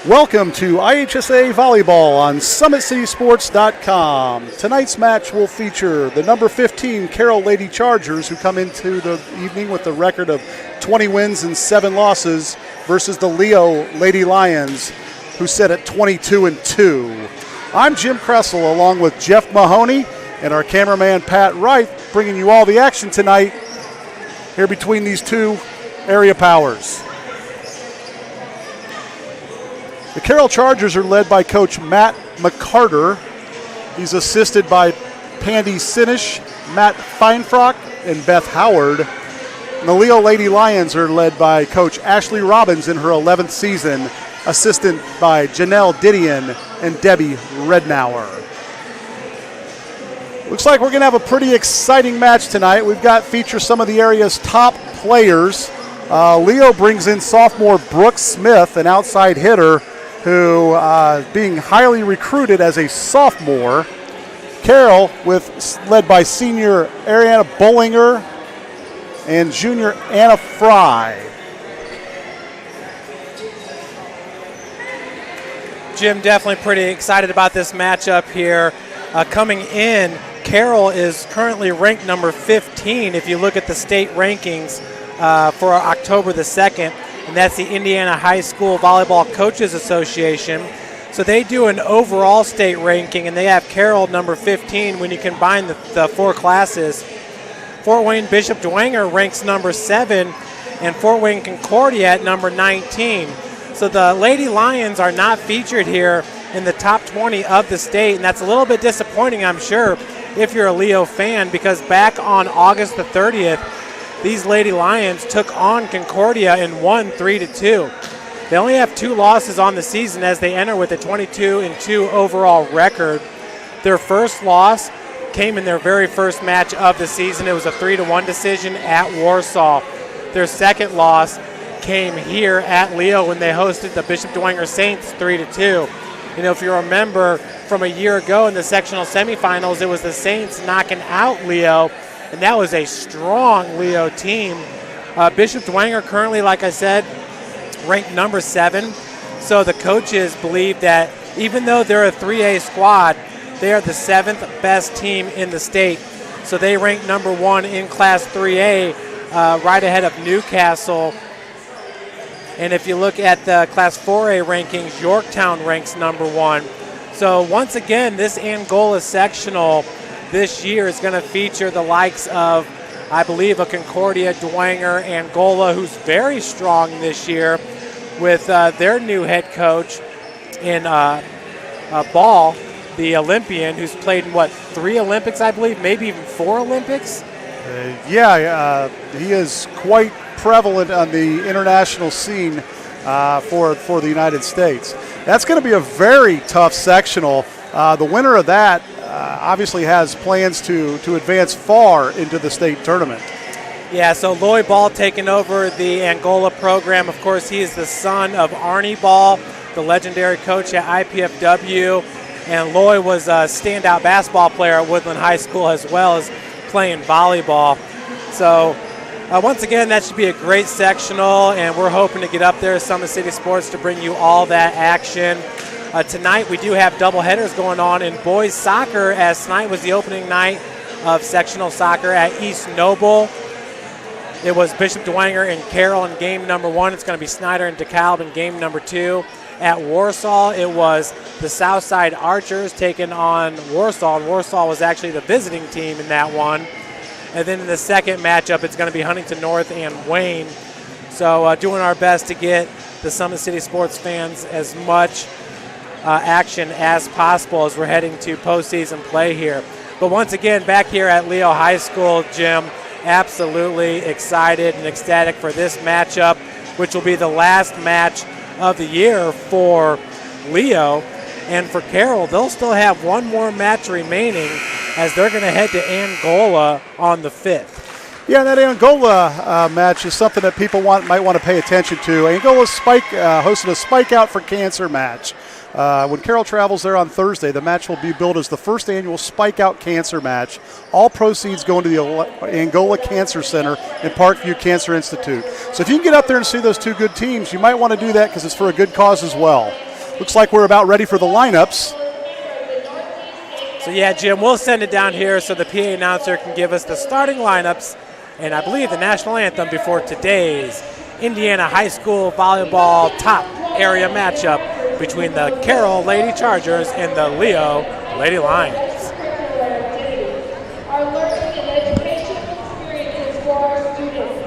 Welcome to IHSAA Volleyball on SummitCitySports.com. Tonight's match will feature the number 15 Carroll Lady Chargers, who come into the evening with a record of 20 wins and 7 losses, versus the Leo Lady Lions, who sit at 22-2. I'm Jim Kressel, along with Jeff Mahoney and our cameraman Pat Wright, bringing you all the action tonight here between these two area powers. The Carroll Chargers are led by Coach Matt McCarter. He's assisted by Pandy Sinish, Matt Feinfrock, and Beth Howard. And the Leo Lady Lions are led by Coach Ashley Robbins in her 11th season, assisted by Janelle Didion and Debbie Rednauer. Looks like we're going to have a pretty exciting match tonight. We've got feature some of the area's top players. Leo brings in sophomore Brooke Smith, an outside hitter, who being highly recruited as a sophomore. Carroll led by senior Ariana Bollinger and junior Anna Fry. Jim, definitely pretty excited about this matchup here. Coming in, Carroll is currently ranked number 15 if you look at the state rankings for October the 2nd. And that's the Indiana High School Volleyball Coaches Association. So they do an overall state ranking, and they have Carroll number 15 when you combine the 4 classes. Fort Wayne Bishop Dwenger ranks number 7, and Fort Wayne Concordia at number 19. So the Lady Lions are not featured here in the top 20 of the state, and that's a little bit disappointing, I'm sure, if you're a Leo fan, because back on August the 30th, these Lady Lions took on Concordia and won 3-2. They only have 2 losses on the season as they enter with a 22-2 overall record. Their first loss came in their very first match of the season. It was a 3-1 decision at Warsaw. Their second loss came here at Leo when they hosted the Bishop Dwenger Saints 3-2. You know, if you remember from a year ago in the sectional semifinals, it was the Saints knocking out Leo, and that was a strong Leo team. Bishop Dwenger currently, like I said, ranked number 7. So the coaches believe that even though they're a 3A squad, they are the 7th best team in the state. So they rank number 1 in Class 3A, right ahead of Newcastle. And if you look at the Class 4A rankings, Yorktown ranks number 1. So once again, this Angola sectional this year is going to feature the likes of, I believe, a Concordia, Dwenger, Angola, who's very strong this year with their new head coach in Ball, the Olympian, who's played in, 3 Olympics, I believe, maybe even 4 Olympics? He is quite prevalent on the international scene for the United States. That's going to be a very tough sectional. The winner of that obviously has plans to advance far into the state tournament. Yeah, so Loy Ball taking over the Angola program. Of course, he is the son of Arnie Ball, the legendary coach at IPFW. And Loy was a standout basketball player at Woodland High School as well as playing volleyball. So once again, that should be a great sectional, and we're hoping to get up there at Summit City Sports to bring you all that action. Tonight we do have double headers going on in boys soccer, as tonight was the opening night of sectional soccer at East Noble. It was Bishop Dwenger and Carroll in game number 1. It's going to be Snyder and DeKalb in game number 2. At Warsaw, it was the Southside Archers taking on Warsaw, and Warsaw was actually the visiting team in that one. And then in the second matchup, it's going to be Huntington North and Wayne. So doing our best to get the Summit City Sports fans as much action as possible as we're heading to postseason play here. But once again, back here at Leo High School, Jim, absolutely excited and ecstatic for this matchup, which will be the last match of the year for Leo. And for Carroll, they'll still have one more match remaining as they're going to head to Angola on the 5th. Yeah, that Angola match is something that people might want to pay attention to. Angola hosted a Spike Out for Cancer match. When Carroll travels there on Thursday, the match will be billed as the first annual Spike Out Cancer match. All proceeds go into the Angola Cancer Center and Parkview Cancer Institute. So if you can get up there and see those two good teams, you might want to do that because it's for a good cause as well. Looks like we're about ready for the lineups. So yeah, Jim, we'll send it down here so the PA announcer can give us the starting lineups and I believe the national anthem before today's Indiana High School Volleyball top area matchup between the Carroll Lady Chargers and the Leo Lady Lions. Our learning and educational experiences for our students.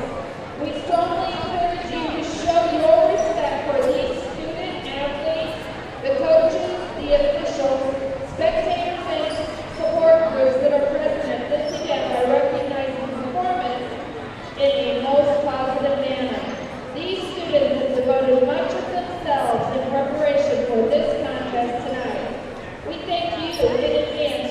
We strongly encourage you to show your respect for these student athletes, the coaches, the officials, spectators, and support groups that are present at this event by recognizing performance in a most positive manner. These students have devoted much of themselves in preparation for this contest tonight. We thank you in advance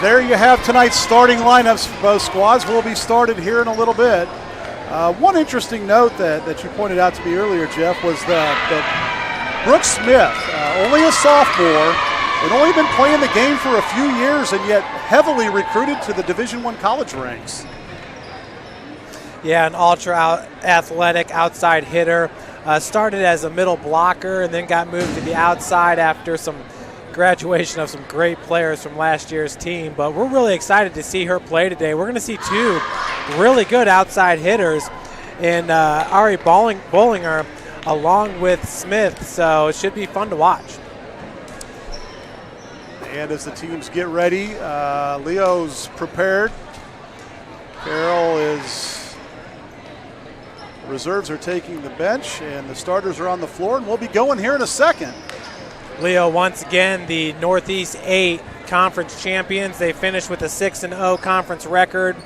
There you have tonight's starting lineups for both squads. Will be started here in a little bit. One interesting note that you pointed out to me earlier, Jeff, was that Brooke Smith, only a sophomore, and only been playing the game for a few years, and yet heavily recruited to the Division I college ranks. Yeah, an ultra-athletic outside hitter. Started as a middle blocker and then got moved to the outside after some graduation of some great players from last year's team. But we're really excited to see her play today. We're going to see two really good outside hitters in Ari Bollinger along with Smith, so it should be fun to watch. And as the teams get ready, Leo's prepared. Carroll is, reserves are taking the bench, and the starters are on the floor, and we'll be going here in a second. Leo, once again, the Northeast 8 conference champions. They finished with a 6-0 conference record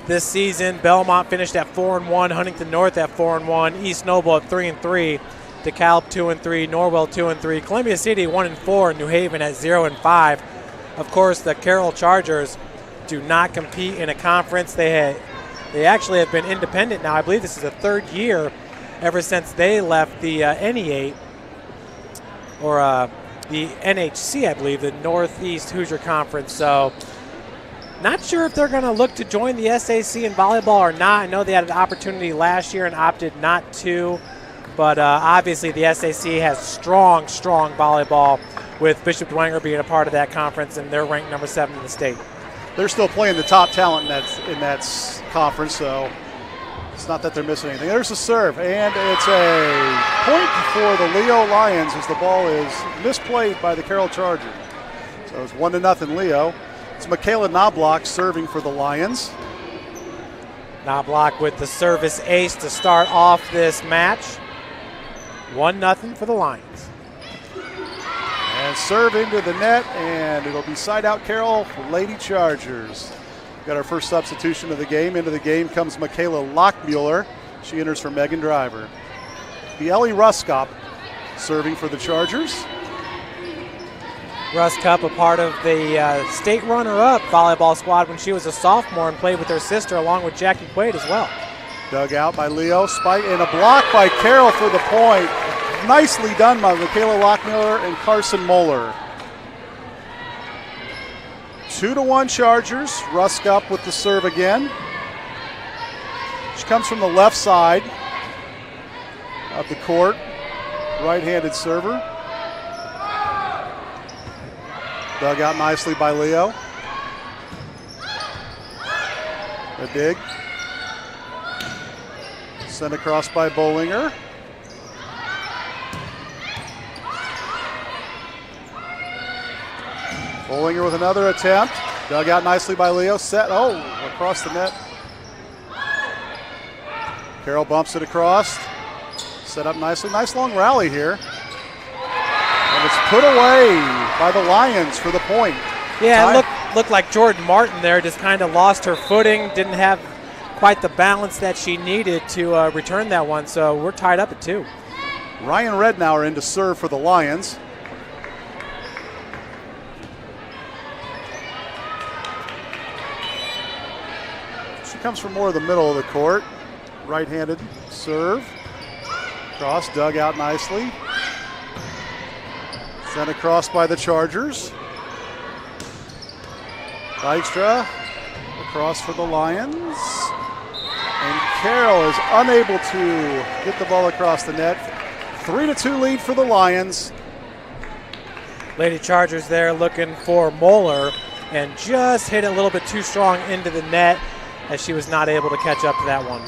this season. Belmont finished at 4-1, Huntington North at 4-1, East Noble at 3-3, DeKalb 2-3, Norwell 2-3, Columbia City 1-4, and New Haven at 0-5. Of course, the Carroll Chargers do not compete in a conference. They actually have been independent now. I believe this is the third year ever since they left the NE8 or the NHC, I believe, the Northeast Hoosier Conference. So not sure if they're going to look to join the SAC in volleyball or not. I know they had an opportunity last year and opted not to. But obviously the SAC has strong volleyball, with Bishop Dwenger being a part of that conference, and they're ranked number 7 in the state. They're still playing the top talent in that conference, so it's not that they're missing anything. There's a serve, and it's a point for the Leo Lions as the ball is misplayed by the Carroll Chargers. So it's 1-0 Leo. It's Michaela Knobloch serving for the Lions. Knobloch with the service ace to start off this match. 1-0 for the Lions. And serve into the net, and it'll be side out Carroll, Lady Chargers. Got our first substitution of the game. Into the game comes Michaela Lockmuller. She enters for Megan Driver. Ellie Ruskop serving for the Chargers. Ruskop, a part of the state runner-up volleyball squad when she was a sophomore and played with her sister along with Jackie Quaid as well. Dug out by Leo, spike, and a block by Carroll for the point. Nicely done by Michaela Lockmiller and Carson Moeller. 2-1 Chargers. Ruskop with the serve again. She comes from the left side of the court. Right-handed server. Dug out nicely by Leo. A dig. Sent across by Bollinger. Bollinger with another attempt. Dug out nicely by Leo. Set. Oh, across the net. Carroll bumps it across. Set up nicely. Nice long rally here. And it's put away by the Lions for the point. Yeah, it looked like Jordan Martin there just kind of lost her footing. Didn't have quite the balance that she needed to return that one. So we're tied up at 2. Ryan Rednauer in to serve for the Lions. Comes from more of the middle of the court. Right-handed serve. Cross, dug out nicely. Sent across by the Chargers. Dykstra across for the Lions. And Carroll is unable to get the ball across the net. 3-2 lead for the Lions. Lady Chargers there looking for Moeller and just hit it a little bit too strong into the net, as she was not able to catch up to that one.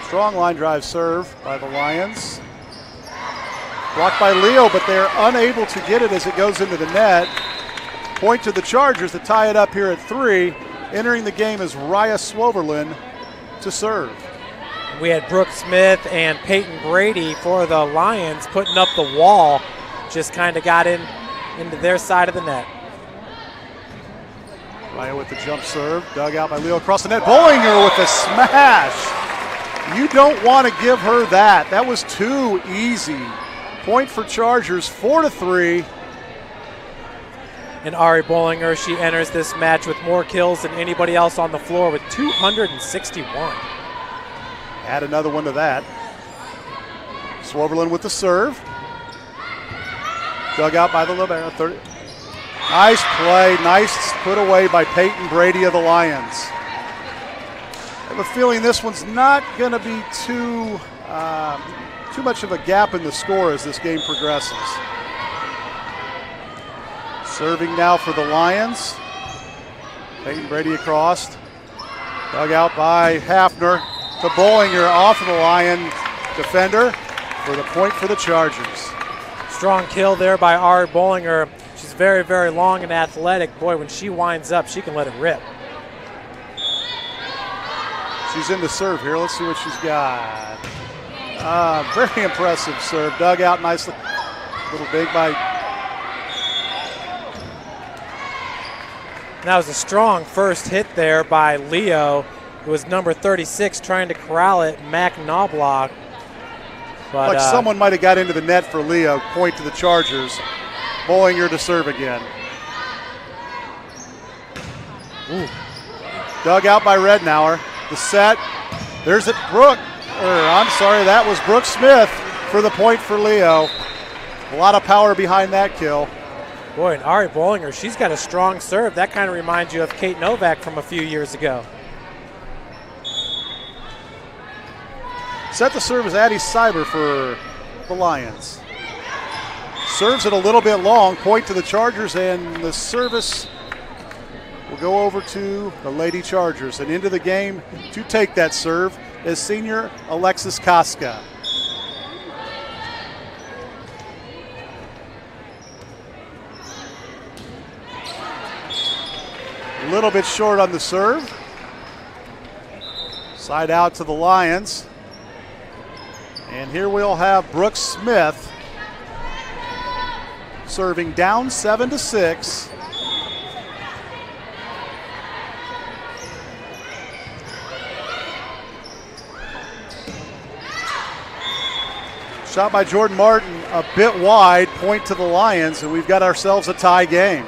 Strong line drive serve by the Lions. Blocked by Leo, but they're unable to get it as it goes into the net. Point to the Chargers to tie it up here at 3. Entering the game is Raya Swoverlin to serve. We had Brooke Smith and Peyton Brady for the Lions putting up the wall. Just kind of got into their side of the net. Raya with the jump serve, dug out by Leo across the net. Bollinger with the smash. You don't want to give her that. That was too easy. Point for Chargers, 4-3. And Ari Bollinger, she enters this match with more kills than anybody else on the floor with 261. Add another one to that. Swoverlin with the serve. Dug out by the libero. Nice play, nice put away by Peyton Brady of the Lions. I have a feeling this one's not going to be too much of a gap in the score as this game progresses. Serving now for the Lions. Peyton Brady across. Dug out by Hafner to Bollinger off of the Lion defender for the point for the Chargers. Strong kill there by Ari Bollinger. She's very, very long and athletic. Boy, when she winds up, she can let it rip. She's in the serve here. Let's see what she's got. Very impressive serve. Dug out nicely. Little big by. That was a strong first hit there by Leo. It was number 36 trying to corral it, Mac Knobloch. But, like someone might have got into the net for Leo. Point to the Chargers. Bollinger to serve again. Ooh. Dug out by Rednauer. The set. There's it. That was Brooke Smith for the point for Leo. A lot of power behind that kill. Boy, and Ari Bollinger, she's got a strong serve. That kind of reminds you of Kate Novak from a few years ago. Set the serve is Addie Cyber for the Lions. Serves it a little bit long. Point to the Chargers, and the service will go over to the Lady Chargers. And into the game to take that serve is senior Alexis Koska. A little bit short on the serve. Side out to the Lions. And here we'll have Brooke Smith serving down 7-6. Shot by Jordan Martin, a bit wide, point to the Lions, and we've got ourselves a tie game.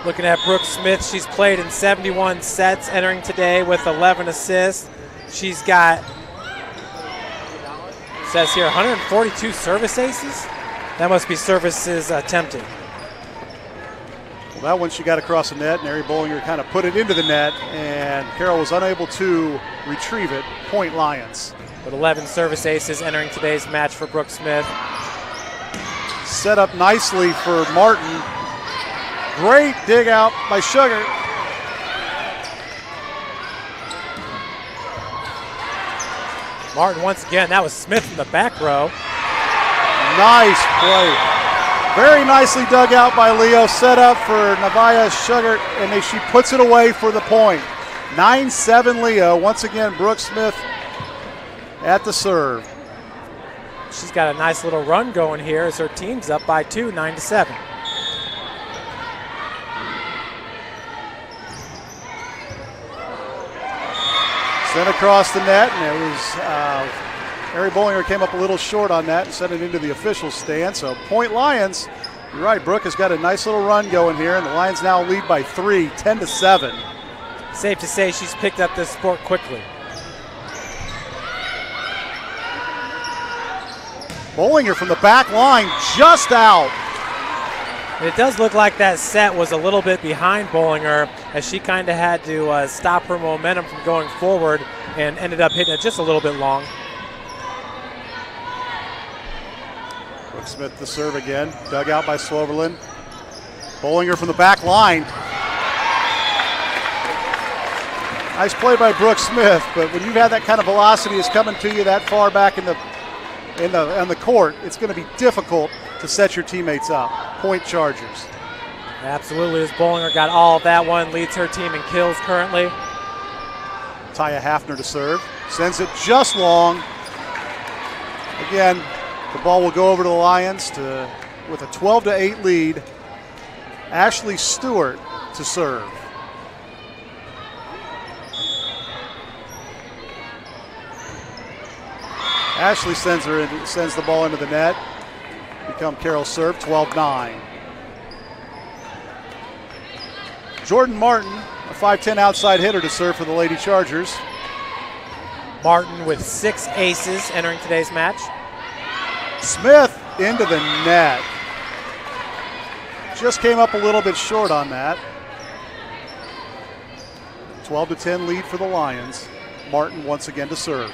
Looking at Brooke Smith, she's played in 71 sets, entering today with 11 assists. She's got, it says here, 142 service aces. That must be services attempted. Well, that one she got across the net, and Ari Bollinger kind of put it into the net, and Carroll was unable to retrieve it. Point Lions. With 11 service aces entering today's match for Brooke Smith. Set up nicely for Martin. Great dig out by Sugar. Martin once again, that was Smith in the back row. Nice play. Very nicely dug out by Leo. Set up for Navaya Sugar, and she puts it away for the point. 9-7 Leo. Once again, Brooke Smith at the serve. She's got a nice little run going here as her team's up by 2, 9-7. Sent across the net, and it was Ari Bollinger came up a little short on that and sent it into the official stand. So point Lions. You're right, Brooke has got a nice little run going here, and the Lions now lead by 3, 10-7. Safe to say she's picked up this sport quickly. Bollinger from the back line, just out. It does look like that set was a little bit behind Bollinger as she kind of had to stop her momentum from going forward and ended up hitting it just a little bit long. Brooke Smith the serve again, dug out by Sloverlin. Bollinger from the back line. Nice play by Brooke Smith, but when you've had that kind of velocity is coming to you that far back on the court, it's going to be difficult to set your teammates up. Point Chargers. Absolutely, as Bollinger got all of that one, leads her team in kills currently. Taya Hafner to serve, sends it just long. Again, the ball will go over to the Lions with a 12-8 lead. Ashley Stewart to serve. Ashley sends the ball into the net. become Carroll's serve, 12-9. Jordan Martin, a 5'10" outside hitter to serve for the Lady Chargers. Martin with 6 aces entering today's match. Smith into the net. Just came up a little bit short on that. 12-10 lead for the Lions. Martin once again to serve.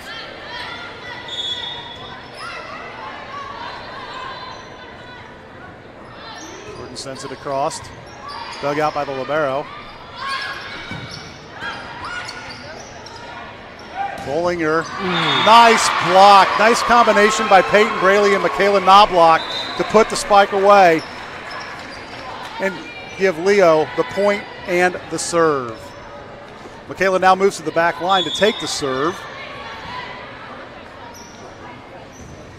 Jordan sends it across. Dug out by the libero. Bollinger, nice block. Nice combination by Peyton Braley and Michaela Knobloch to put the spike away and give Leo the point and the serve. Michaela now moves to the back line to take the serve.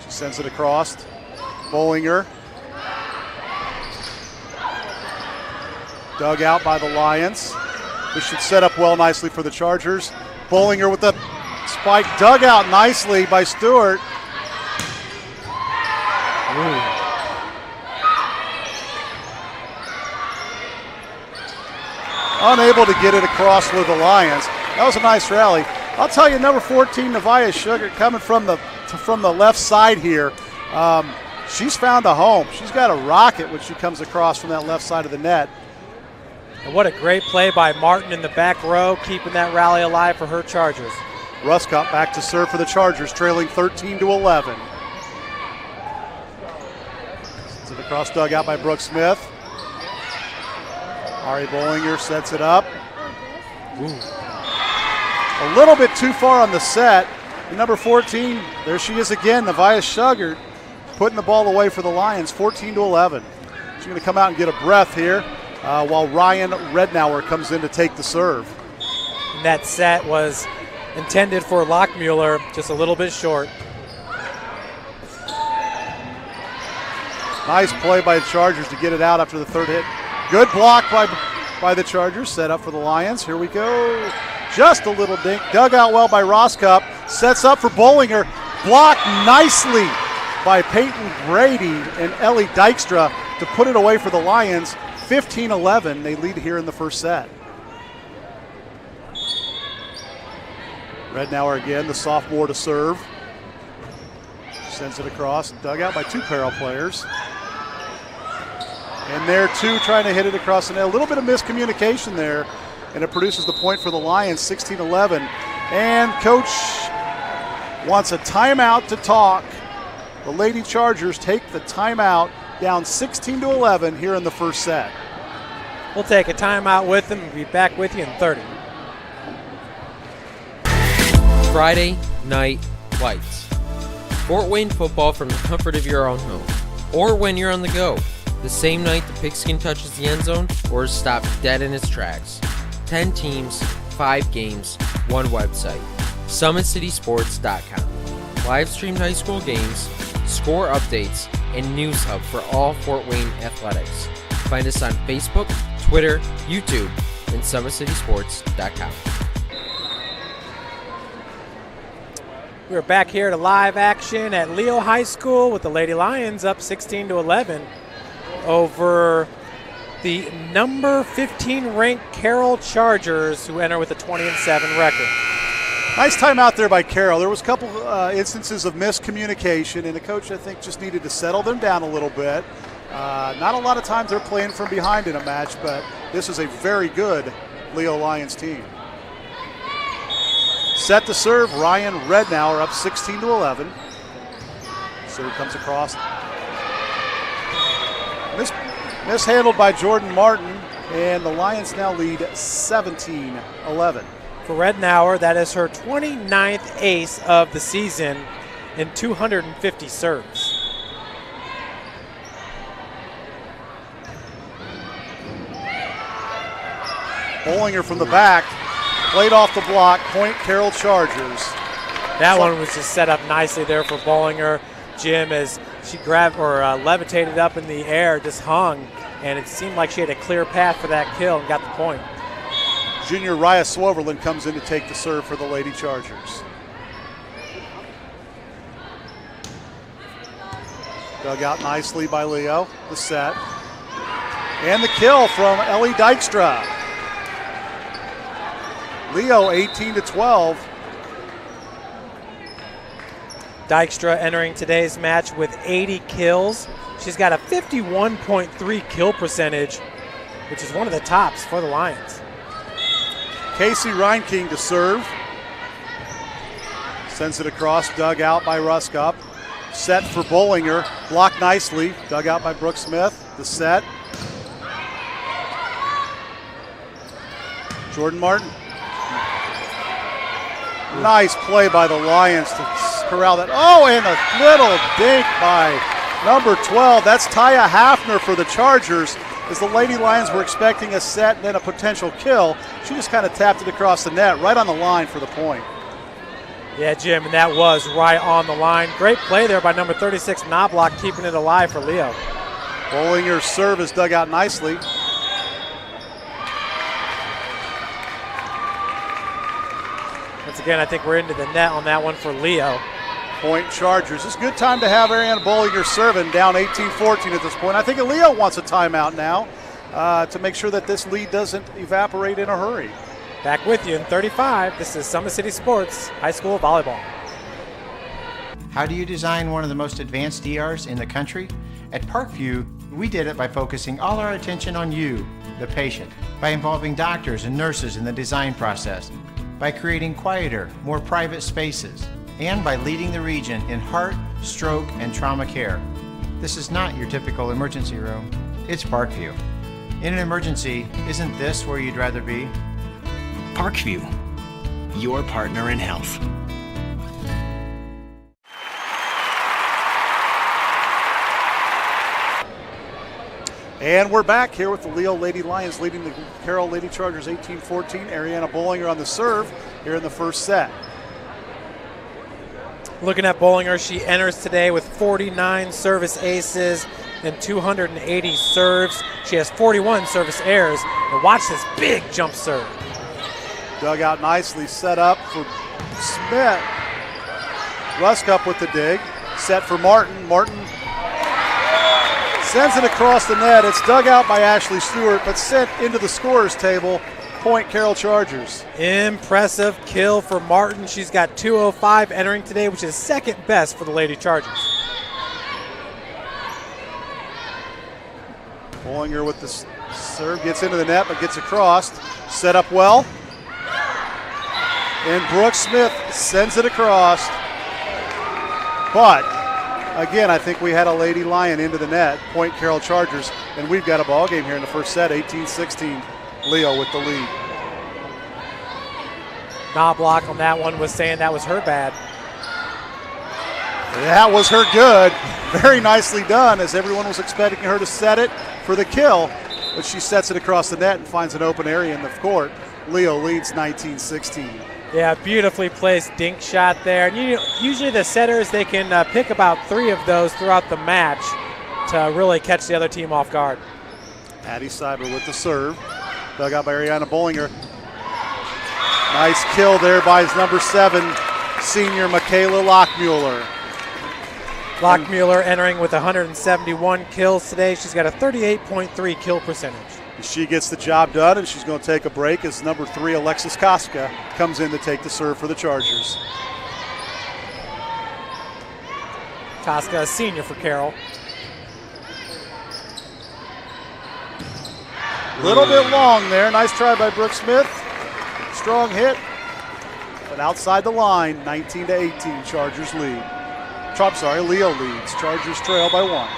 She sends it across. Bollinger. Dug out by the Lions. This should set up well nicely for the Chargers. Bollinger with the spike, dug out nicely by Stewart. Unable to get it across with the Lions. That was a nice rally. I'll tell you, number 14, Nevaeh Sugar, coming from the left side here. She's found a home. She's got a rocket when she comes across from that left side of the net. And what a great play by Martin in the back row, keeping that rally alive for her Chargers. Ruscott back to serve for the Chargers, trailing 13-11. To the cross dug out by Brooke Smith. Ari Bollinger sets it up. A little bit too far on the set. And number 14, there she is again, Nevaeh Sugar, putting the ball away for the Lions, 14-11. She's going to come out and get a breath here while Ryan Rednauer comes in to take the serve. And that set was intended for Lockmuller, just a little bit short. Nice play by the Chargers to get it out after the third hit. Good block by the Chargers, set up for the Lions. Here we go. Just a little dink. Dug out well by Roscup. Sets up for Bollinger. Blocked nicely by Peyton Grady and Ellie Dykstra to put it away for the Lions. 15-11. They lead here in the first set. Rednauer again, the sophomore to serve. Sends it across. Dug out by 2 Carroll players. And there, too, trying to hit it across the net. A little bit of miscommunication there, and it produces the point for the Lions, 16-11. And Coach wants a timeout to talk. The Lady Chargers take the timeout, down 16-11 here in the first set. We'll take a timeout with them and be back with you in 30. Friday Night Lights. Fort Wayne football from the comfort of your own home, or when you're on the go. The same night the pigskin touches the end zone or is stopped dead in its tracks. 10 teams, 5 games, 1 website. SummitCitySports.com. Live streamed high school games, score updates, and news hub for all Fort Wayne athletics. Find us on Facebook, Twitter, YouTube, and SummitCitySports.com. We're back here to live action at Leo High School with the Lady Lions up 16-11 over the number 15 ranked Carroll Chargers, who enter with a 20-7 record. Nice timeout there by Carroll. There was a couple instances of miscommunication, and the coach, I think, just needed to settle them down a little bit. Not a lot of times they're playing from behind in a match, but this is a very good Leo Lions team. Set to serve, Ryan Rednauer up 16-11. Serve comes across. Mishandled by Jordan Martin, and the Lions now lead 17-11. For Rednauer, that is her 29th ace of the season in 250 serves. Bollinger from the back, played off the block, point Carroll Chargers. That one was just set up nicely there for Bollinger. Jim, as she grabbed or levitated up in the air, just hung, and it seemed like she had a clear path for that kill and got the point. Junior Raya Swoverland comes in to take the serve for the Lady Chargers. Dug out nicely by Leo. The set. And the kill from Ellie Dykstra. Leo 18-12. Dykstra entering today's match with 80 kills. She's got a 51.3 kill percentage, which is one of the tops for the Lions. Casey Reinking to serve. Sends it across, dug out by Ruskop. Set for Bollinger, blocked nicely, dug out by Brooke Smith. The set. Jordan Martin. Nice play by the Lions to corral that. Oh, and a little dink by number 12. That's Taya Hafner for the Chargers. As the Lady Lions were expecting a set and then a potential kill, she just kind of tapped it across the net, right on the line for the point. Yeah, Jim, and that was right on the line. Great play there by number 36, Knobloch, keeping it alive for Leo. Bollinger's serve is dug out nicely. Once again, I think we're into the net on that one for Leo. Point Chargers. It's a good time to have Ariana Bollinger serving, down 18-14 at this point. I think Leo wants a timeout now to make sure that this lead doesn't evaporate in a hurry. Back with you in 35. This is Summit City Sports High School Volleyball. How do you design one of the most advanced ERs in the country? At Parkview, we did it by focusing all our attention on you, the patient, by involving doctors and nurses in the design process, by creating quieter, more private spaces, and by leading the region in heart, stroke, and trauma care. This is not your typical emergency room. It's Parkview. In an emergency, isn't this where you'd rather be? Parkview, your partner in health. And we're back here with the Leo Lady Lions leading the Carroll Lady Chargers 18-14. Ariana Bollinger on the serve here in the first set. Looking at Bollinger, she enters today with 49 service aces and 280 serves. She has 41 service errors. And watch this big jump serve. Dug out nicely, set up for Smith. Ruskop with the dig. Set for Martin. Martin sends it across the net. It's dug out by Ashley Stewart, but sent into the scorer's table. Point Carroll Chargers. Impressive kill for Martin. She's got 205 entering today, which is second best for the Lady Chargers. Bollinger with the serve, gets into the net, but gets across. Set up well. And Brooke Smith sends it across. But, again, I think we had a Lady Lion into the net, Point Carroll Chargers, and we've got a ball game here in the first set, 18-16. Leo with the lead. Knobloch on that one was saying that was her bad. That was her good. Very nicely done, as everyone was expecting her to set it for the kill, but she sets it across the net and finds an open area in the court. Leo leads 19-16. Yeah, beautifully placed dink shot there. And usually the setters, they can pick about 3 of those throughout the match to really catch the other team off guard. Addie Cyber with the serve. Dug out by Ariana Bollinger. Nice kill there by his number 7, senior Michaela Lockmuller. Lockmuller entering with 171 kills today. She's got a 38.3 kill percentage. She gets the job done, and she's going to take a break as number 3, Alexis Koska, comes in to take the serve for the Chargers. Koska, a senior for Carroll. Little bit long there. Nice try by Brooke Smith. Strong hit, but outside the line, 19-18, Chargers lead. I'm sorry, Leo leads. Chargers trail by 1.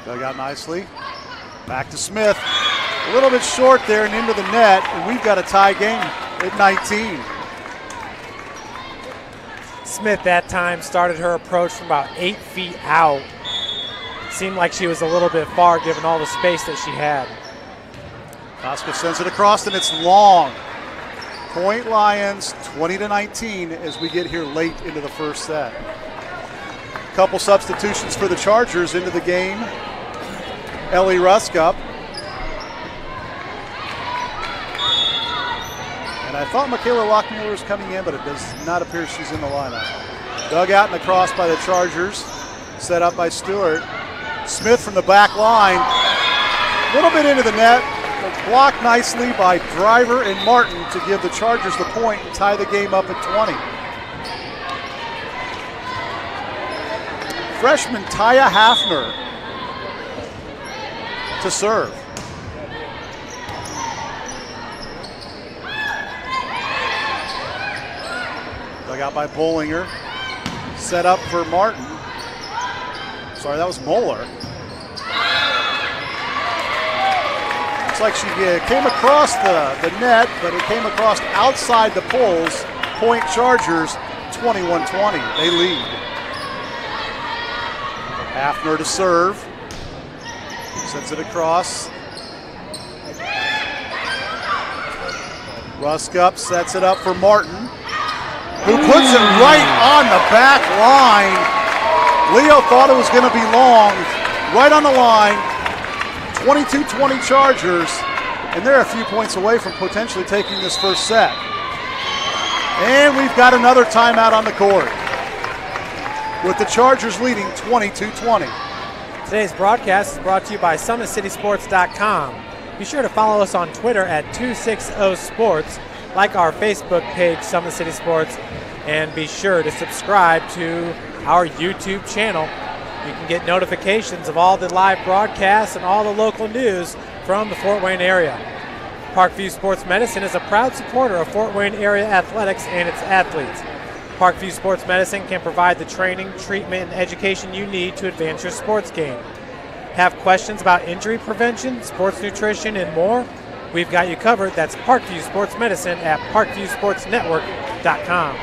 Dug out nicely. Back to Smith. A little bit short there and into the net, and we've got a tie game at 19. Smith that time started her approach from about 8 feet out. Seemed like she was a little bit far given all the space that she had. Koska sends it across, and it's long. Point Lions 20-19 as we get here late into the first set. Couple substitutions for the Chargers into the game. Ellie Ruskop. And I thought Michaela Lockmuller was coming in, but it does not appear she's in the lineup. Dug out in the cross by the Chargers. Set up by Stewart. Smith from the back line. A little bit into the net. Blocked nicely by Driver and Martin to give the Chargers the point and tie the game up at 20. Freshman Taya Hafner to serve. Dug out by Bollinger. Set up for Martin. Sorry, that was Moeller. Looks like she came across the net, but it came across outside the poles. Point Chargers, 21-20. They lead. Hafner to serve. Sends it across. Ruskup sets it up for Martin, who puts it right on the back line. Leo thought it was going to be long. Right on the line. 22-20 Chargers, and they're a few points away from potentially taking this first set. And we've got another timeout on the court, with the Chargers leading 22-20. Today's broadcast is brought to you by SummitCitySports.com. Be sure to follow us on Twitter at 260sports, like our Facebook page, Summit City Sports, and be sure to subscribe to our YouTube channel. You can get notifications of all the live broadcasts and all the local news from the Fort Wayne area. Parkview Sports Medicine is a proud supporter of Fort Wayne area athletics and its athletes. Parkview Sports Medicine can provide the training, treatment, and education you need to advance your sports game. Have questions about injury prevention, sports nutrition, and more? We've got you covered. That's Parkview Sports Medicine at parkviewsportsnetwork.com.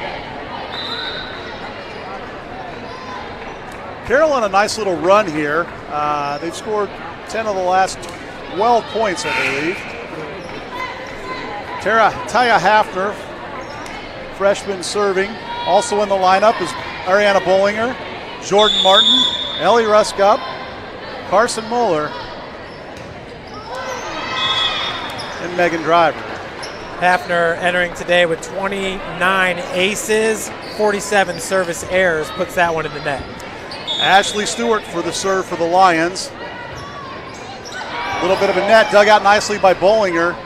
Carroll on a nice little run here. They've scored 10 of the last 12 points, I believe. Taya Hafner, freshman serving. Also in the lineup is Ariana Bollinger, Jordan Martin, Ellie Ruskup, Carson Moeller, and Megan Driver. Hafner entering today with 29 aces, 47 service errors, puts that one in the net. Ashley Stewart for the serve for the Lions. A little bit of a net dug out nicely by Bollinger.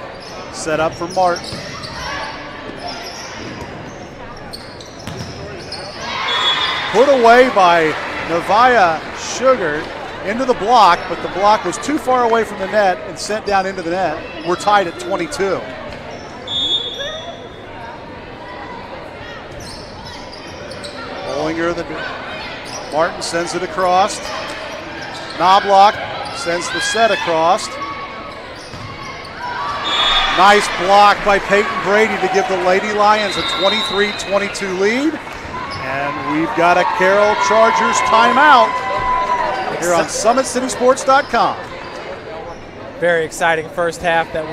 Set up for Martin. Put away by Nevaeh Sugar into the block, but the block was too far away from the net and sent down into the net. We're tied at 22. Bollinger, Martin sends it across. Knobloch sends the set across. Nice block by Peyton Brady to give the Lady Lions a 23-22 lead. And we've got a Carroll Chargers timeout here on SummitCitySports.com. Very exciting first set that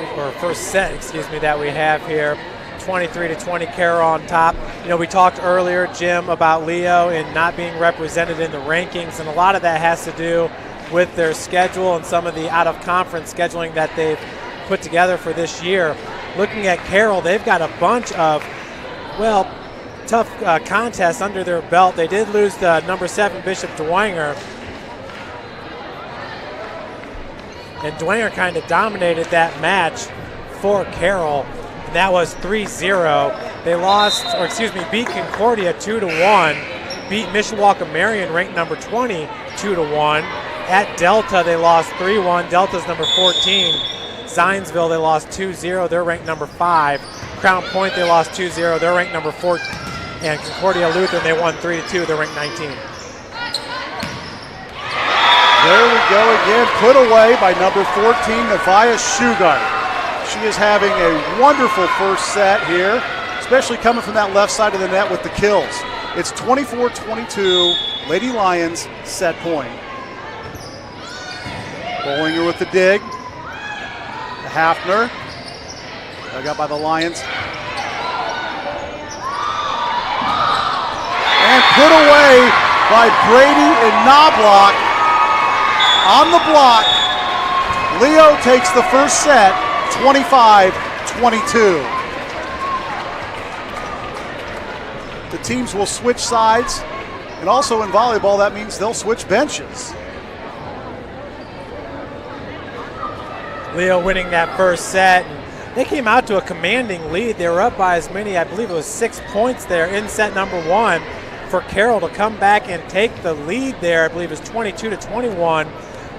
we have here. 23-20 Carroll on top. You know, we talked earlier, Jim, about Leo and not being represented in the rankings, and a lot of that has to do with their schedule and some of the out-of-conference scheduling that they've put together for this year. Looking at Carroll, they've got a bunch of, tough contests under their belt. They did lose the number 7 Bishop Dwenger, and Dwenger kind of dominated that match for Carroll. And that was 3-0. They beat Concordia 2-1, beat Mishawaka Marion, ranked number 20, 2-1. At Delta, they lost 3-1. Delta's number 14. Zionsville, they lost 2-0. They're ranked number 5. Crown Point, they lost 2-0. They're ranked number 4. And Concordia Lutheran, they won 3-2. They're ranked 19. There we go again. Put away by number 14, Nevaeh Sugar. She is having a wonderful first set here, especially coming from that left side of the net with the kills. It's 24-22, Lady Lions set point. Bollinger with the dig. Hafner, dug out by the Lions. And put away by Brady and Knobloch on the block. Leo takes the first set, 25-22. the teams will switch sides. And also in volleyball, that means they'll switch benches. Leo winning that first set. They came out to a commanding lead. They were up by as many, I believe it was 6 points there in set number 1. For Carroll to come back and take the lead there, I believe it was 22-21.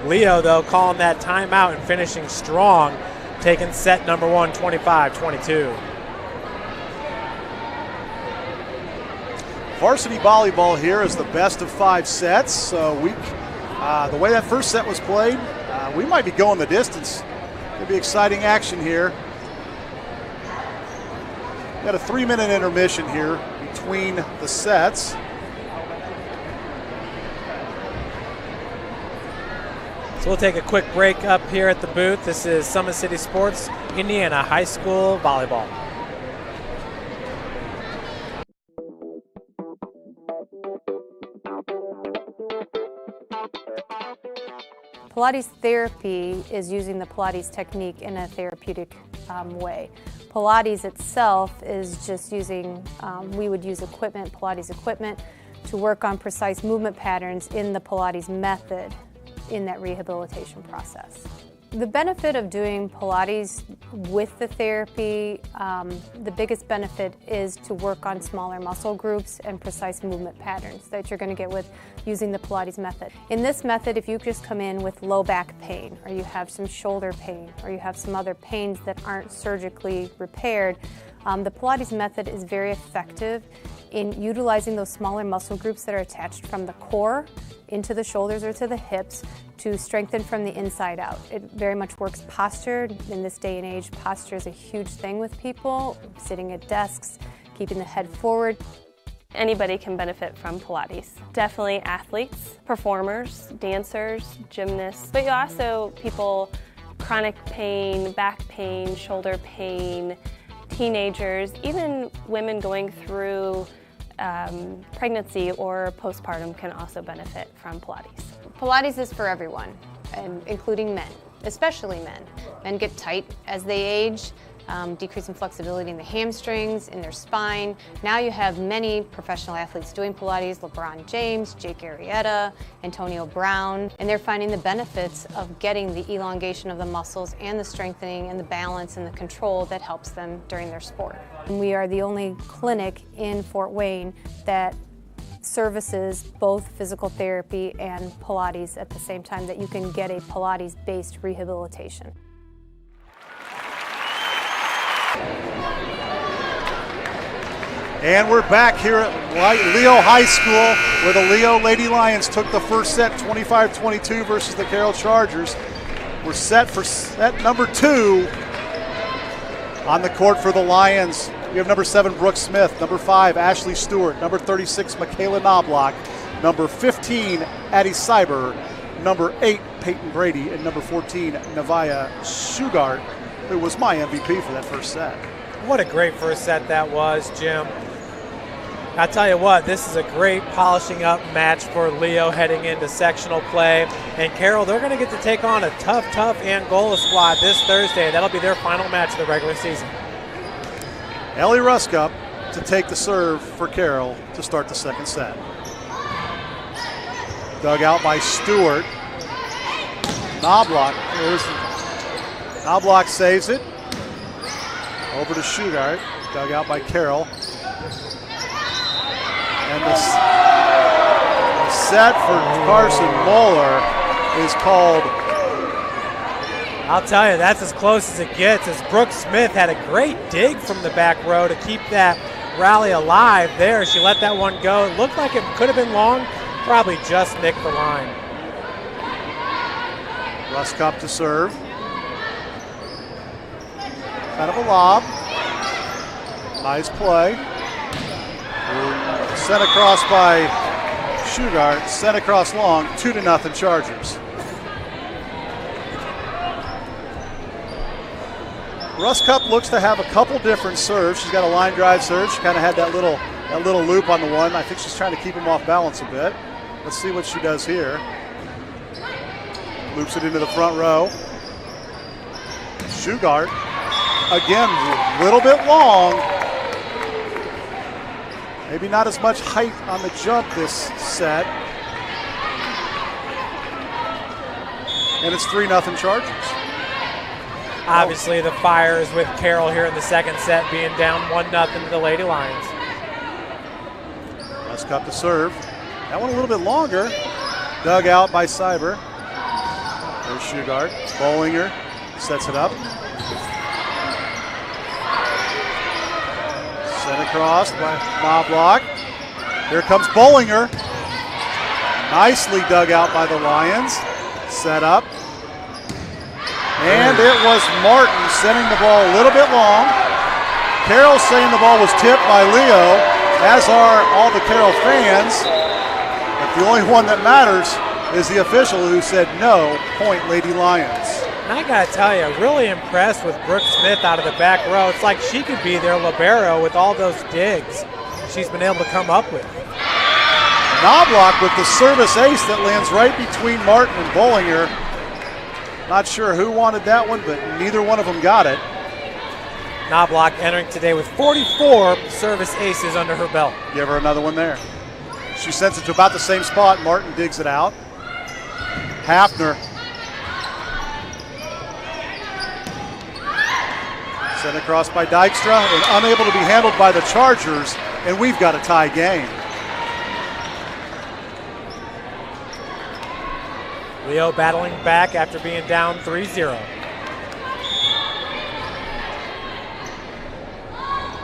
Leo, though, calling that timeout and finishing strong, taking set number 1, 25-22. Varsity volleyball here is the best of 5 sets. So the way that first set was played, we might be going the distance. Could be exciting action here. Got a 3-minute intermission here between the sets. So we'll take a quick break up here at the booth. This is Summit City Sports, Indiana High School Volleyball. Pilates therapy is using the Pilates technique in a therapeutic way. Pilates itself is just using, we would use equipment, Pilates equipment, to work on precise movement patterns in the Pilates method in that rehabilitation process. The benefit of doing Pilates with the therapy, the biggest benefit is to work on smaller muscle groups and precise movement patterns that you're going to get with using the Pilates method. In this method, if you just come in with low back pain, or you have some shoulder pain, or you have some other pains that aren't surgically repaired, the Pilates method is very effective in utilizing those smaller muscle groups that are attached from the core into the shoulders or to the hips to strengthen from the inside out. It very much works posture. In this day and age, posture is a huge thing with people, sitting at desks, keeping the head forward. Anybody can benefit from Pilates. Definitely athletes, performers, dancers, gymnasts, but you also people, chronic pain, back pain, shoulder pain, teenagers, even women going through pregnancy or postpartum can also benefit from Pilates. Pilates is for everyone, and including men, especially men. Men get tight as they age, decreasing flexibility in the hamstrings, in their spine. Now you have many professional athletes doing Pilates, LeBron James, Jake Arrieta, Antonio Brown, and they're finding the benefits of getting the elongation of the muscles and the strengthening and the balance and the control that helps them during their sport. And we are the only clinic in Fort Wayne that services both physical therapy and Pilates at the same time, that you can get a Pilates-based rehabilitation. And we're back here at Leo High School, where the Leo Lady Lions took the first set 25-22 versus the Carroll Chargers. We're set for set number 2. On the court for the Lions, we have number 7, Brooke Smith, number 5, Ashley Stewart, number 36, Michaela Knobloch, number 15, Addie Cyber, number 8, Peyton Brady, and number 14, Nevaeh Shugart, who was my MVP for that first set. What a great first set that was, Jim. I'll tell you what, this is a great polishing up match for Leo heading into sectional play. And Carroll, they're going to get to take on a tough Angola squad this Thursday. That'll be their final match of the regular season. Ellie Ruskup to take the serve for Carroll to start the second set. Dug out by Stewart. Knobloch, Knobloch saves it. Over to Shugart, dug out by Carroll. And the set for Carson Moeller is called. I'll tell you, that's as close as it gets, as Brooke Smith had a great dig from the back row to keep that rally alive there. She let that one go. It looked like it could have been long, probably just nicked the line. Ruskup to serve. Kind of a lob. Nice play. Sent across by Shugart. Sent across long. 2-0 Chargers. Ruskup looks to have a couple different serves. She's got a line drive serve. She kind of had that little loop on the one. I think she's trying to keep him off balance a bit. Let's see what she does here. Loops it into the front row. Shugart. Again, a little bit long. Maybe not as much height on the jump this set. And it's 3-0 Chargers. Obviously, the fire is with Carroll here in the second set, being down 1-0 to the Lady Lions. Westcott to serve. That one a little bit longer. Dug out by Cyber. There's Shugart. Bollinger sets it up. Sent across by Knobloch. Here comes Bollinger. Nicely dug out by the Lions. Set up. And it was Martin sending the ball a little bit long. Carroll saying the ball was tipped by Leo, as are all the Carroll fans. But the only one that matters is the official who said no, point Lady Lions. And I gotta tell you, really impressed with Brooke Smith out of the back row. It's like she could be their libero with all those digs she's been able to come up with. Knobloch with the service ace that lands right between Martin and Bollinger. Not sure who wanted that one, but neither one of them got it. Knobloch entering today with 44 service aces under her belt. Give her another one there. She sends it to about the same spot. Martin digs it out. Hafner. Sent across by Dykstra and unable to be handled by the Chargers, and we've got a tie game. Leo battling back after being down 3-0.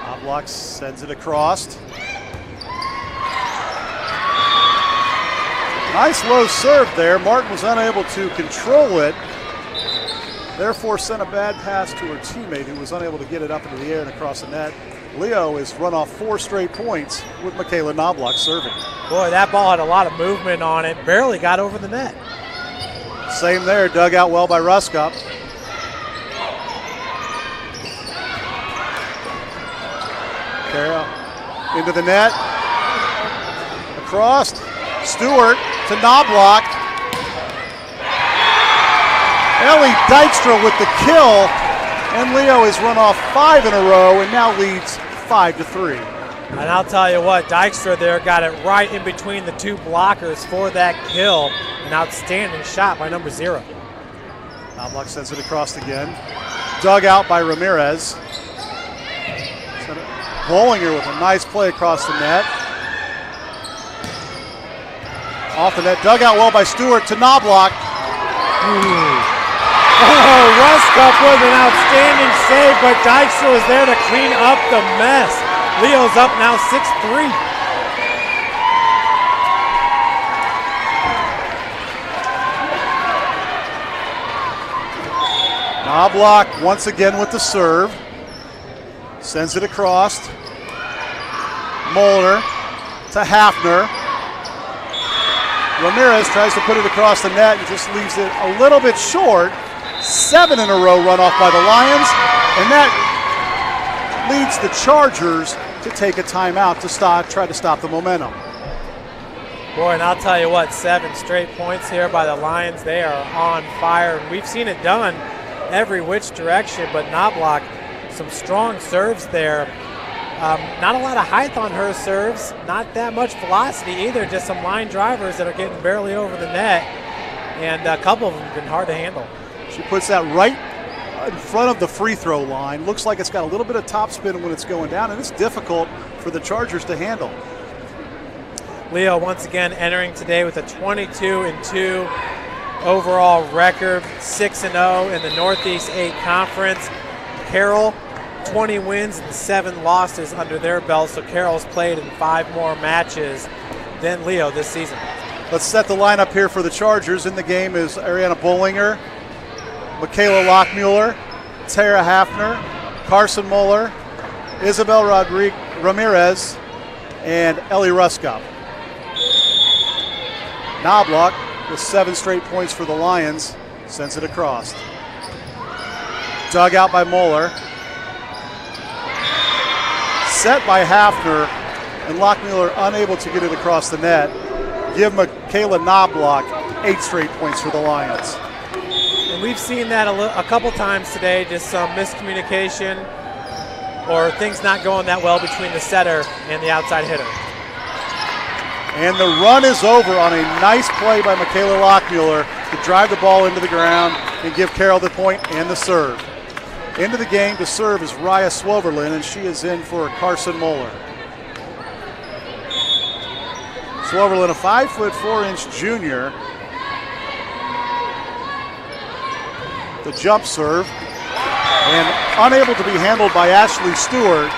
Knobloch sends it across. Nice low serve there. Martin was unable to control it. Therefore sent a bad pass to her teammate who was unable to get it up into the air and across the net. Leo has run off 4 straight points with Michaela Knobloch serving. Boy, that ball had a lot of movement on it. Barely got over the net. Same there, dug out well by Ruskop. Carroll into the net. Across. Stewart to Knobloch. Ellie Dykstra with the kill. And Leo has run off 5 in a row and now leads 5-3. And I'll tell you what, Dykstra there got it right in between the 2 blockers for that kill. An outstanding shot by number 0. Knobloch sends it across again. Dug out by Ramirez. Bollinger with a nice play across the net. Off the net, dug out well by Stewart to Knobloch. Oh, Ruskop with an outstanding save, but Dykstra was there to clean up the mess. Leo's up now 6-3. Knobloch once again with the serve. Sends it across. Molnar to Hafner. Ramirez tries to put it across the net and just leaves it a little bit short. 7 in a row run off by the Lions, and that leads the Chargers to take a timeout to try to stop the momentum. Boy, and I'll tell you what, 7 straight points here by the Lions. They are on fire, and we've seen it done every which direction, but Knobloch, some strong serves there. Not a lot of height on her serves, not that much velocity either, just some line drivers that are getting barely over the net, and a couple of them have been hard to handle. She puts that right in front of the free throw line. Looks like it's got a little bit of topspin when it's going down, and it's difficult for the Chargers to handle. Leo once again entering today with a 22-2 overall record, 6-0 in the Northeast 8 Conference. Carroll, 20 wins and 7 losses under their belt, so Carroll's played in 5 more matches than Leo this season. Let's set the lineup here for the Chargers. In the game is Ariana Bollinger, Michaela Lockmuller, Tara Hafner, Carson Moeller, Isabel Ramirez, and Ellie Ruskop. Knobloch with 7 straight points for the Lions, sends it across. Dug out by Moeller. Set by Hafner, and Lockmuller unable to get it across the net. Give Michaela Knobloch 8 straight points for the Lions. And we've seen that a couple times today, just some miscommunication or things not going that well between the setter and the outside hitter. And the run is over on a nice play by Michaela Lockmuller to drive the ball into the ground and give Carroll the point and the serve. Into the game to serve is Raya Swoverlin, and she is in for Carson Moeller. Swoverlin, a 5'4" junior. The jump serve, and unable to be handled by Ashley Stewart.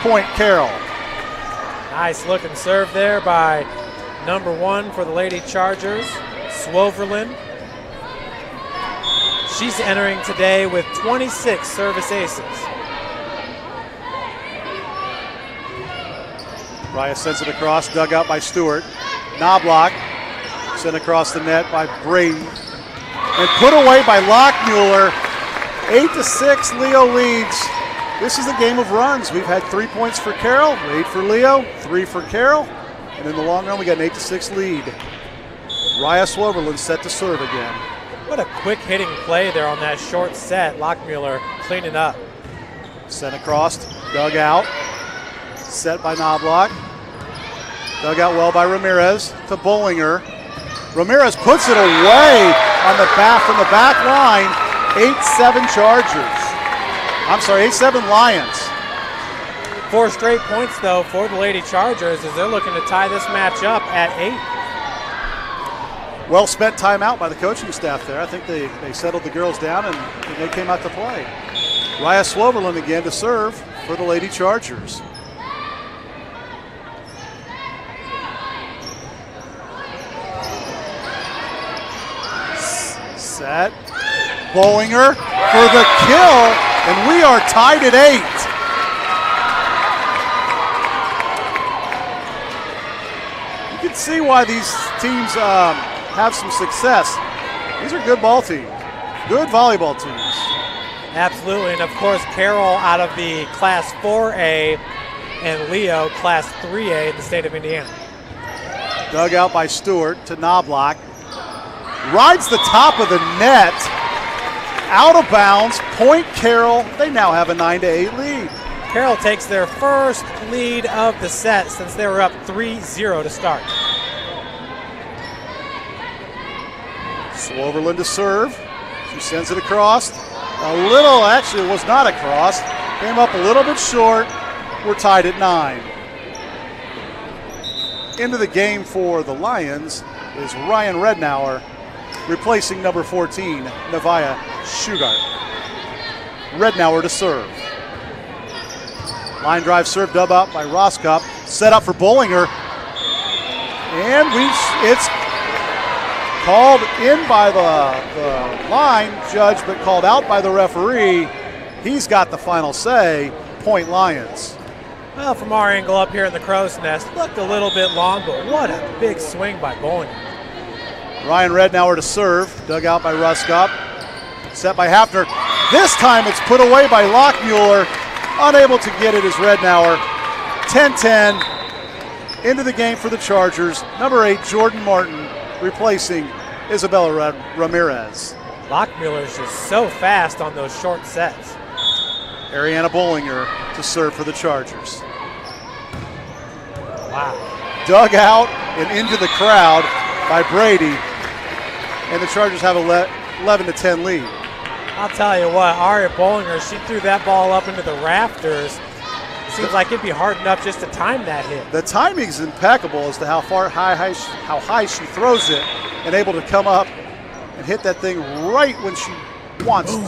Point Carroll. Nice looking serve there by number 1 for the Lady Chargers, Swoverlin. She's entering today with 26 service aces. Raya sends it across, dug out by Stewart. Knobloch sent across the net by Brady. And put away by Lockmuller. 8-6, Leo leads. This is a game of runs. We've had 3 points for Carroll, 8 for Leo, 3 for Carroll. And in the long run, we got an 8-6 lead. Raya Swoverlin set to serve again. What a quick hitting play there on that short set. Lockmuller cleaning up. Sent across, dug out. Set by Knobloch. Dug out well by Ramirez to Bollinger. Ramirez puts it away on the back from the back line. 8-7 Chargers. I'm sorry, 8-7 Lions. 4 straight points, though, for the Lady Chargers as they're looking to tie this match up at 8. Well spent timeout by the coaching staff there. I think they settled the girls down and they came out to play. Raya Swoverlin again to serve for the Lady Chargers. Set. Bollinger for the kill, and we are tied at 8. You can see why these teams have some success. These are good ball teams, good volleyball teams. Absolutely, and of course Carroll out of the Class 4A and Leo Class 3A in the state of Indiana. Dug out by Stewart to Knobloch. Rides the top of the net. Out of bounds, point Carroll. They now have a 9-8 lead. Carroll takes their first lead of the set since they were up 3-0 to start. Swoverlin to serve. She sends it across. Actually it was not a cross. Came up a little bit short. We're tied at 9. Into the game for the Lions is Ryan Rednauer, replacing number 14, Nevaeh Shugart. Rednauer to serve. Line drive serve dub out by Roskop. Set up for Bollinger. And it's called in by the line judge, but called out by the referee. He's got the final say. Point Lions. Well, from our angle up here in the crow's nest, looked a little bit long, but what a big swing by Bollinger. Ryan Rednauer to serve, dug out by Ruskop. Set by Hafner. This time it's put away by Lockmuller. Unable to get it is Rednauer. 10-10 into the game for the Chargers. Number 8, Jordan Martin, replacing Isabella Ramirez. Lockmuller's just so fast on those short sets. Ariana Bollinger to serve for the Chargers. Wow. Dug out and into the crowd by Brady. And the Chargers have a 11-10 lead. I'll tell you what, Aria Bollinger, she threw that ball up into the rafters. Seems like it'd be hard enough just to time that hit. The timing is impeccable as to how high she throws it, and able to come up and hit that thing right when she wants to.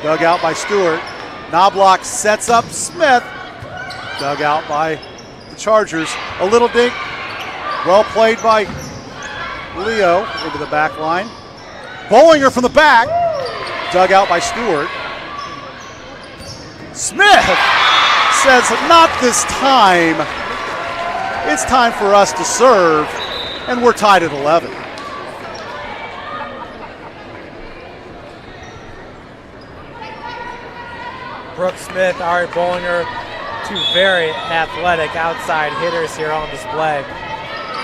Dug out by Stewart. Knobloch sets up Smith. Dug out by the Chargers. A little dink. Well played by Leo into the back line. Bollinger from the back. Dug out by Stewart. Smith says, not this time. It's time for us to serve, and we're tied at 11. Brooke Smith, Ari Bollinger, two very athletic outside hitters here on display.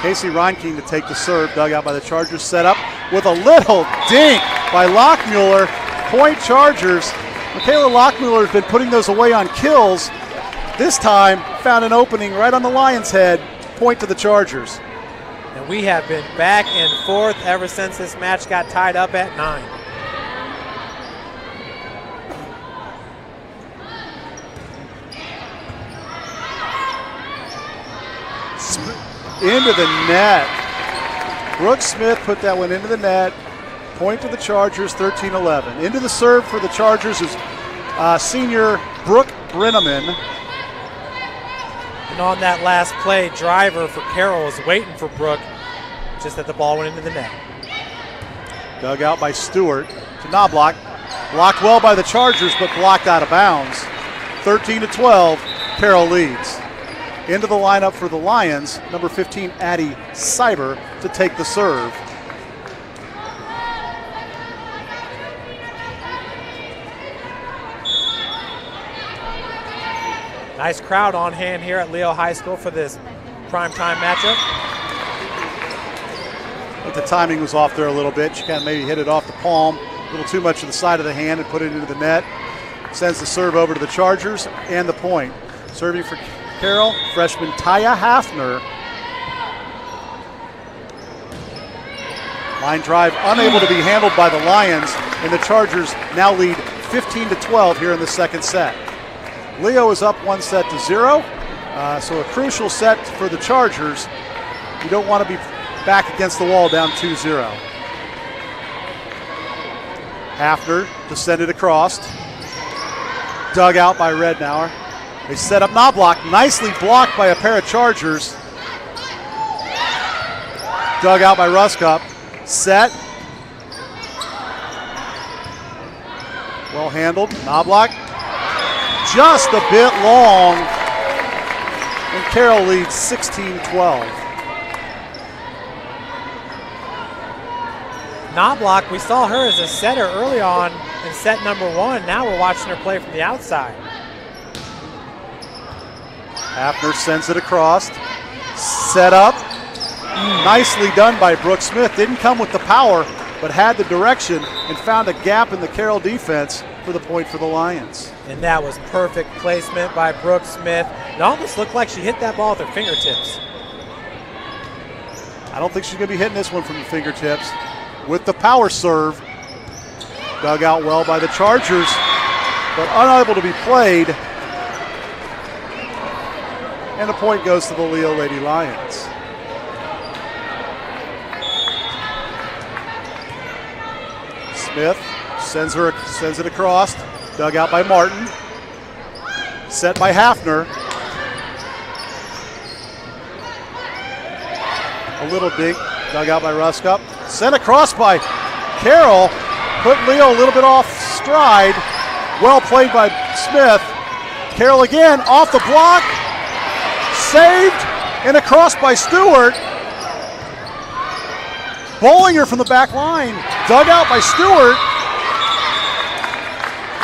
Casey Reinking to take the serve, dug out by the Chargers, set up with a little dink by Lockmuller. Point Chargers, Michaela Lockmuller has been putting those away on kills. This time, found an opening right on the Lions' head. Point to the Chargers. And we have been back and forth ever since this match got tied up at 9. Into the net. Brooke Smith put that one into the net. Point to the Chargers, 13-11. Into the serve for the Chargers is senior Brooke Brenneman. And on that last play, driver for Carroll was waiting for Brooke, just that the ball went into the net. Dug out by Stewart to Knobloch. Blocked well by the Chargers, but blocked out of bounds. 13-12, Carroll leads. Into the lineup for the Lions, number 15, Addie Cyber, to take the serve. Nice crowd on hand here at Leo High School for this primetime matchup. But the timing was off there a little bit. She kind of maybe hit it off the palm, a little too much to the side of the hand and put it into the net. Sends the serve over to the Chargers and the point. Serving for Carroll, freshman Taya Hafner. Line drive unable to be handled by the Lions, and the Chargers now lead 15-12 here in the second set. Leo is up 1-0, so a crucial set for the Chargers. You don't want to be back against the wall down 2-0. Hafner to send it across. Dug out by Rednauer. They set up Knobloch, nicely blocked by a pair of Chargers. Dug out by Ruskup. Set. Well handled. Knobloch just a bit long. And Carroll leads 16-12. Knobloch, we saw her as a setter early on in set number 1. Now we're watching her play from the outside. Hafner sends it across. Set up. Nicely done by Brooke Smith. Didn't come with the power, but had the direction and found a gap in the Carroll defense for the point for the Lions. And that was perfect placement by Brooke Smith. It almost looked like she hit that ball with her fingertips. I don't think she's going to be hitting this one from the fingertips. With the power serve. Dug out well by the Chargers, but unable to be played. And the point goes to the Leo Lady Lions. Smith sends it across. Dug out by Martin. Set by Hafner. A little dig. Dug out by Ruskup. Sent across by Carroll. Put Leo a little bit off stride. Well played by Smith. Carroll again off the block. Saved and across by Stewart. Bollinger from the back line. Dug out by Stewart.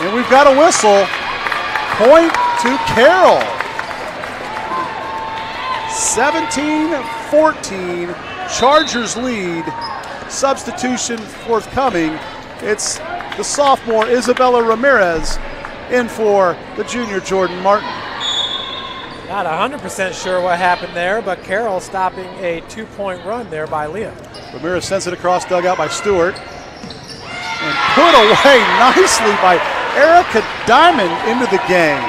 And we've got a whistle. Point to Carroll. 17-14. Chargers lead. Substitution forthcoming. It's the sophomore Isabella Ramirez in for the junior Jordan Martin. Not 100% sure what happened there, but Carroll stopping a 2-point run there by Leo. Ramirez sends it across, dug out by Stewart. And put away nicely by Erica Diamond into the game.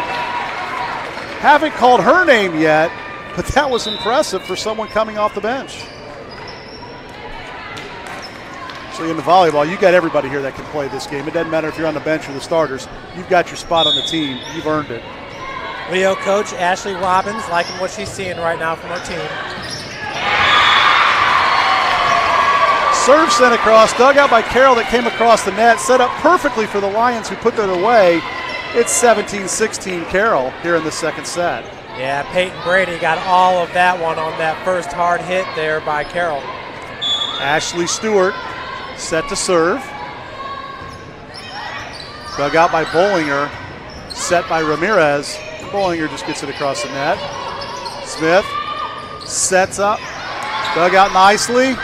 Haven't called her name yet, but that was impressive for someone coming off the bench. So in the volleyball, you got everybody here that can play this game. It doesn't matter if you're on the bench or the starters. You've got your spot on the team. You've earned it. Leo coach Ashley Robbins liking what she's seeing right now from her team. Serve sent across, dug out by Carroll that came across the net, set up perfectly for the Lions who put that away. It's 17-16 Carroll here in the second set. Yeah, Peyton Brady got all of that one on that first hard hit there by Carroll. Ashley Stewart set to serve. Dug out by Bollinger, set by Ramirez. Bollinger just gets it across the net. Smith sets up, dug out nicely.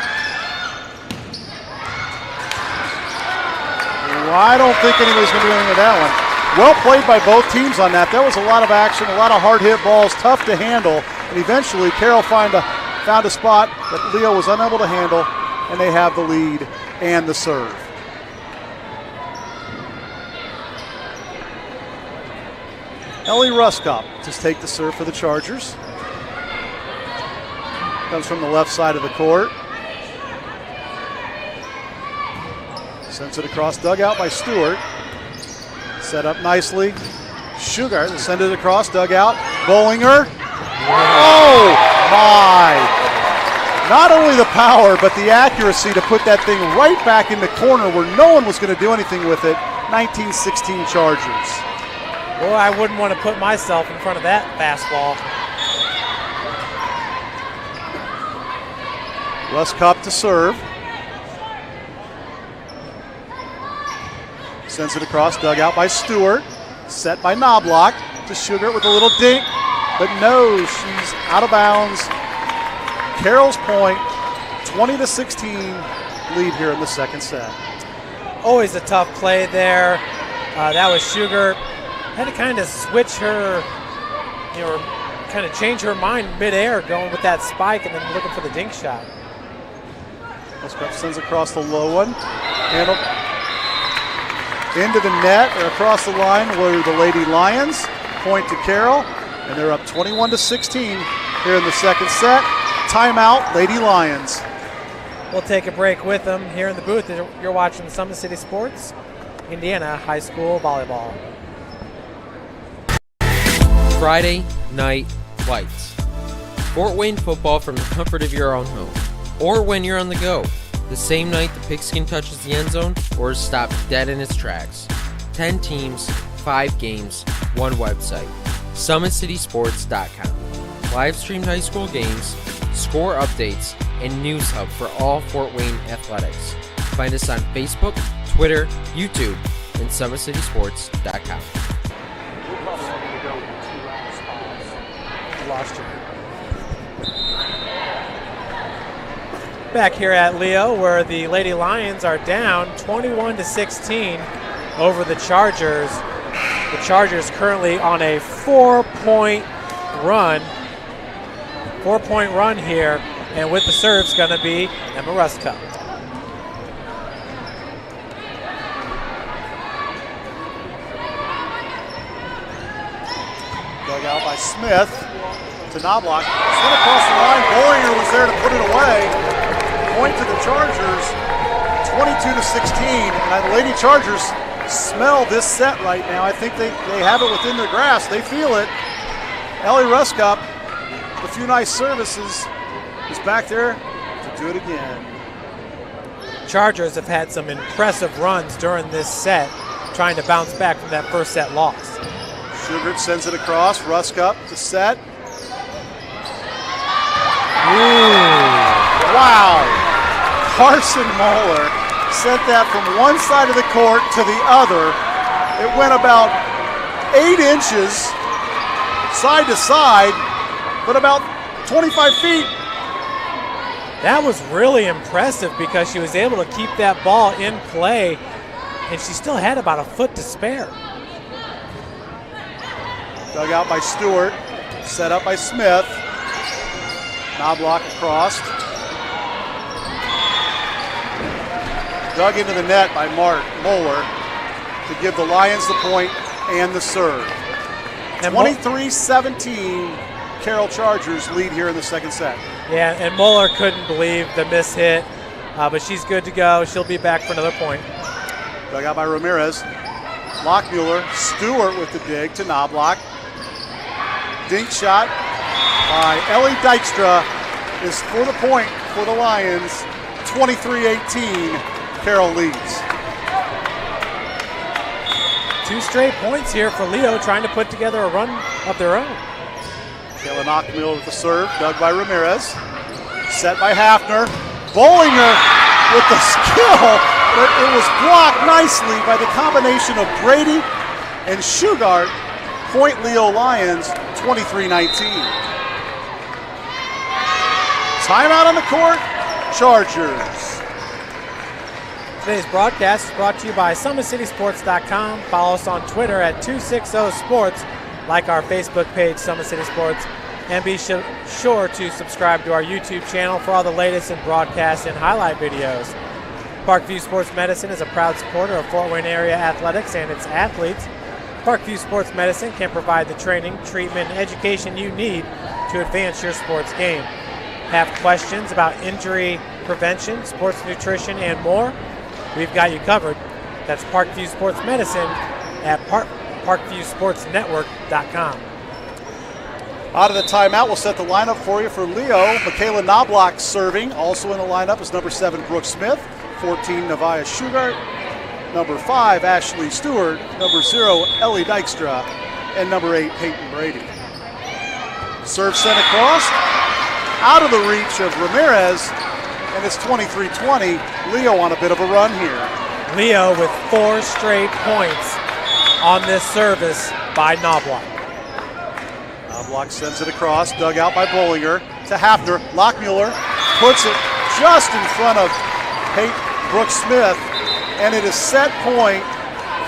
I don't think anybody's going to do anything with that one. Well played by both teams on that. That was a lot of action, a lot of hard hit balls, tough to handle. And eventually Carroll found a spot that Leo was unable to handle, and they have the lead and the serve. Ellie Ruskop to take the serve for the Chargers. Comes from the left side of the court. Sends it across, dug out by Stewart. Set up nicely. Sugar send it across, dug out. Bollinger. Oh my! Not only the power, but the accuracy to put that thing right back in the corner where no one was going to do anything with it. 19-16 Chargers. Boy, I wouldn't want to put myself in front of that fastball. Ruskop to serve. Sends it across, dug out by Stewart. Set by Knobloch to Sugar with a little dink, but no, she's out of bounds. Carroll's point, 20-16 lead here in the second set. Always a tough play there. That was Sugar. Had to kind of switch her, kind of change her mind midair, going with that spike and then looking for the dink shot. Ruskop sends across the low one. Handle into the net or across the line were the Lady Lions. Point to Carroll, and they're up 21-16 here in the second set. Timeout, Lady Lions. We'll take a break with them here in the booth. You're watching Summit City Sports, Indiana High School Volleyball. Friday Night Lights. Fort Wayne football from the comfort of your own home, or when you're on the go. The same night the pigskin touches the end zone or is stopped dead in its tracks. 10 teams, 5 games, 1 website. SummitCitySports.com. Live streamed high school games, score updates, and news hub for all Fort Wayne athletics. Find us on Facebook, Twitter, YouTube, and SummitCitySports.com. Lost you. Back here at Leo, where the Lady Lions are down 21-16 over the Chargers. The Chargers currently on a 4-point run. 4-point run here, and with the serve's going to be Emma Ruskop. Dug out by Smith to Knobloch. Sent across the line. Bollinger was there to put it away. Point to the Chargers, 22-16. And the Lady Chargers smell this set right now. I think they have it within their grasp. They feel it. Ellie Ruskop, a few nice services, is back there to do it again. Chargers have had some impressive runs during this set, trying to bounce back from that first set loss. Sugar sends it across. Ruskop to set. Ooh. Wow. Carson Moeller sent that from one side of the court to the other. It went about 8 inches side to side, but about 25 feet. That was really impressive because she was able to keep that ball in play, and she still had about a foot to spare. Dug out by Stewart, set up by Smith. Knobloch across. Dug into the net by Moeller to give the Lions the point and the serve. 23-17, Carroll Chargers lead here in the second set. Yeah, and Moeller couldn't believe the miss hit, but she's good to go. She'll be back for another point. Dug out by Ramirez. Lockmuller, Stewart with the dig to Knobloch. Dink shot by Ellie Dykstra is for the point for the Lions. 23-18, Carroll leads. 2 straight points here for Leo, trying to put together a run of their own. Kayla Knockmill with the serve, dug by Ramirez. Set by Hafner. Bollinger with the skill, but it was blocked nicely by the combination of Brady and Shugart. Point Leo Lions, 23-19. Timeout on the court, Chargers. Today's broadcast is brought to you by SummitCitySports.com. Follow us on Twitter at 260Sports. Like our Facebook page, Summit City Sports. And be sure to subscribe to our YouTube channel for all the latest in broadcast and highlight videos. Parkview Sports Medicine is a proud supporter of Fort Wayne area athletics and its athletes. Parkview Sports Medicine can provide the training, treatment, and education you need to advance your sports game. Have questions about injury prevention, sports nutrition, and more? We've got you covered. That's Parkview Sports Medicine at parkviewsportsnetwork.com. Out of the timeout, we'll set the lineup for you for Leo. Michaela Knobloch serving. Also in the lineup is number 7, Brooke Smith, 14, Nevaeh Shugart, number 5, Ashley Stewart, number 0, Ellie Dykstra, and number 8, Peyton Brady. Serve sent across, out of the reach of Ramirez, and it's 23-20. Leo on a bit of a run here. Leo with 4 straight points on this service by Knobloch. Knobloch sends it across, dug out by Bollinger to Hafner. Lockmuller puts it just in front of Brooke Smith, and it is set point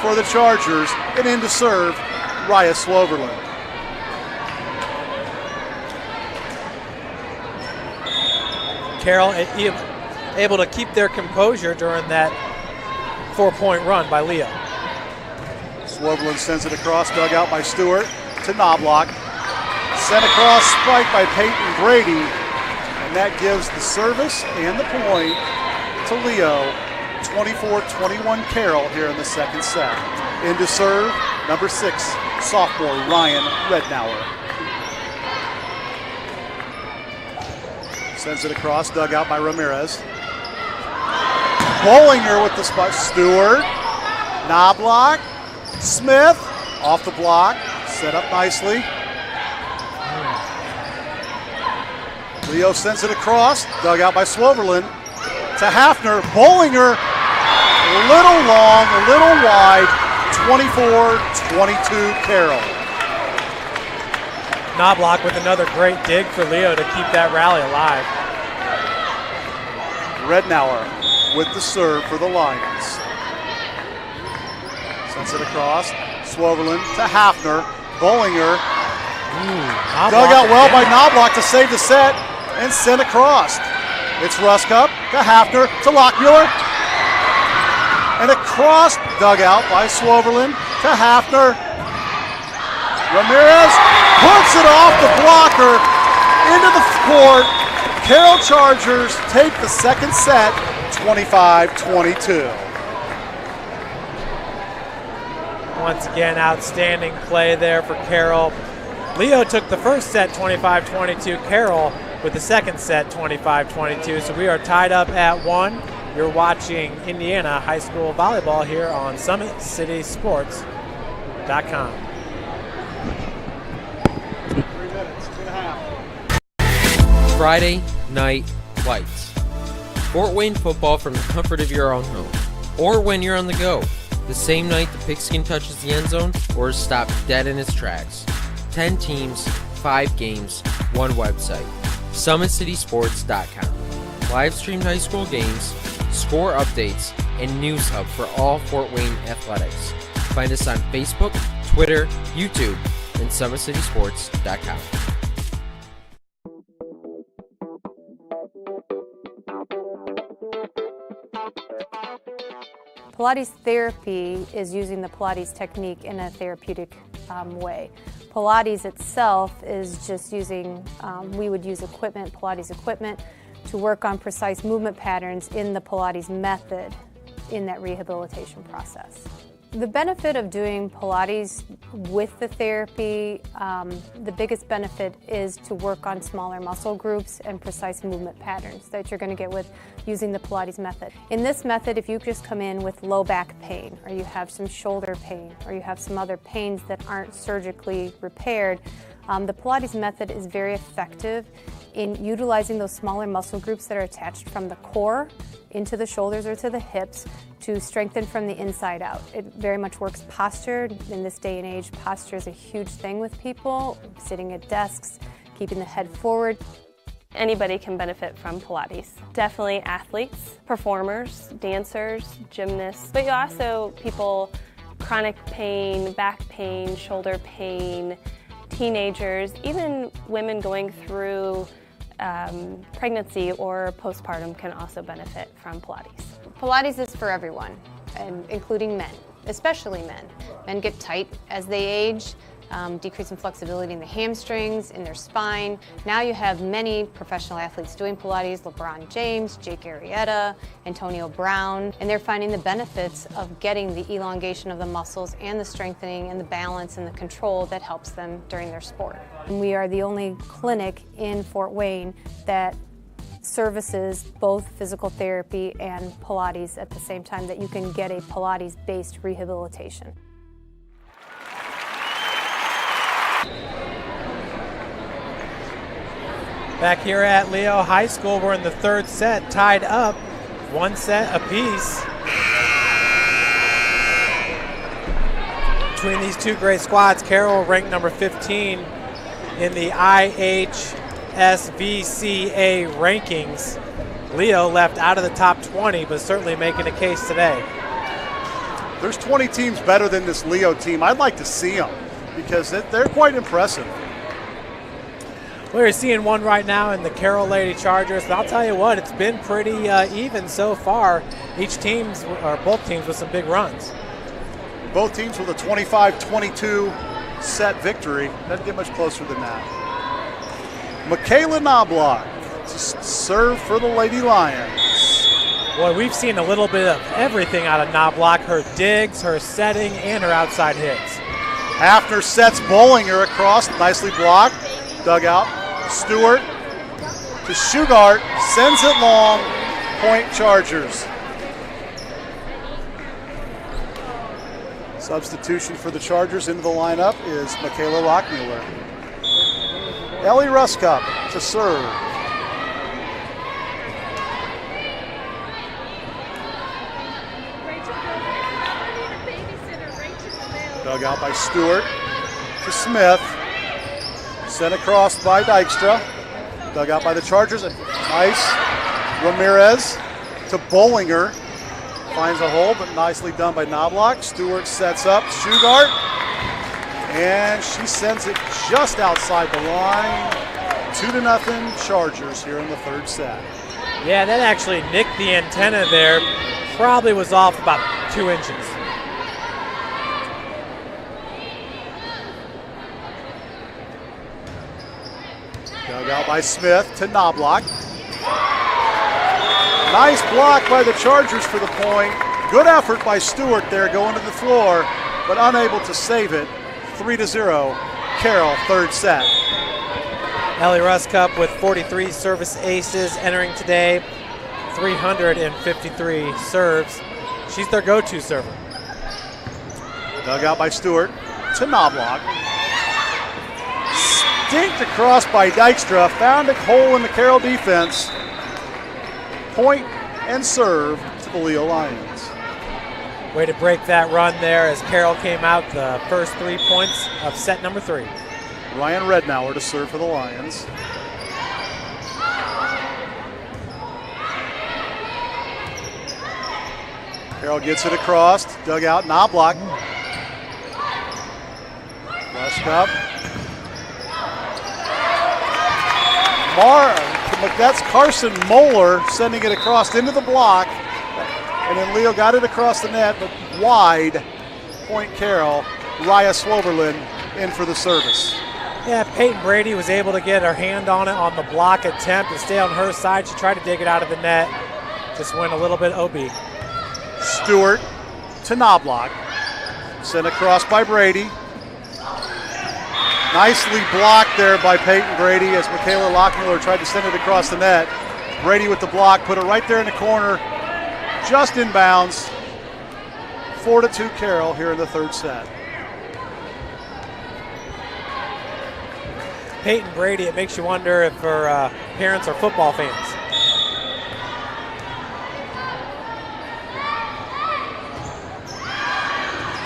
for the Chargers, and in to serve Raya Swoverland. Carroll able to keep their composure during that 4-point run by Leo. Swoverland sends it across, dug out by Stewart to Knobloch. Sent across, spike by Peyton Brady, and that gives the service and the point to Leo. 24-21 Carroll here in the second set. In to serve, number 6, sophomore Ryan Rednauer. Sends it across, dug out by Ramirez. Bollinger with the spot. Stewart, Knobloch, Smith, off the block, set up nicely. Leo sends it across, dug out by Swoverland to Hafner. Bollinger, a little long, a little wide, 24-22 Carroll. Knobloch with another great dig for Leo to keep that rally alive. Rednauer with the serve for the Lions. Sends it across, Swoverland to Hafner. Bollinger, dug out well by Knobloch to save the set and sent across. It's Ruskup to Hafner to Lockmuller. And a cross dug out by Swoverland to Hafner. Ramirez puts it off the blocker into the court. Carroll Chargers take the second set, 25-22. Once again, outstanding play there for Carroll. Leo took the first set 25-22. Carroll with the second set 25-22. So we are tied up at 1. You're watching Indiana High School Volleyball here on SummitCitySports.com. 3 minutes, 2.5. Friday Night Lights. Fort Wayne football from the comfort of your own home. Or when you're on the go. The same night the pigskin touches the end zone or is stopped dead in its tracks. 10 teams, 5 games, 1 website. SummitCitySports.com. Live streamed high school games, score updates, and news hub for all Fort Wayne athletics. Find us on Facebook, Twitter, YouTube, and SummitCitySports.com. Pilates therapy is using the Pilates technique in a therapeutic way. Pilates itself is just using, we would use equipment, Pilates equipment, to work on precise movement patterns in the Pilates method in that rehabilitation process. The benefit of doing Pilates with the therapy, the biggest benefit is to work on smaller muscle groups and precise movement patterns that you're going to get with using the Pilates method. In this method, if you just come in with low back pain, or you have some shoulder pain, or you have some other pains that aren't surgically repaired, the Pilates method is very effective in utilizing those smaller muscle groups that are attached from the core into the shoulders or to the hips to strengthen from the inside out. It very much works posture. In this day and age, posture is a huge thing with people, sitting at desks, keeping the head forward. Anybody can benefit from Pilates. Definitely athletes, performers, dancers, gymnasts, but also people chronic pain, back pain, shoulder pain, teenagers, even women going through pregnancy or postpartum can also benefit from Pilates. Pilates is for everyone, and including men, especially men. Men get tight as they age, decrease in flexibility in the hamstrings, in their spine. Now you have many professional athletes doing Pilates, LeBron James, Jake Arrieta, Antonio Brown, and they're finding the benefits of getting the elongation of the muscles and the strengthening and the balance and the control that helps them during their sport. And we are the only clinic in Fort Wayne that services both physical therapy and Pilates at the same time, that you can get a Pilates-based rehabilitation. Back here at Leo High School, we're in the third set, tied up, 1 set apiece. Between these two great squads, Carroll ranked number 15 in the IHSAA rankings. Leo left out of the top 20, but certainly making a case today. There's 20 teams better than this Leo team. I'd like to see them because they're quite impressive. We're seeing one right now in the Carroll Lady Chargers, but I'll tell you what, it's been pretty even so far. Both teams with some big runs. Both teams with a 25-22 set victory. Doesn't get much closer than that. Michaela Knobloch to serve for the Lady Lions. Boy, we've seen a little bit of everything out of Knobloch, her digs, her setting, and her outside hits. Hafner sets Bollinger across, nicely blocked. Dugout. Stewart to Shugart, sends it long, point Chargers. Substitution for the Chargers into the lineup is Michaela Lockmuller. Ellie Ruskup to serve. Dugout by Stewart to Smith. Sent across by Dykstra. Dug out by the Chargers. Nice. Ramirez to Bollinger. Finds a hole, but nicely done by Knobloch. Stewart sets up. Shugart. And she sends it just outside the line. 2-0 Chargers here in the third set. Yeah, that actually nicked the antenna there. Probably was off about 2 inches. Dug out by Smith to Knobloch. Nice block by the Chargers for the point. Good effort by Stewart there going to the floor, but unable to save it. 3-0, Carroll, third set. Ellie Ruskup with 43 service aces entering today, 353 serves. She's their go-to server. Dug out by Stewart to Knobloch. Dinked across by Dykstra, found a hole in the Carroll defense. Point and serve to the Leo Lions. Way to break that run there as Carroll came out the first 3 points of set number 3. Ryan Rednauer to serve for the Lions. Carroll gets it across, dug out Knobloch. Ruskup. That's Carson Moeller sending it across into the block. And then Leo got it across the net, but wide. Point Carroll. Raya Swoberlin in for the service. Yeah, Peyton Brady was able to get her hand on it on the block attempt and stay on her side. She tried to dig it out of the net. Just went a little bit OB. Stewart to Knobloch. Sent across by Brady. Nicely blocked there by Peyton Brady as Michaela Lockmuller tried to send it across the net. Brady with the block, put it right there in the corner, just inbounds. 4-2 Carroll here in the third set. Peyton Brady, it makes you wonder if her parents are football fans.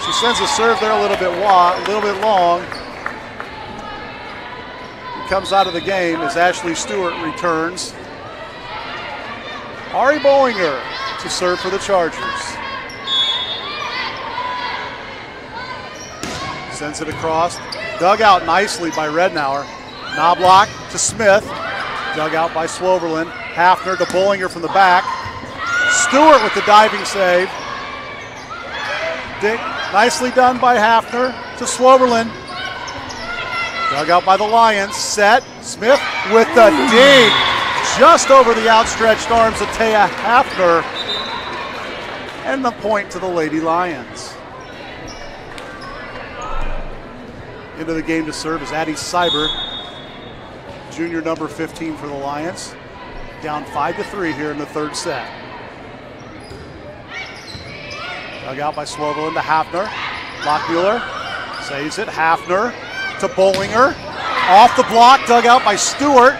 She sends a serve there a little bit long. comes out of the game as Ashley Stewart returns. Ari Bollinger to serve for the Chargers. Sends it across. Dug out nicely by Rednauer. Knobloch to Smith. Dug out by Swoverland. Hafner to Bollinger from the back. Stewart with the diving save. Nicely done by Hafner to Swoverland. Dug out by the Lions. Set. Smith with the dig. Just over the outstretched arms of Taya Hafner. And the point to the Lady Lions. Into the game to serve is Addie Cyber, junior number 15 for the Lions. Down 5-3 here in the third set. Dug out by Swoverland to Hafner. Lockmuller saves it. Hafner to Bollinger. Off the block, dug out by Stewart.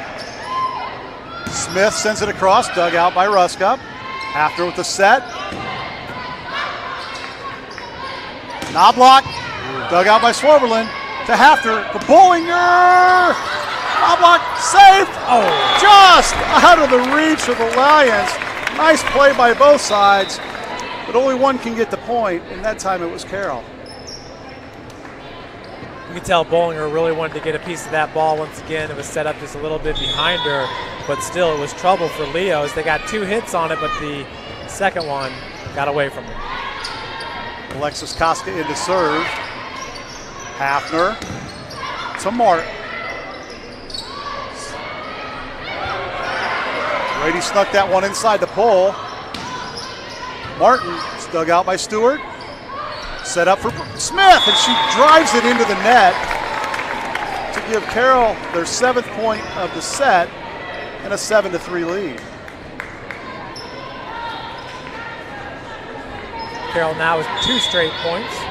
Smith sends it across, dug out by Ruska. Hafner with the set. Knobloch, dug out by Swoverland. To Hafner, to Bollinger. Knobloch safe. Oh, just out of the reach of the Lions. Nice play by both sides, but only one can get the point, and that time it was Carroll. You can tell Bollinger really wanted to get a piece of that ball once again. It was set up just a little bit behind her, but still it was trouble for Leo as they got 2 hits on it, but the second one got away from her. Alexis Koska in to serve. Hafner to Martin. Brady snuck that one inside the pole. Martin is dug out by Stewart. Set up for Smith, and she drives it into the net to give Carroll their 7th point of the set and a 7-3 lead. Carroll now with 2 straight points.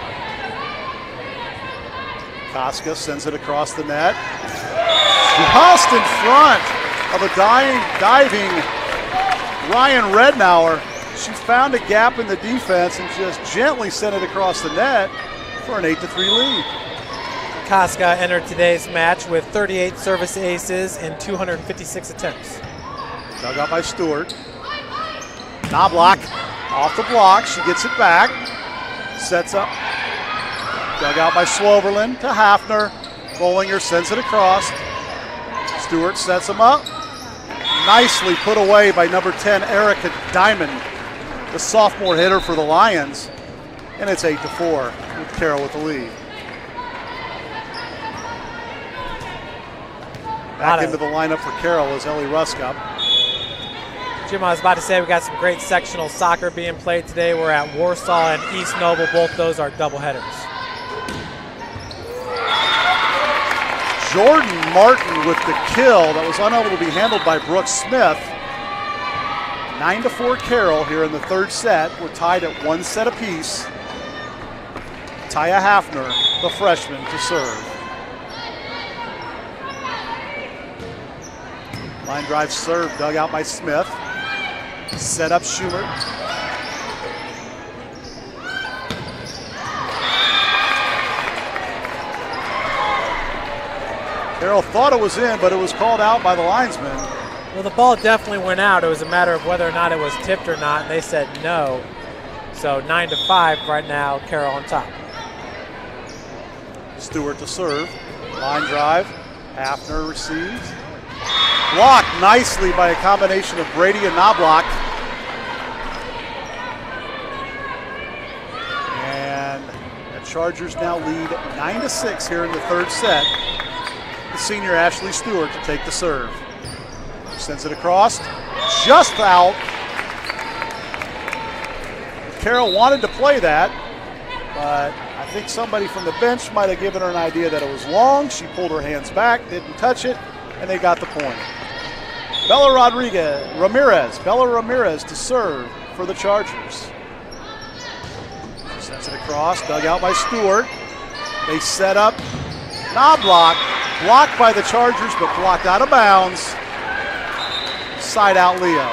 Koska sends it across the net. Just in front of a diving Ryan Rednauer. She found a gap in the defense and just gently sent it across the net for an 8-3 lead. Koska entered today's match with 38 service aces and 256 attempts. Dug out by Stewart. Knobloch off the block. She gets it back. Sets up. Dug out by Swoverland to Hafner. Bollinger sends it across. Stewart sets him up. Nicely put away by number 10, Erica Diamond, the sophomore hitter for the Lions. And it's 8-4 with Carroll with the lead. Back into the lineup for Carroll is Ellie Ruska. Jim, I was about to say we got some great sectional soccer being played today. We're at Warsaw and East Noble. Both those are doubleheaders. Jordan Martin with the kill that was unable to be handled by Brooke Smith. 9-4 Carroll here in the third set. We're tied at 1 set apiece. Taya Hafner, the freshman, to serve. Line drive serve dug out by Smith. Set up Schumer. Carroll thought it was in, but it was called out by the linesman. Well, the ball definitely went out. It was a matter of whether or not it was tipped or not, and they said no. So 9-5 right now, Carroll on top. Stewart to serve. Line drive. Hafner receives. Blocked nicely by a combination of Brady and Knobloch. And the Chargers now lead 9-6 here in the third set. The senior Ashley Stewart to take the serve. Sends it across. Just out. Carroll wanted to play that, but I think somebody from the bench might have given her an idea that it was long. She pulled her hands back, didn't touch it, and they got the point. Bella Ramirez to serve for the Chargers. Sends it across, dug out by Stewart. They set up. Knobloch, blocked by the Chargers, but blocked out of bounds. Side out Leo.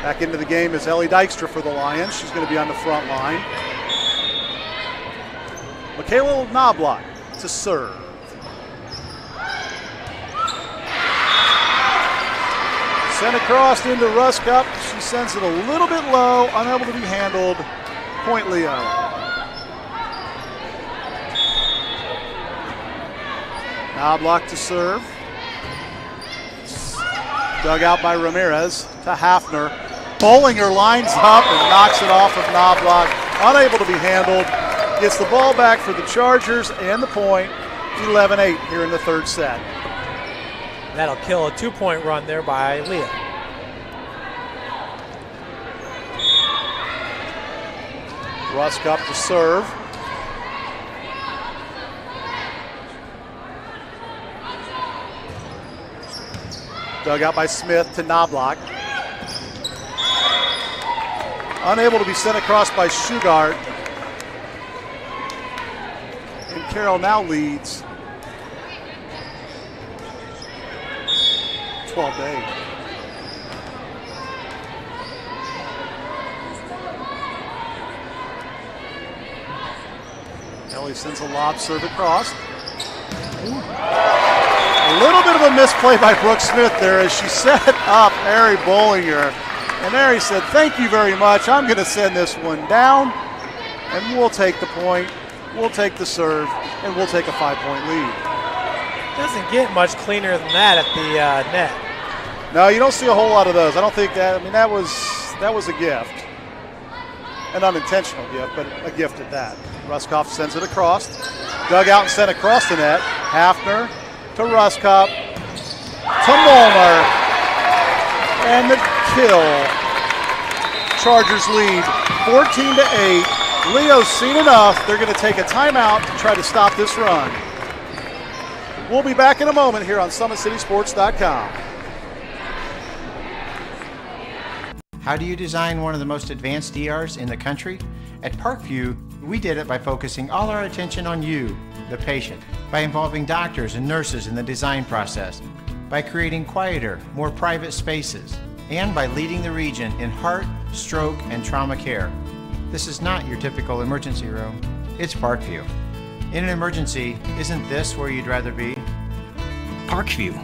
Back into the game is Ellie Dykstra for the Lions. She's going to be on the front line. Michaela Knobloch to serve. Sent across into Ruskup. She sends it a little bit low, unable to be handled. Point Leo. Knobloch to serve. Dug out by Ramirez to Hafner. Bollinger lines up and knocks it off of Knobloch. Unable to be handled. Gets the ball back for the Chargers and the point. 11-8 here in the third set. That'll kill a 2-point run there by Leah. Ruskup to serve. Dug out by Smith to Knobloch. Unable to be sent across by Shugart. And Carroll now leads 12-8. Ellie sends a lob serve across. A little bit of a misplay by Brooke Smith there as she set up Ari Bollinger. And Ari said, thank you very much. I'm going to send this one down, and we'll take the point. We'll take the serve, and we'll take a 5-point lead. Doesn't get much cleaner than that at the net. No, you don't see a whole lot of those. I don't think that. I mean, that was a gift. An unintentional gift, but a gift at that. Ruskoff sends it across. Dug out and sent across the net. Hafner to Ruskoff to Molnar. And the kill. Chargers lead 14-8. Leo's seen enough. They're going to take a timeout to try to stop this run. We'll be back in a moment here on SummitCitySports.com. How do you design one of the most advanced ERs in the country? At Parkview, we did it by focusing all our attention on you, the patient, by involving doctors and nurses in the design process, by creating quieter, more private spaces, and by leading the region in heart, stroke, and trauma care. This is not your typical emergency room. It's Parkview. In an emergency, isn't this where you'd rather be? Parkview,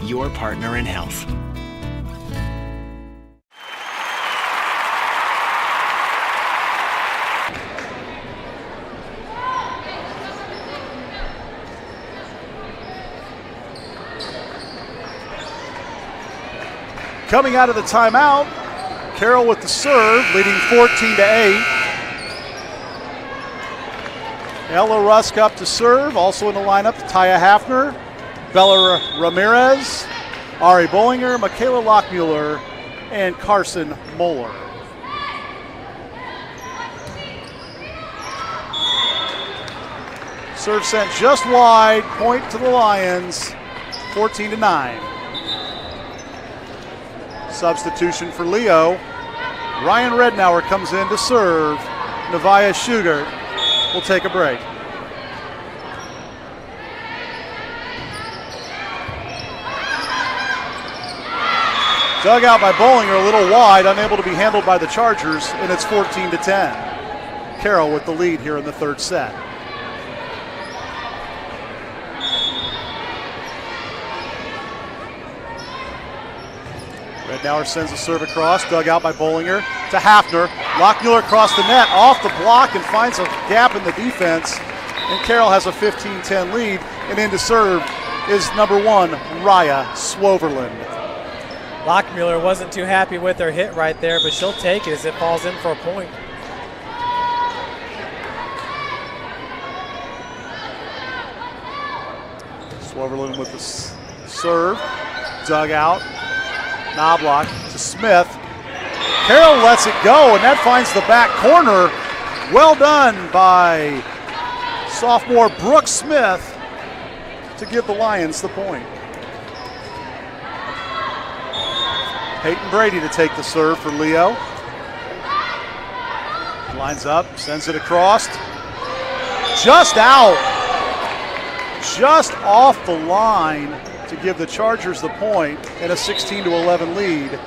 your partner in health. Coming out of the timeout, Carroll with the serve, leading 14-8. Ella Ruskoff to serve, also in the lineup, Taya Hafner, Bella Ramirez, Ari Bollinger, Michaela Lockmuller, and Carson Moeller. Serve sent just wide, point to the Lions, 14-9. Substitution for Leo. Ryan Rednauer comes in to serve. Nevaeh Shugart will take a break. Dug out by Bollinger, a little wide, unable to be handled by the Chargers, and it's 14-10. Carroll with the lead here in the third set. Rednauer sends a serve across, dug out by Bollinger to Hafner. Lockmuller across the net, off the block, and finds a gap in the defense. And Carroll has a 15-10 lead, and in to serve is number 1, Raya Swoverland. Lockmuller wasn't too happy with her hit right there, but she'll take it as it falls in for a point. Swoverland with the serve, dug out. Knobloch to Smith. Carroll lets it go, and that finds the back corner. Well done by sophomore Brooke Smith to give the Lions the point. Peyton Brady to take the serve for Leo. Lines up, sends it across. Just out. Just off the line to give the Chargers the point and a 16-11 lead.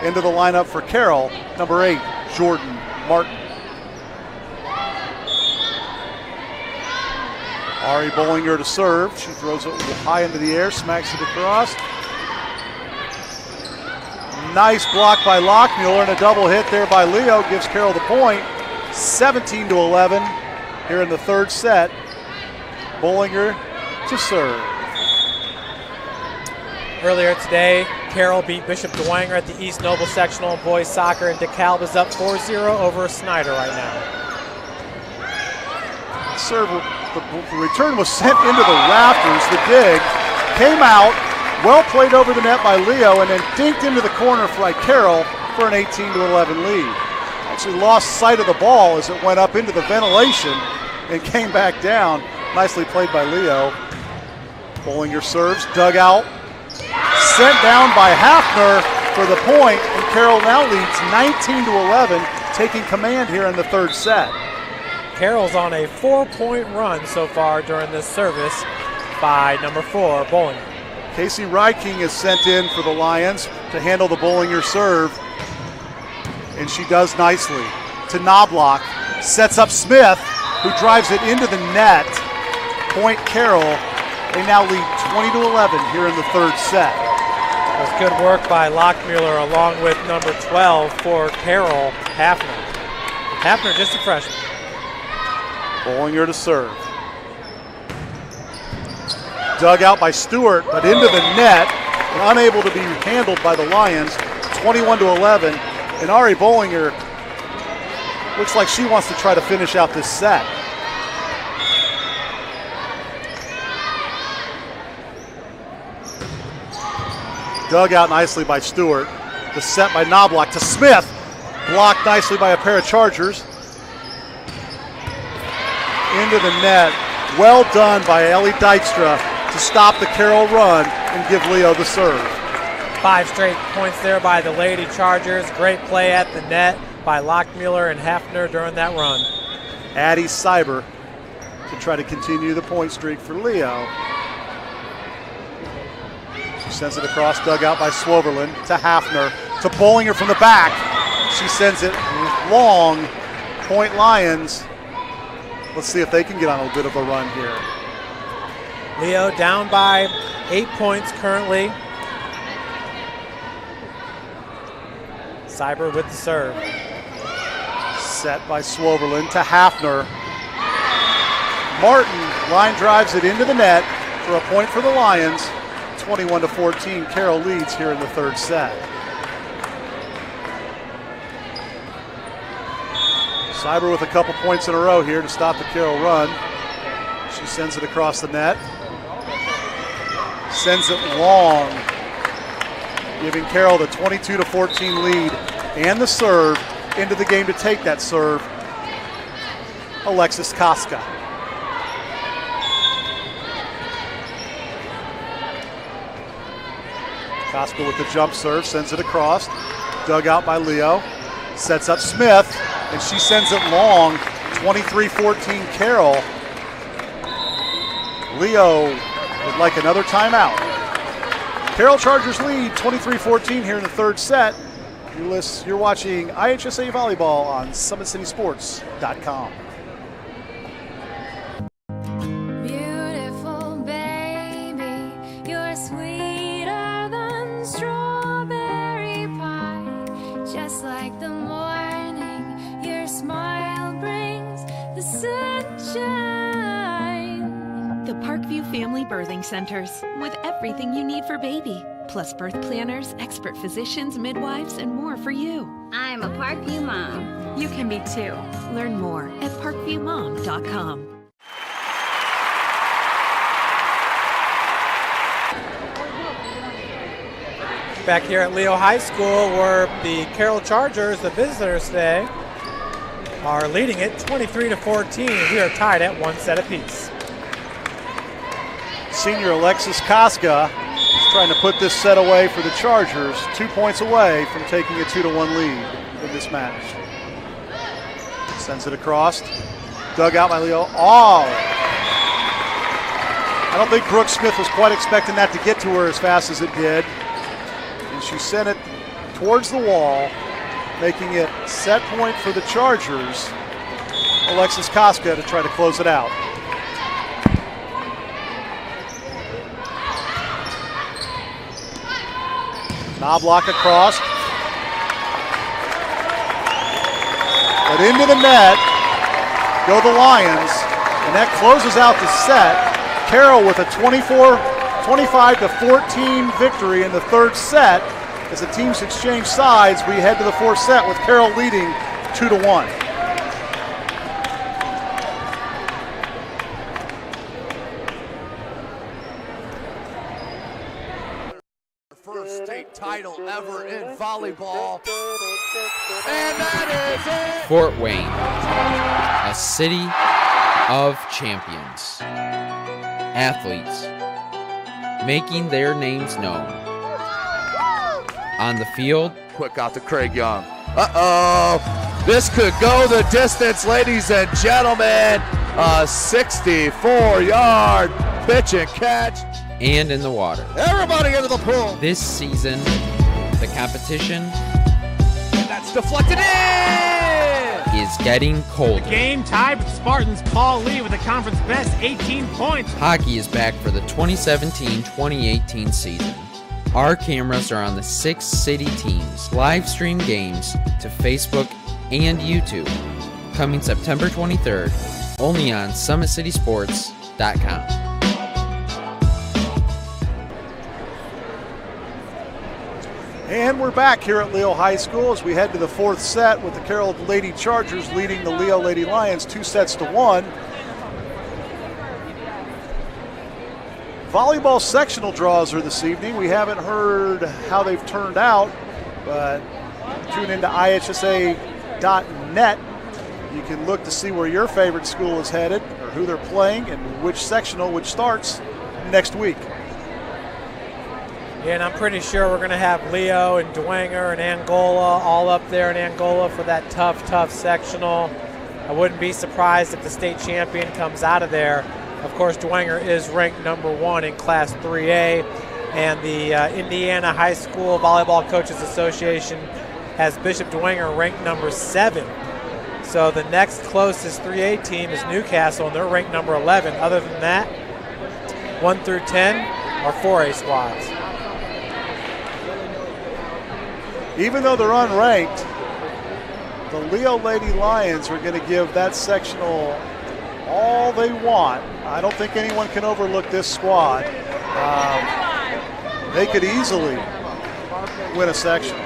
Into the lineup for Carroll, number 8, Jordan Martin. Ari Bollinger to serve. She throws it high into the air, smacks it across. nice block by Lockmuller, and a double hit there by Leo gives Carroll the point. 17-11 here in the third set. Bollinger to serve. Earlier today, Carroll beat Bishop Dwenger at the East Noble Sectional in boys soccer, and DeKalb is up 4-0 over Snyder right now. Serve, the return was sent into the rafters. The dig came out, well played over the net by Leo, and then dinked into the corner by Carroll for an 18-11 lead. Actually lost sight of the ball as it went up into the ventilation and came back down. Nicely played by Leo. Bollinger serves, dug out, sent down by Hafner for the point, and Carroll now leads 19-11, taking command here in the third set. Carroll's on a 4-point run so far during this service by number 4, Bollinger. Casey Ryking is sent in for the Lions to handle the Bollinger serve, and she does nicely. To Knobloch, sets up Smith, who drives it into the net. Point Carroll. They now lead 20-11 here in the third set. That was good work by Lockmuller along with number 12 for Carroll, Hafner. Hafner just a freshman. Bollinger to serve. Dug out by Stewart, but into the net and unable to be handled by the Lions. 21-11, and Ari Bollinger looks like she wants to try to finish out this set. Dug out nicely by Stewart. The set by Knobloch to Smith. Blocked nicely by a pair of Chargers. Into the net. Well done by Ellie Dykstra to stop the Carroll run and give Leo the serve. 5 straight points there by the Lady Chargers. Great play at the net by Lockmuller and Hafner during that run. Addie Cyber to try to continue the point streak for Leo. She sends it across, dug out by Swoverland to Hafner, to Bollinger from the back. She sends it long, point Lions. Let's see if they can get on a bit of a run here. Leo down by 8 points currently. Cyber with the serve. Set by Swoverland to Hafner. Martin line drives it into the net for a point for the Lions. 21-14, Carroll leads here in the third set. Cyber with a couple points in a row here to stop the Carroll run. She sends it across the net. Sends it long, giving Carroll the 22-14 lead and the serve into the game to take that serve. Alexis Koska. Koska with the jump serve, sends it across. Dug out by Leo. Sets up Smith, and she sends it long. 23-14 Carroll. Leo would like another timeout. Carroll Chargers lead 23-14 here in the third set. You're watching IHSAA Volleyball on SummitCitySports.com. Beautiful baby, you're sweeter than strawberry pie. Just like the morning, your smile brings the sunshine. The Parkview Family Birthing Centers, with everything you need for baby, plus birth planners, expert physicians, midwives, and more for you. I'm a Parkview mom. You can be too. Learn more at parkviewmom.com. Back here at Leo High School, where the Carroll Chargers, the visitors today, are leading it 23-14. We are tied at 1 set apiece. Senior Alexis Koska is trying to put this set away for the Chargers, 2 points away from taking a 2-1 lead in this match. Sends it across, dug out by Leo. Oh! I don't think Brooke Smith was quite expecting that to get to her as fast as it did. And she sent it towards the wall, making it set point for the Chargers. Alexis Koska to try to close it out. Knobloch across, But into the net go the Lions, and that closes out the set. Carroll with a 25-14 victory in the third set. As the teams exchange sides, we head to the fourth set with Carroll leading 2-1. First state title ever in volleyball. And that is it! Fort Wayne, a city of champions. Athletes making their names known. On the field, Quick out to Craig Young. Uh-oh. This could go the distance, ladies and gentlemen. A 64-yard pitch and catch. and in the water. Everybody into the pool. This season, the competition That's deflected in. is getting colder. The game tied with Spartans Paul Lee with the conference best 18 points. Hockey is back for the 2017-2018 season. Our cameras are on the 6 city teams. Live stream games to Facebook and YouTube. Coming September 23rd, only on SummitCitySports.com. And we're back here at Leo High School as we head to the fourth set with the Carroll Lady Chargers leading the Leo Lady Lions 2-1. Volleyball sectional draws are this evening. We haven't heard how they've turned out, but tune into IHSAA.net. You can look to see where your favorite school is headed or who they're playing and which sectional, which starts next week. Yeah, and I'm pretty sure we're going to have Leo and Dwenger and Angola all up there in Angola for that tough sectional. I wouldn't be surprised if the state champion comes out of there. Of course, Dwenger is ranked number 1 in Class 3A, and the Indiana High School Volleyball Coaches Association has Bishop Dwenger ranked number 7. So the next closest 3A team is Newcastle, and they're ranked number 11. Other than that, 1 through 10 are 4A squads. Even though they're unranked, the Leo Lady Lions are going to give that sectional all they want. I don't think anyone can overlook this squad. They could easily win a sectional.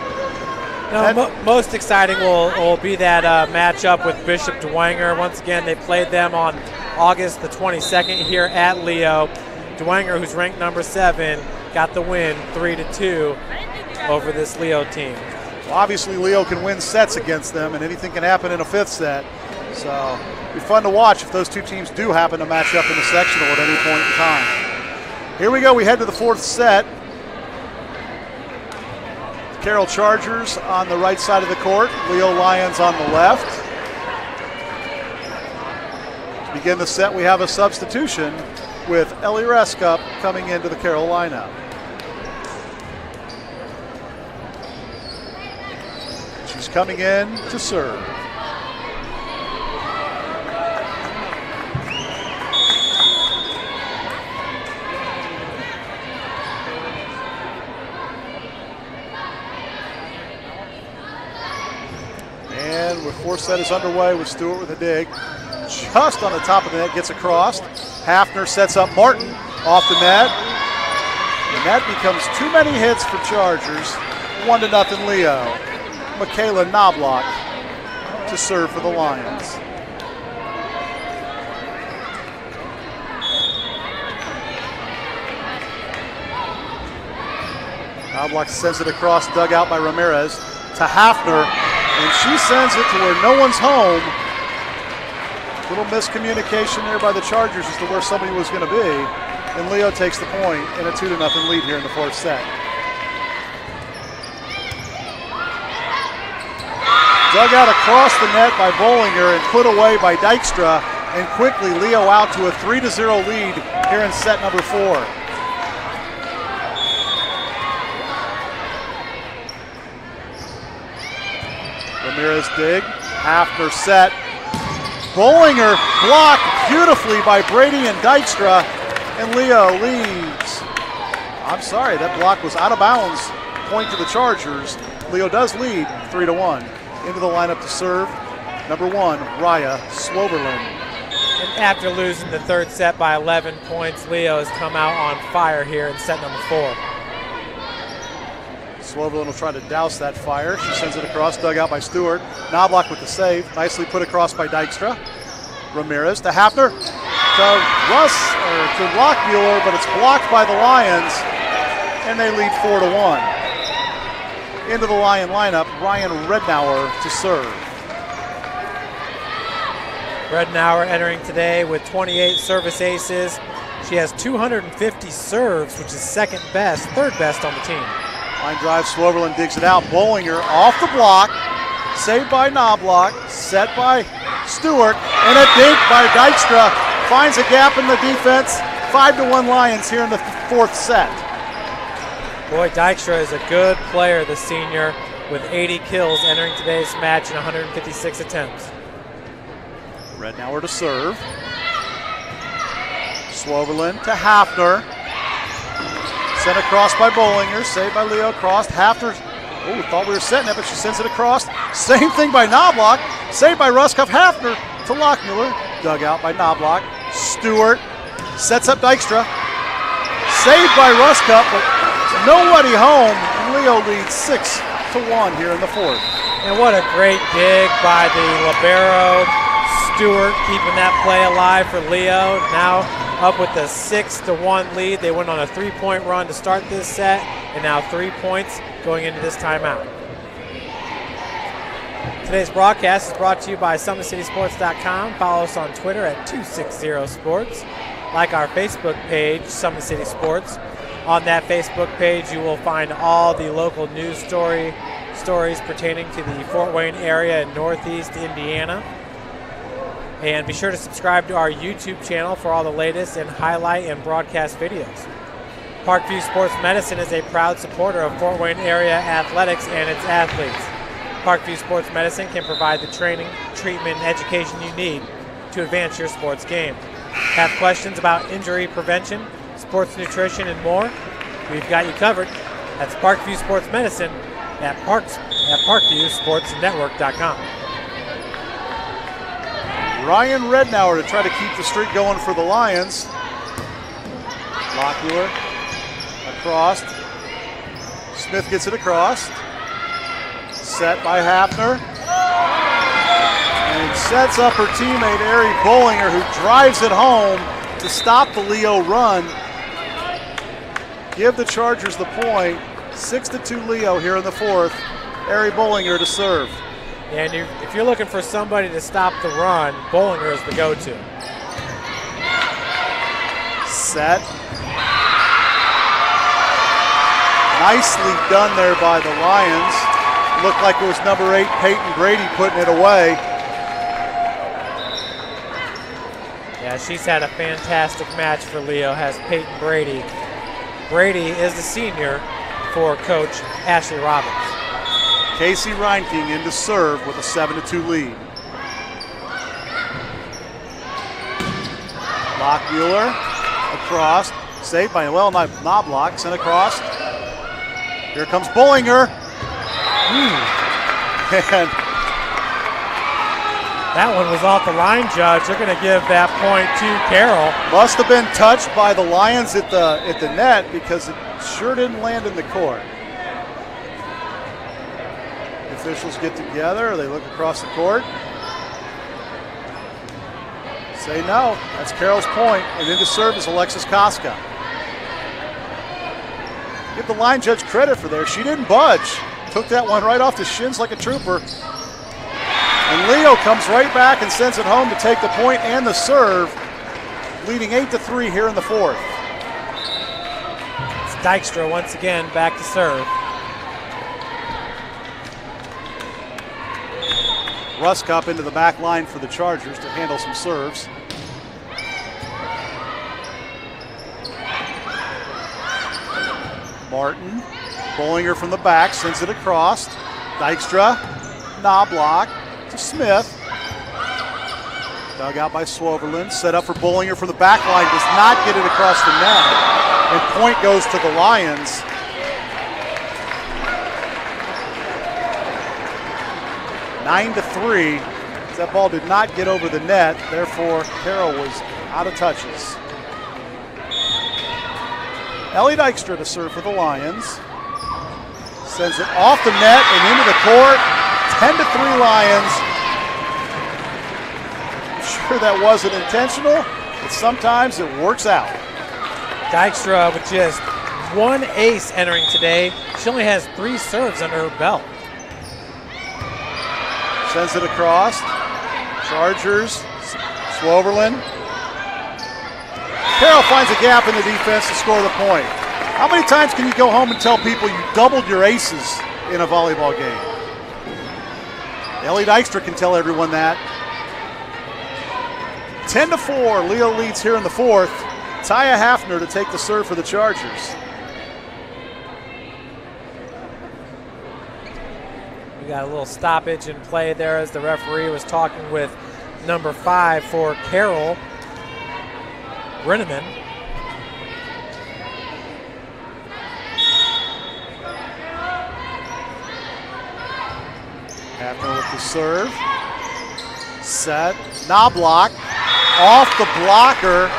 No, most exciting will be that matchup with Bishop Dwenger. Once again, they played them on August the 22nd here at Leo. Dwenger, who's ranked number 7, got the win 3-2 over this Leo team. Well, obviously, Leo can win sets against them, and anything can happen in a 5th set. So it'll be fun to watch if those two teams do happen to match up in the sectional at any point in time. Here we go. We head to the 4th set. Carroll Chargers on the right side of the court. Leo Lions on the left. To begin the set, we have a substitution with Ellie Reskup coming into the Carroll lineup. She's coming in to serve. And the 4th set is underway with Stewart with a dig. Just on the top of the net, gets across. Hafner sets up Martin off the net. And that becomes too many hits for Chargers. 1-0 Leo. Michaela Knobloch to serve for the Lions. Knobloch sends it across, dug out by Ramirez to Hafner, and she sends it to where no one's home. Little miscommunication there by the Chargers as to where somebody was going to be, and Leo takes the point in a 2-0 lead here in the 4th set. Dug out across the net by Bollinger and put away by Dykstra, and quickly Leo out to a 3-0 lead here in set number 4. Ramirez dig, Hafner set. Bollinger blocked beautifully by Brady and Dykstra, and Leo leads. I'm sorry, that block was out of bounds. Point to the Chargers. Leo does lead 3-1. Into the lineup to serve, number 1, Raya Swoverlin. And after losing the third set by 11 points, Leo has come out on fire here in set number 4. Swoverlin will try to douse that fire. She sends it across, dug out by Stewart. Knobloch with the save. Nicely put across by Dykstra. Ramirez to Hafner. To Lockmuller, but it's blocked by the Lions, and they lead 4-1. Into the Lion lineup, Ryan Rednauer to serve. Rednauer entering today with 28 service aces. She has 250 serves, which is third best on the team. Line drive, Swoverlin digs it out. Bollinger off the block, saved by Knobloch, set by Stewart, and a dink by Dykstra. Finds a gap in the defense. 5-1 Lions here in the 4th set. Boy, Dykstra is a good player, the senior, with 80 kills entering today's match in 156 attempts. Rednauer to serve. Swoverlin to Hafner. Sent across by Bollinger, saved by Leo, crossed. Hafner, thought we were setting it, but she sends it across. Same thing by Knobloch, saved by Ruskoff. Hafner to Lockmuller, dug out by Knobloch. Stewart sets up Dykstra, saved by Ruskoff, but nobody home. Leo leads 6-1 here in the 4th. And what a great dig by the libero, Stewart, keeping that play alive for Leo. Now up with a 6-1 lead. They went on a 3-point run to start this set, and now 3 points going into this timeout. Today's broadcast is brought to you by SummitCitySports.com. Follow us on Twitter at 260sports. Like our Facebook page, Summit City Sports. On that Facebook page, you will find all the local news stories pertaining to the Fort Wayne area in Northeast Indiana. And be sure to subscribe to our YouTube channel for all the latest and highlight and broadcast videos. Parkview Sports Medicine is a proud supporter of Fort Wayne area athletics and its athletes. Parkview Sports Medicine can provide the training, treatment, and education you need to advance your sports game. Have questions about injury prevention, sports nutrition, and more? We've got you covered. That's Parkview Sports Medicine at ParkviewSportsNetwork.com. Ryan Rednauer to try to keep the streak going for the Lions. Lockmuller across. Smith gets it across. Set by Hafner. And sets up her teammate, Ari Bollinger, who drives it home to stop the Leo run. Give the Chargers the point. 6-2 Leo here in the 4th. Ari Bollinger to serve. And if you're looking for somebody to stop the run, Bollinger is the go-to. Set. Nicely done there by the Lions. Looked like it was number 8, Peyton Brady, putting it away. Yeah, she's had a fantastic match for Leo, has Peyton Brady. Brady is the senior for Coach Ashley Robbins. Casey Reinking in to serve with a 7-2 lead. Lockmuller across, saved by Knobloch, sent across. Here comes Bollinger. And that one was off the line, Judge. They're going to give that point to Carroll. Must have been touched by the Lions at the net because it sure didn't land in the court. Officials get together, they look across the court. Say no, that's Carroll's point, and into serve is Alexis Koska. Give the line judge credit for there, she didn't budge. Took that one right off the shins like a trooper. And Leo comes right back and sends it home to take the point and the serve, leading 8-3 here in the 4th. It's Dykstra once again back to serve. Ruskoff into the back line for the Chargers to handle some serves. Martin, Bollinger from the back, sends it across. Dykstra, Knobloch to Smith. Dug out by Swoverlin, set up for Bollinger from the back line, does not get it across the net. And point goes to the Lions. Nine to 3 That ball did not get over the net, therefore Carroll was out of touches. Ellie Dykstra to serve for the Lions. Sends it off the net and into the court. 10-3 Lions. I'm sure that wasn't intentional, but sometimes it works out. Dykstra with just one ace entering today. She only has 3 serves under her belt. Sends it across. Chargers, Swoverlin. Carroll finds a gap in the defense to score the point. How many times can you go home and tell people you doubled your aces in a volleyball game? Ellie Dykstra can tell everyone that. 10-4, Leo leads here in the fourth. Taya Hafner to take the serve for the Chargers. We got a little stoppage in play there as the referee was talking with number 5 for Carroll, Brenneman. Hafner with the serve. Set. Knobloch off the blocker.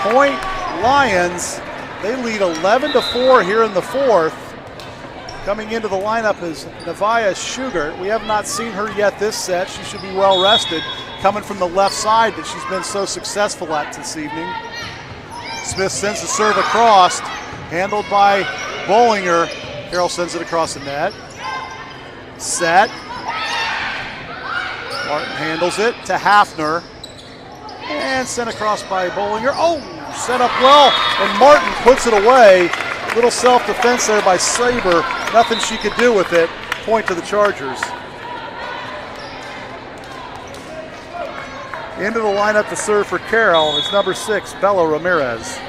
Point Lions. They lead 11-4 here in the fourth. Coming into the lineup is Nevaeh Shugart. We have not seen her yet this set. She should be well rested. Coming from the left side that she's been so successful at this evening. Smith sends the serve across. Handled by Bollinger. Carroll sends it across the net. Set. Martin handles it to Hafner. And sent across by Bollinger. Oh, set up well. And Martin puts it away. Little self-defense there by Saber. Nothing she could do with it. Point to the Chargers. Into the lineup to serve for Carroll is number 6, Bella Ramirez.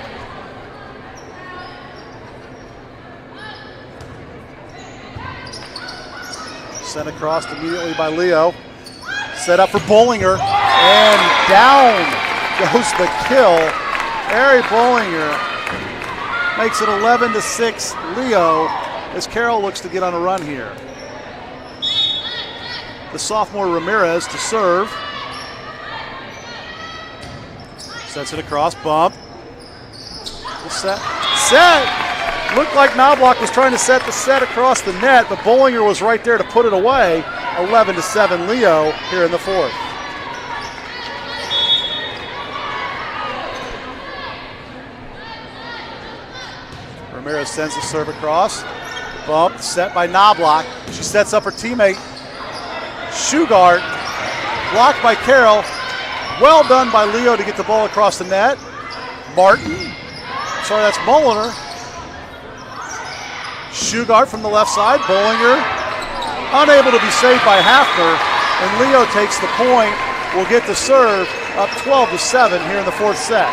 Sent across immediately by Leo. Set up for Bollinger. And down goes the kill. Ari Bollinger makes it 11-6 Leo as Carroll looks to get on a run here. The sophomore Ramirez to serve. Sets it across, bump. Set. Looked like Knobloch was trying to set the set across the net, but Bollinger was right there to put it away. 11-7 Leo here in the fourth. Ramirez sends the serve across. Bump, set by Knobloch. She sets up her teammate, Shugart. Blocked by Carroll. Well done by Leo to get the ball across the net. Martin. Sorry, that's Mulliner. Shugart from the left side. Bollinger unable to be saved by Hafner. And Leo takes the point. Will get the serve up 12-7 here in the fourth set.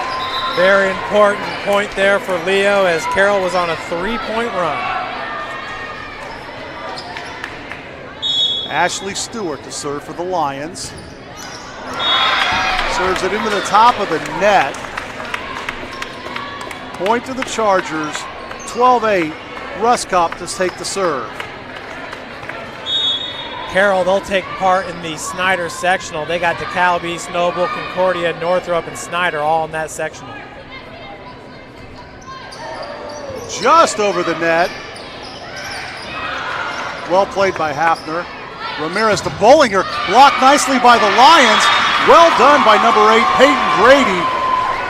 Very important point there for Leo as Carroll was on a 3-point run. Ashley Stewart to serve for the Lions. Serves it into the top of the net. Point to the Chargers. 12-8. Ruskop to take the serve. Carroll, they'll take part in the Snyder sectional. They got DeKalb, East Noble, Concordia, Northrop, and Snyder all in that sectional. Just over the net. Well played by Hafner. Ramirez to Bollinger. Blocked nicely by the Lions. Well done by number 8, Peyton Grady.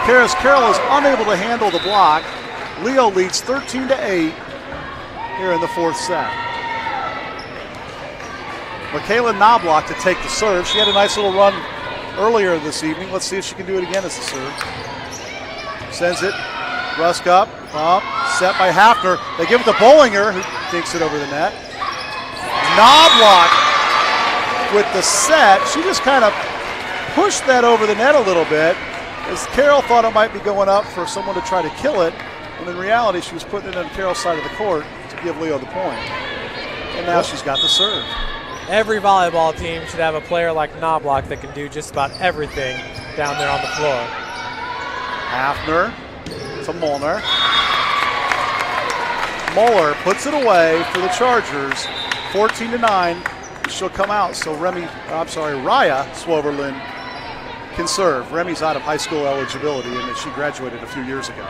Carroll is unable to handle the block. Leo leads 13-8 here in the fourth set. Michaela Knobloch to take the serve. She had a nice little run earlier this evening. Let's see if she can do it again as a serve. Sends it. Ruskop. Bump. Set by Hafner. They give it to Bollinger, who dinks it over the net. Knobloch with the set. She just kind of pushed that over the net a little bit as Carroll thought it might be going up for someone to try to kill it. And in reality, she was putting it on Carroll's side of the court to give Leo the point. And now she's got the serve. Every volleyball team should have a player like Knobloch that can do just about everything down there on the floor. Hafner to Molnar. Muller puts it away for the Chargers. 14-9. she'll come out. So Raya Swoverlin can serve. Remy's out of high school eligibility, and she graduated a few years ago.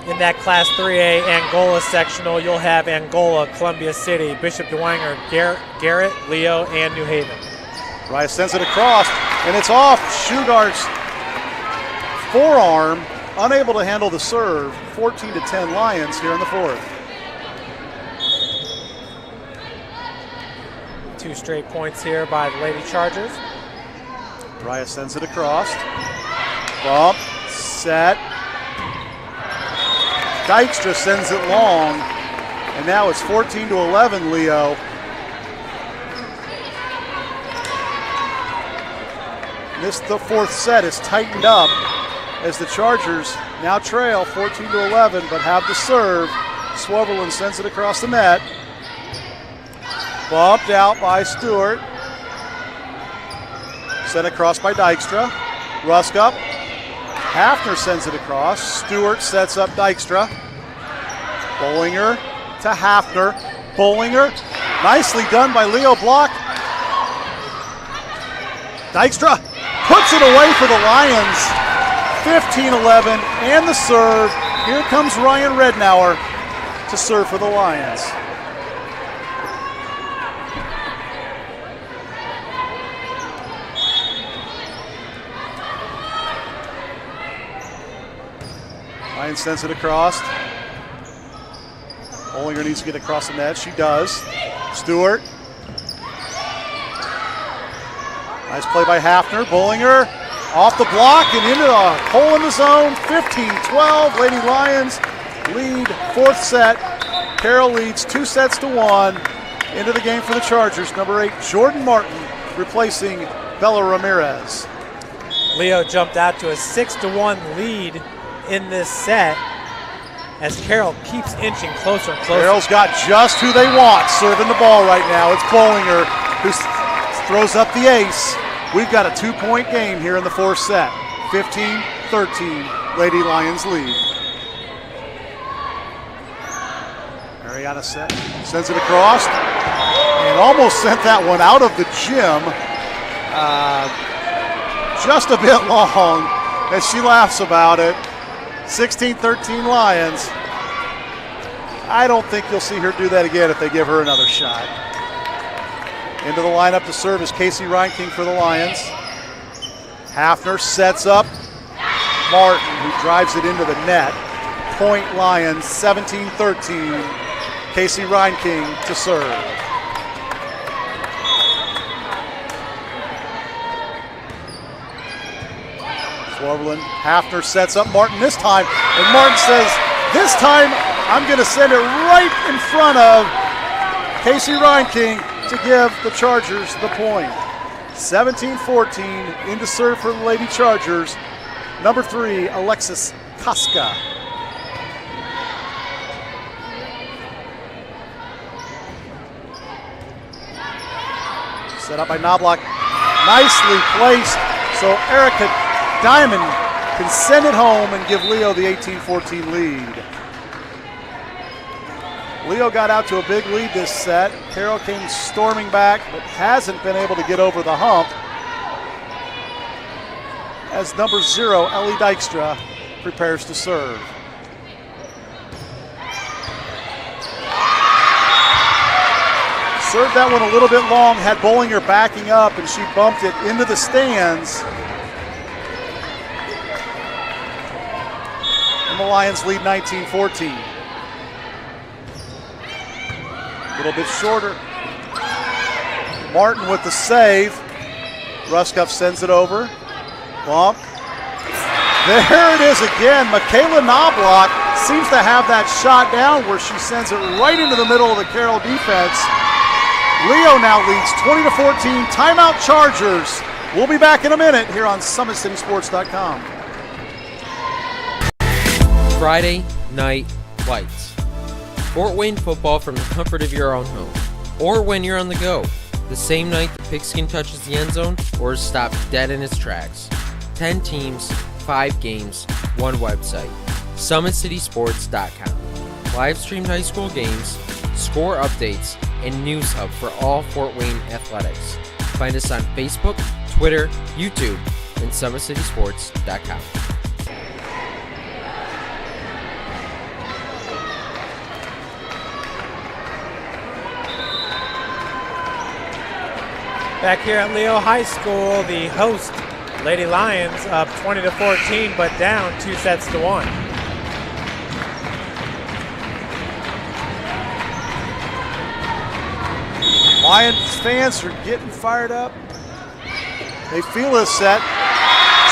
In that Class 3A Angola sectional, you'll have Angola, Columbia City, Bishop DeWanger, Garrett, Leo, and New Haven. Raya sends it across, and it's off Shugart's forearm, unable to handle the serve. 14-10 Lions here in the fourth. 2 straight points here by the Lady Chargers. Raya sends it across. Bump, set. Dykstra sends it long, and now it's 14-11 Leo. The fourth set is tightened up as the Chargers now trail 14-11, but have the serve. Swoverlin sends it across the net. Bumped out by Stewart. Sent across by Dykstra. Ruskup. Hafner sends it across. Stewart sets up Dykstra. Bollinger to Hafner. Bollinger. Nicely done by Leo Block. Dykstra puts it away for the Lions. 15-11 and the serve. Here comes Ryan Rednauer to serve for the Lions. Lions sends it across. Bollinger needs to get across the net. She does. Stewart. Nice play by Hafner. Bollinger off the block and into the hole in the zone. 15-12. Lady Lions lead fourth set. Carroll leads 2-1 into the game for the Chargers. Number 8, Jordan Martin, replacing Bella Ramirez. Leo jumped out to a 6-1 lead in this set as Carroll keeps inching closer and closer. Carroll's got just who they want serving the ball right now. It's Bollinger who throws up the ace. We've got a 2-point game here in the fourth set. 15-13, Lady Lions lead. Ariana sends it across and almost sent that one out of the gym. Just a bit long as she laughs about it. 16-13 Lions. I don't think you'll see her do that again if they give her another shot. Into the lineup to serve is Casey Reinking for the Lions. Hafner sets up Martin, who drives it into the net. Point Lions, 17-13. Casey Reinking to serve. Swoverlin, Hafner sets up Martin this time, and Martin says, this time I'm going to send it right in front of Casey Reinking to give the Chargers the point. 17-14 into serve for the Lady Chargers. Number 3, Alexis Kaska. Set up by Knobloch. Nicely placed, so Erica Diamond can send it home and give Leo the 18-14 lead. Leo got out to a big lead this set. Carroll came storming back, but hasn't been able to get over the hump. As number 0, Ellie Dykstra, prepares to serve. Served that one a little bit long, had Bollinger backing up, and she bumped it into the stands. And the Lions lead 19-14. A little bit shorter. Martin with the save. Ruskup sends it over. Bump. There it is again. Michaela Knobloch seems to have that shot down where she sends it right into the middle of the Carroll defense. Leo now leads 20-14. Timeout Chargers. We'll be back in a minute here on SummitCitySports.com. Friday Night Lights. Fort Wayne football from the comfort of your own home. Or when you're on the go. The same night the pigskin touches the end zone or is stopped dead in its tracks. 10 teams, 5 games, 1 website. SummitCitySports.com. Live streamed high school games, score updates, and news hub for all Fort Wayne athletics. Find us on Facebook, Twitter, YouTube, and SummitCitySports.com. Back here at Leo High School, the host, Lady Lions, up 20-14, but down 2-1. Lions fans are getting fired up. They feel this set.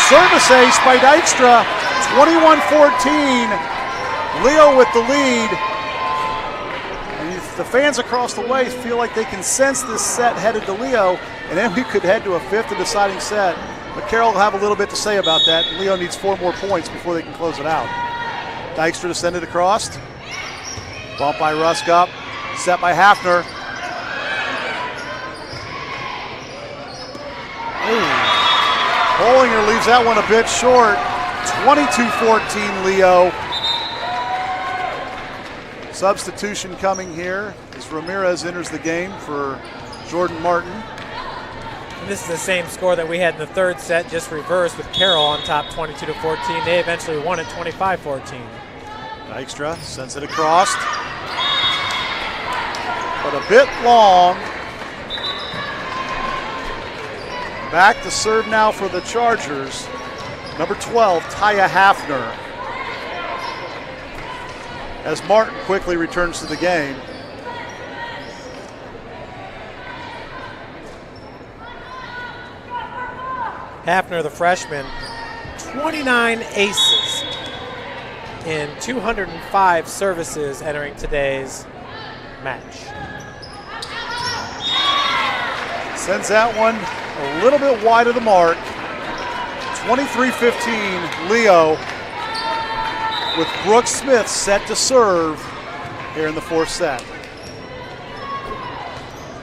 Service ace by Dykstra, 21-14. Leo with the lead. And the fans across the way feel like they can sense this set headed to Leo, and then we could head to a fifth and deciding set. But Carroll will have a little bit to say about that. Leo needs 4 more points before they can close it out. Dykstra to send it across. Bump by Ruskup. Set by Hafner. Bollinger leaves that one a bit short. 22-14 Leo. Substitution coming here as Ramirez enters the game for Jordan Martin. And this is the same score that we had in the third set, just reversed with Carroll on top 22-14. They eventually won at 25-14. Dykstra sends it across. But a bit long. Back to serve now for the Chargers. Number 12, Taya Hafner. As Martin quickly returns to the game. Hafner, the freshman, 29 aces in 205 services entering today's match. Sends that one a little bit wide of the mark. 23-15 Leo, with Brooke Smith set to serve here in the fourth set.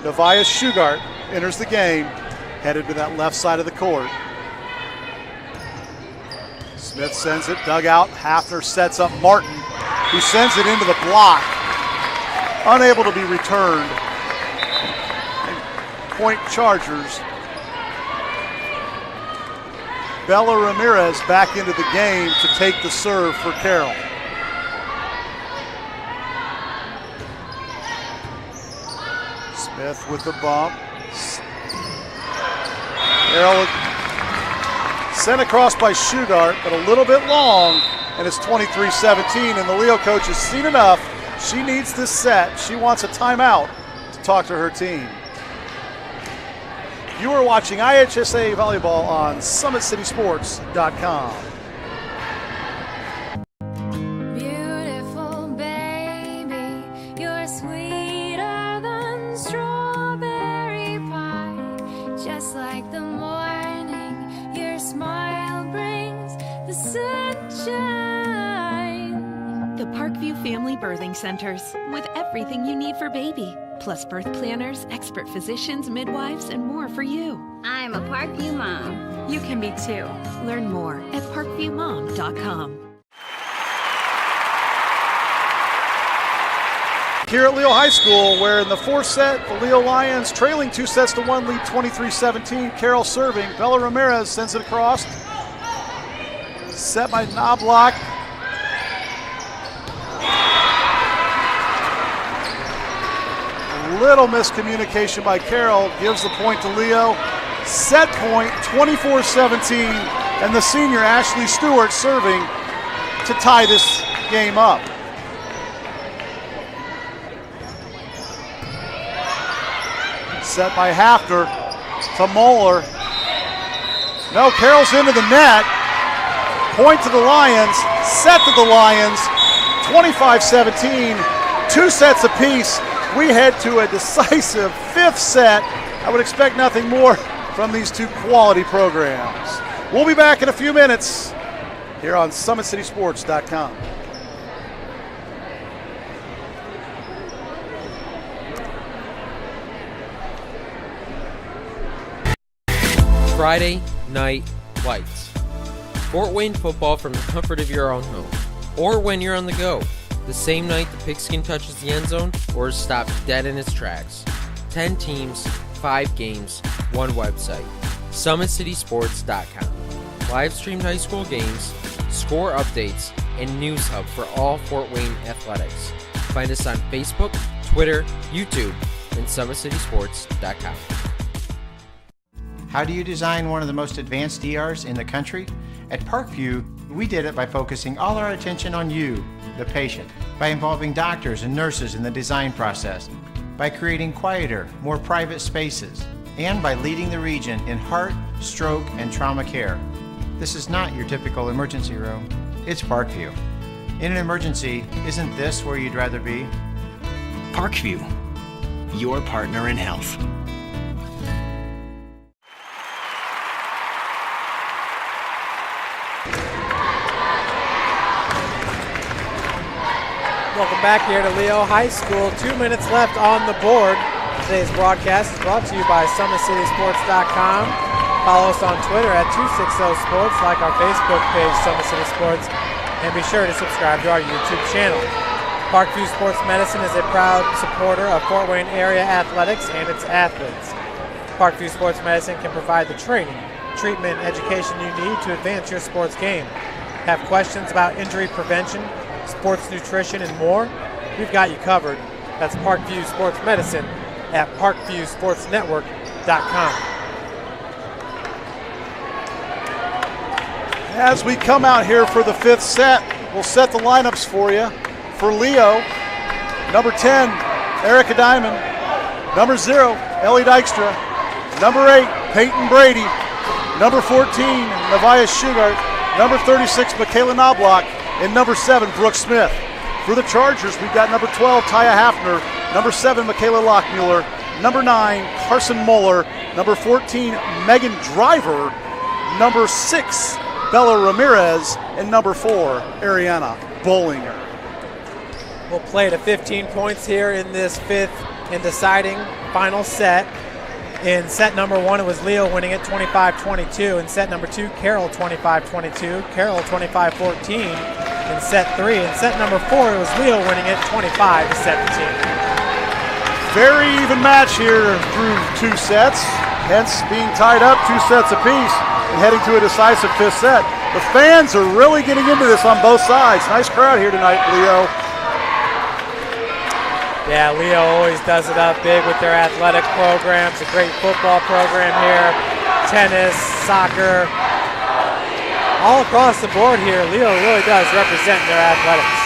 Nevaeh Shugart enters the game, headed to that left side of the court. Smith sends it, dug out. Hafner sets up Martin, who sends it into the block. Unable to be returned. And point Chargers. Bella Ramirez back into the game to take the serve for Carroll. Smith with the bump. Carroll sent across by Shugart, but a little bit long, and it's 23-17, and the Leo coach has seen enough. She needs this set. She wants a timeout to talk to her team. You are watching IHSAA Volleyball on SummitCitySports.com. Beautiful baby, you're sweeter than strawberry pie. Just like the morning, your smile brings the sunshine. The Parkview Family Birthing Centers, with everything you need for baby, plus birth planners, expert physicians, midwives, and more for you. I'm a Parkview mom. You can be too. Learn more at parkviewmom.com. Here at Leo High School, where in the fourth set, the Leo Lions trailing 2-1, lead 23-17. Carroll serving. Bella Ramirez sends it across. Set by Knobloch. Little miscommunication by Carroll gives the point to Leo. Set point, 24-17, and the senior Ashley Stewart serving to tie this game up. Set by Hafner to Moeller. No, Carroll's into the net. Point to the Lions, set to the Lions, 25-17, 2 sets apiece. We head to a decisive fifth set. I would expect nothing more from these two quality programs. We'll be back in a few minutes here on SummitCitySports.com. Friday Night Lights. Fort Wayne football from the comfort of your own home, or when you're on the go. The the same night the pigskin touches the end zone or is stopped dead in its tracks. 10 teams, 5 games, 1 website. SummitCitySports.com. Live streamed high school games, score updates, and news hub for all Fort Wayne athletics. Find us on Facebook, Twitter, YouTube, and SummitCitySports.com. How do you design one of the most advanced ERs in the country? At Parkview, we did it by focusing all our attention on you, the patient, by involving doctors and nurses in the design process, by creating quieter, more private spaces, and by leading the region in heart, stroke, and trauma care. This is not your typical emergency room. It's Parkview. In an emergency, isn't this where you'd rather be? Parkview, your partner in health. Welcome back here to Leo High School. 2 minutes left on the board. Today's broadcast is brought to you by SummitCitySports.com. Follow us on Twitter at 260sports, like our Facebook page, Summit City Sports, and be sure to subscribe to our YouTube channel. Parkview Sports Medicine is a proud supporter of Fort Wayne area athletics and its athletes. Parkview Sports Medicine can provide the training, treatment, and education you need to advance your sports game. Have questions about injury prevention, sports nutrition, and more? We've got you covered. That's Parkview Sports Medicine at parkviewsportsnetwork.com. As we come out here for the 5th set, we'll set the lineups for you. For Leo, number 10, Erica Diamond. Number 0, Ellie Dykstra. Number 8, Peyton Brady. Number 14, Nevaeh Shugart. Number 36, Michaela Knobloch. And number 7, Brooke Smith. For the Chargers, we've got number 12, Taya Hafner. Number 7, Michaela Lockmuller. Number 9, Carson Muller. Number 14, Megan Driver. Number 6, Bella Ramirez. And number 4, Ariana Bollinger. We'll play to 15 points here in this 5th and deciding final set. In set number 1, it was Leo winning it 25-22. In set number 2, Carroll 25-22. Carroll 25-14 in set 3. In set number 4, it was Leo winning it 25-17. Very even match here through 2 sets, hence being tied up 2 sets apiece and heading to a decisive 5th set. The fans are really getting into this on both sides. Nice crowd here tonight, Leo. Yeah, Leo always does it up big with their athletic programs. A great football program here, tennis, soccer. All across the board here, Leo really does represent their athletics.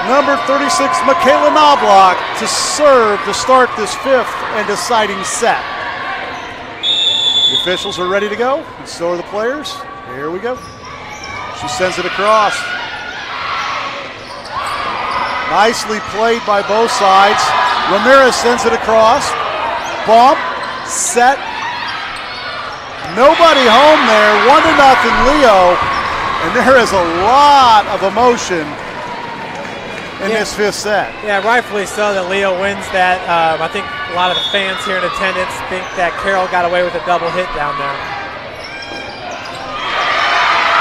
Number 36, Michaela Knobloch, to serve to start this 5th and deciding set. The officials are ready to go, and so are the players. Here we go. She sends it across. Nicely played by both sides. Ramirez sends it across. Bump, set. Nobody home there. 1-0 Leo. And there is a lot of emotion in this 5th set. Yeah, rightfully so that Leo wins that. I think a lot of the fans here in attendance think that Carroll got away with a double hit down there.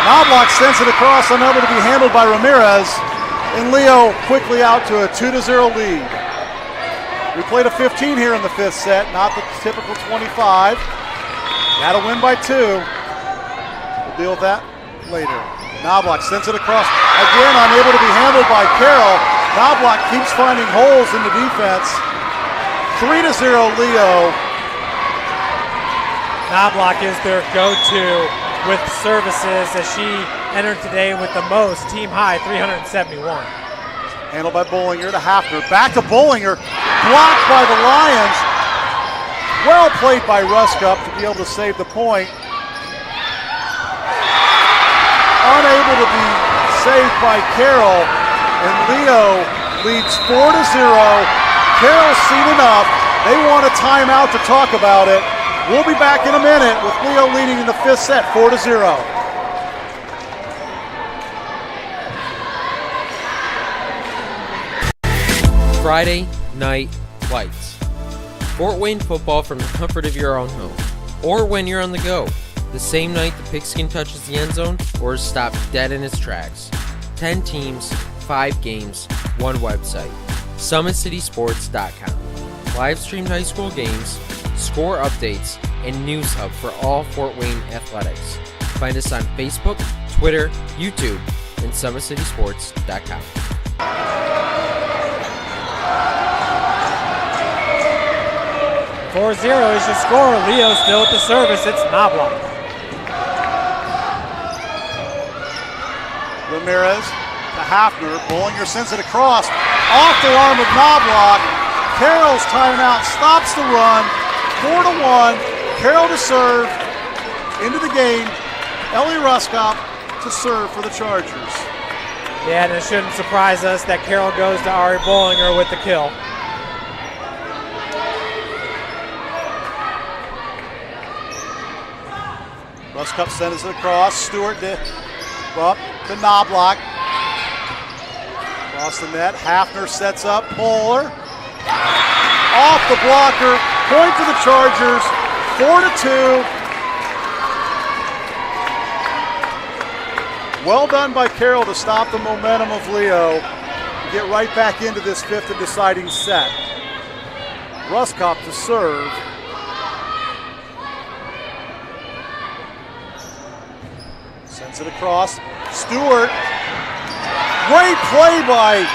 Knobloch sends it across, unable to be handled by Ramirez. And Leo quickly out to a 2-0 lead. We played a 15 here in the 5th set, not the typical 25. Got to win by 2. We'll deal with that later. Knobloch sends it across. Again, unable to be handled by Carroll. Knobloch keeps finding holes in the defense. 3-0 Leo. Knobloch is their go-to with services as she entered today with the most, team high, 371. Handled by Bollinger to Hafner. Back to Bollinger. Blocked by the Lions. Well played by Ruskup to be able to save the point. Unable to be saved by Carroll. And Leo leads 4-0. Carroll's seen enough. They want a timeout to talk about it. We'll be back in a minute with Leo leading in the 5th set, 4-0. Friday Night Lights. Fort Wayne football from the comfort of your own home, or when you're on the go, the same night the pigskin touches the end zone or is stopped dead in its tracks. 10 teams, 5 games, 1 website. SummitCitySports.com. Live streamed high school games, score updates, and news hub for all Fort Wayne athletics. Find us on Facebook, Twitter, YouTube, and SummitCitySports.com. 4-0 is your score. Leo still at the service. It's Knobloch. Ramirez to Hafner. Bollinger sends it across. Off the arm of Knobloch. Carroll's timeout stops the run. 4-1. Carroll to serve. Into the game. Ellie Ruskop to serve for the Chargers. Yeah, and it shouldn't surprise us that Carroll goes to Ari Bollinger with the kill. Ruskop sends it across. Stewart to Knobloch. Across the net. Hafner sets up. Moeller. Off the blocker. Point to the Chargers. 4-2. Well done by Carroll to stop the momentum of Leo. Get right back into this fifth and deciding set. Ruskop to serve. Sends it across. Stewart. Great play by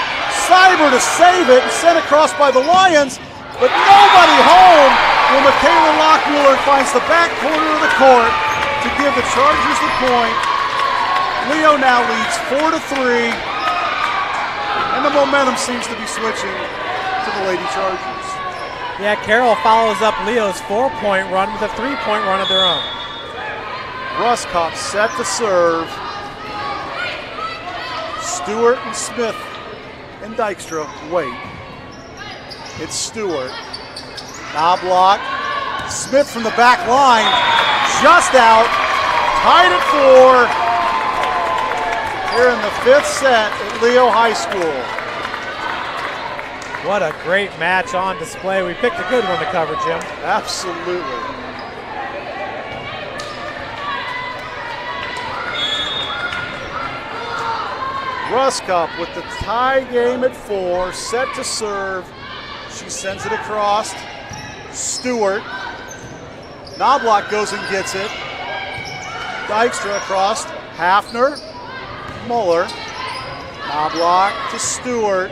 Cyber to save it and sent across by the Lions, but nobody home when Michaela Lockmuller finds the back corner of the court to give the Chargers the point. Leo now leads 4-3, and the momentum seems to be switching to the Lady Chargers. Yeah, Carroll follows up Leo's 4-point run with a 3-point run of their own. Ruskop set to serve. Stewart and Smith and Dykstra wait. It's Stewart. Knobloch. Smith from the back line. Just out. Tied at 4. Here in the fifth set at Leo High School. What a great match on display. We picked a good one to cover, Jim. Absolutely. Ruskop with the tie game at 4, set to serve. She sends it across. Stewart. Knobloch goes and gets it. Dykstra across. Hafner. Muller. Knobloch to Stewart.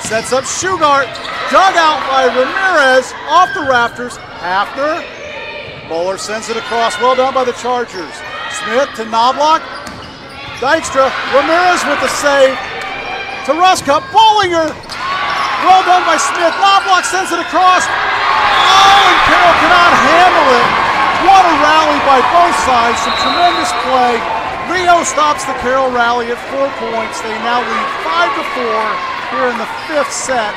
Sets up Shugart. Dug out by Ramirez. Off the rafters. Hafner. Muller sends it across. Well done by the Chargers. Smith to Knobloch. Dykstra, Ramirez with the save to Ruskop. Bollinger, well done by Smith. Knobloch sends it across. Oh, and Carroll cannot handle it. What a rally by both sides. Some tremendous play. Leo stops the Carroll rally at 4 points. They now lead 5-4 here in the fifth set.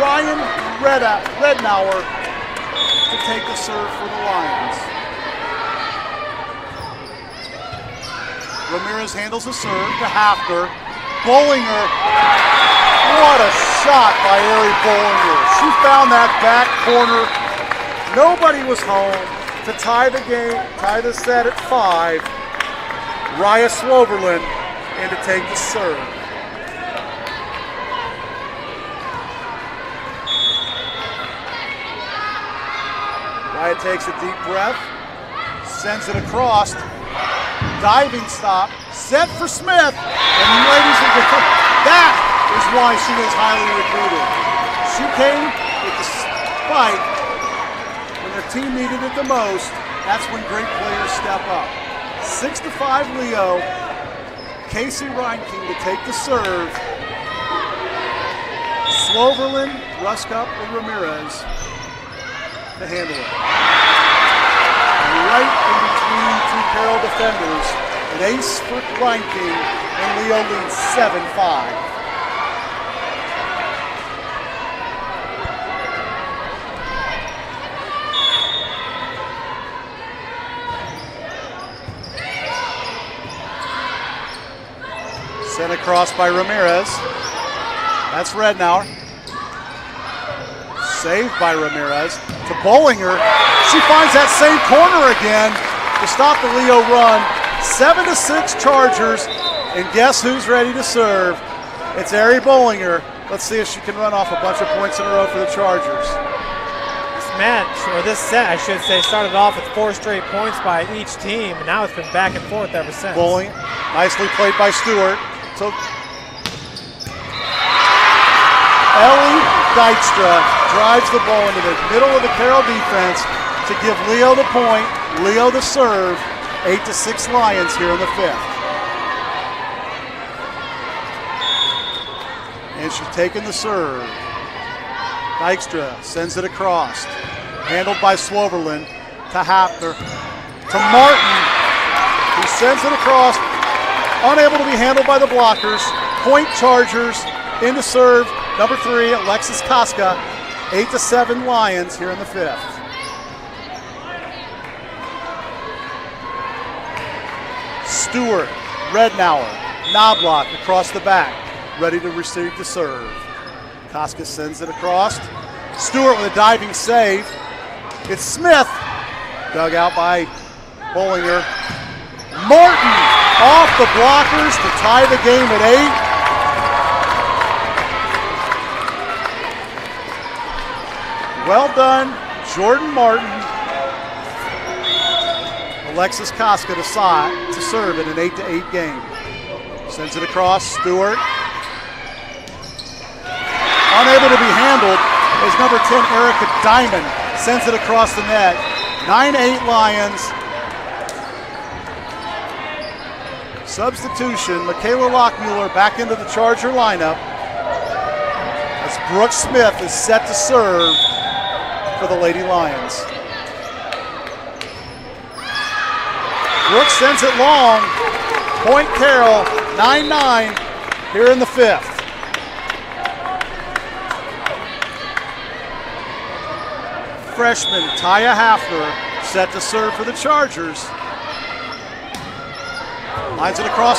Ryan Rednauer to take the serve for the Lions. Ramirez handles the serve to Hafner. Bollinger. What a shot by Ari Bollinger. She found that back corner. Nobody was home to tie the game, tie the set at 5. Raya Swoverlin in to take the serve. Raya takes a deep breath, sends it across. Diving stop, set for Smith, and ladies and gentlemen, that is why she is highly recruited. She came with the spike when their team needed it the most. That's when great players step up. 6-5 Leo. Casey Reinking to take the serve. Swoverlin, Ruskop, and Ramirez to handle it. Right in between two Carroll defenders, an ace for Reinking, and Leo leads 7-5. Sent across by Ramirez. That's Rednauer. Saved by Ramirez to Bollinger. She finds that same corner again to stop the Leo run. 7-6 Chargers, and guess who's ready to serve? It's Ari Bollinger. Let's see if she can run off a bunch of points in a row for the Chargers. This set, I should say, started off with 4 straight points by each team, and now it's been back and forth ever since. Bowling, nicely played by Stewart. So Ellie Dykstra drives the ball into the middle of the Carroll defense to give Leo the point. Leo the serve. 8-6 Lions here in the 5th. And she's taken the serve. Dykstra sends it across. Handled by Swoverland to Hafner. To Martin, who sends it across. Unable to be handled by the blockers. Point Chargers into serve. Number 3, Alexis Koska. 8-7 Lions here in the 5th. Stewart, Rednauer, Knobloch across the back, ready to receive the serve. Koska sends it across. Stewart with a diving save. It's Smith, dug out by Bollinger. Martin off the blockers to tie the game at 8. Well done, Jordan Martin. Alexis Koska to serve in an 8-8 game. Sends it across, Stewart. Unable to be handled is number 10, Erica Diamond. Sends it across the net. 9-8 Lions. Substitution, Michaela Lockmuller back into the Charger lineup as Brooke Smith is set to serve for the Lady Lions. Brooks sends it long. Point Carroll, 9-9 here in the 5th. Freshman Taya Hafner set to serve for the Chargers. Lines it across,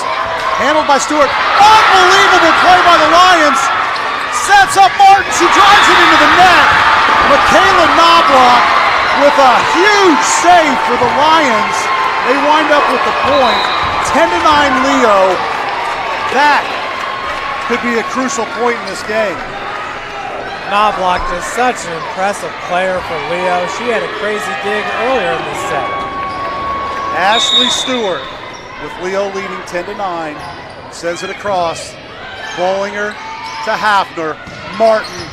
handled by Stewart. Unbelievable play by the Lions. Sets up Martin, she drives it into the net. Michaela Knobloch with a huge save for the Lions. They wind up with the point, 10-9 Leo. That could be a crucial point in this game. Knobloch is such an impressive player for Leo. She had a crazy dig earlier in this set. Ashley Stewart with Leo leading 10-9. Sends it across. Bollinger to Hafner. Martin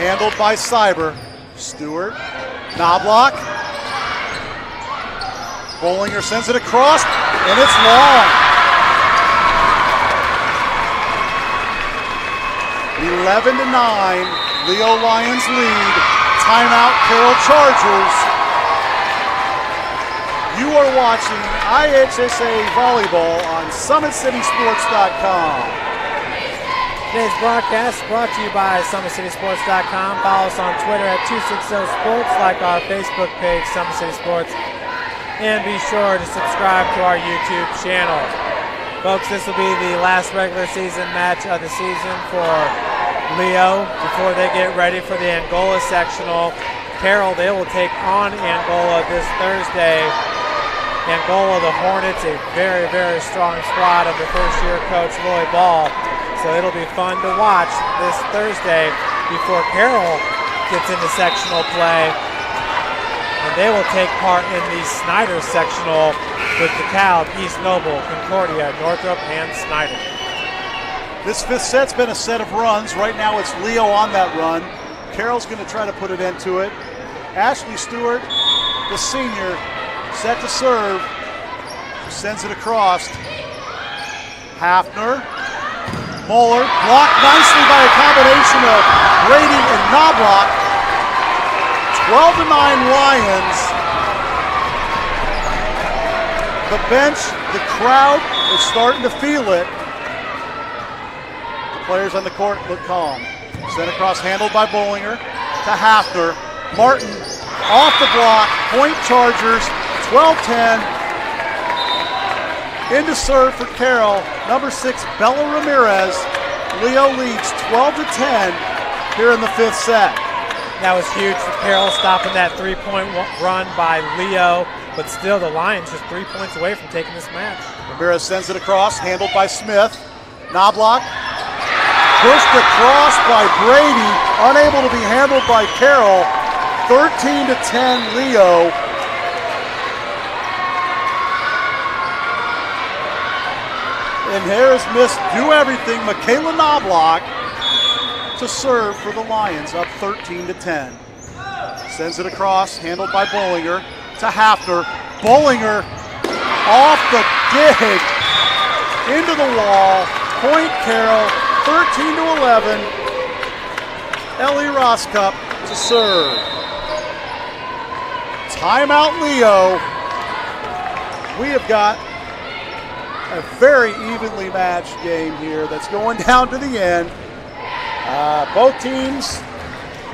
handled by Cyber. Stewart, Knobloch. Bollinger sends it across, and it's long. 11-9, Leo Lions lead. Timeout, Carroll Chargers. You are watching IHSAA Volleyball on SummitCitySports.com. Today's broadcast is brought to you by SummitCitySports.com. Follow us on Twitter at 260sports, like our Facebook page, Summit City Sports. And be sure to subscribe to our YouTube channel. Folks, this will be the last regular season match of the season for Leo before they get ready for the Angola sectional. Carroll, they will take on Angola this Thursday. Angola, the Hornets, a very, very strong squad under first-year coach Roy Ball. So it'll be fun to watch this Thursday before Carroll gets into sectional play. And they will take part in the Snyder sectional with DeKalb, East Noble, Concordia, Northrop, and Snyder. This 5th set's been a set of runs. Right now it's Leo on that run. Carroll's going to try to put it into it. Ashley Stewart, the senior, set to serve. Sends it across. Hafner. Muller blocked nicely by a combination of Brady and Knobloch. 12-9 Lions. The bench, the crowd is starting to feel it. The players on the court look calm. Sent across, handled by Bollinger to Hafner. Martin off the block. Point Chargers, 12-10. Into serve for Carroll. Number 6, Bella Ramirez. Leo leads 12-10 here in the 5th set. That was huge for Carroll, stopping that three-point run by Leo. but still the Lions just 3 points away from taking this match. Ramirez sends it across, handled by Smith. Knobloch pushed across by Brady, unable to be handled by Carroll. 13-10 Leo. And Harris missed do everything. Michaela Knobloch to serve for the Lions, up 13-10. Sends it across, handled by Bollinger to Hafner. Bollinger off the dig, into the wall. Point Carroll, 13-11. Ellie Roscup to serve. Timeout Leo. We have got a very evenly matched game here that's going down to the end. Both teams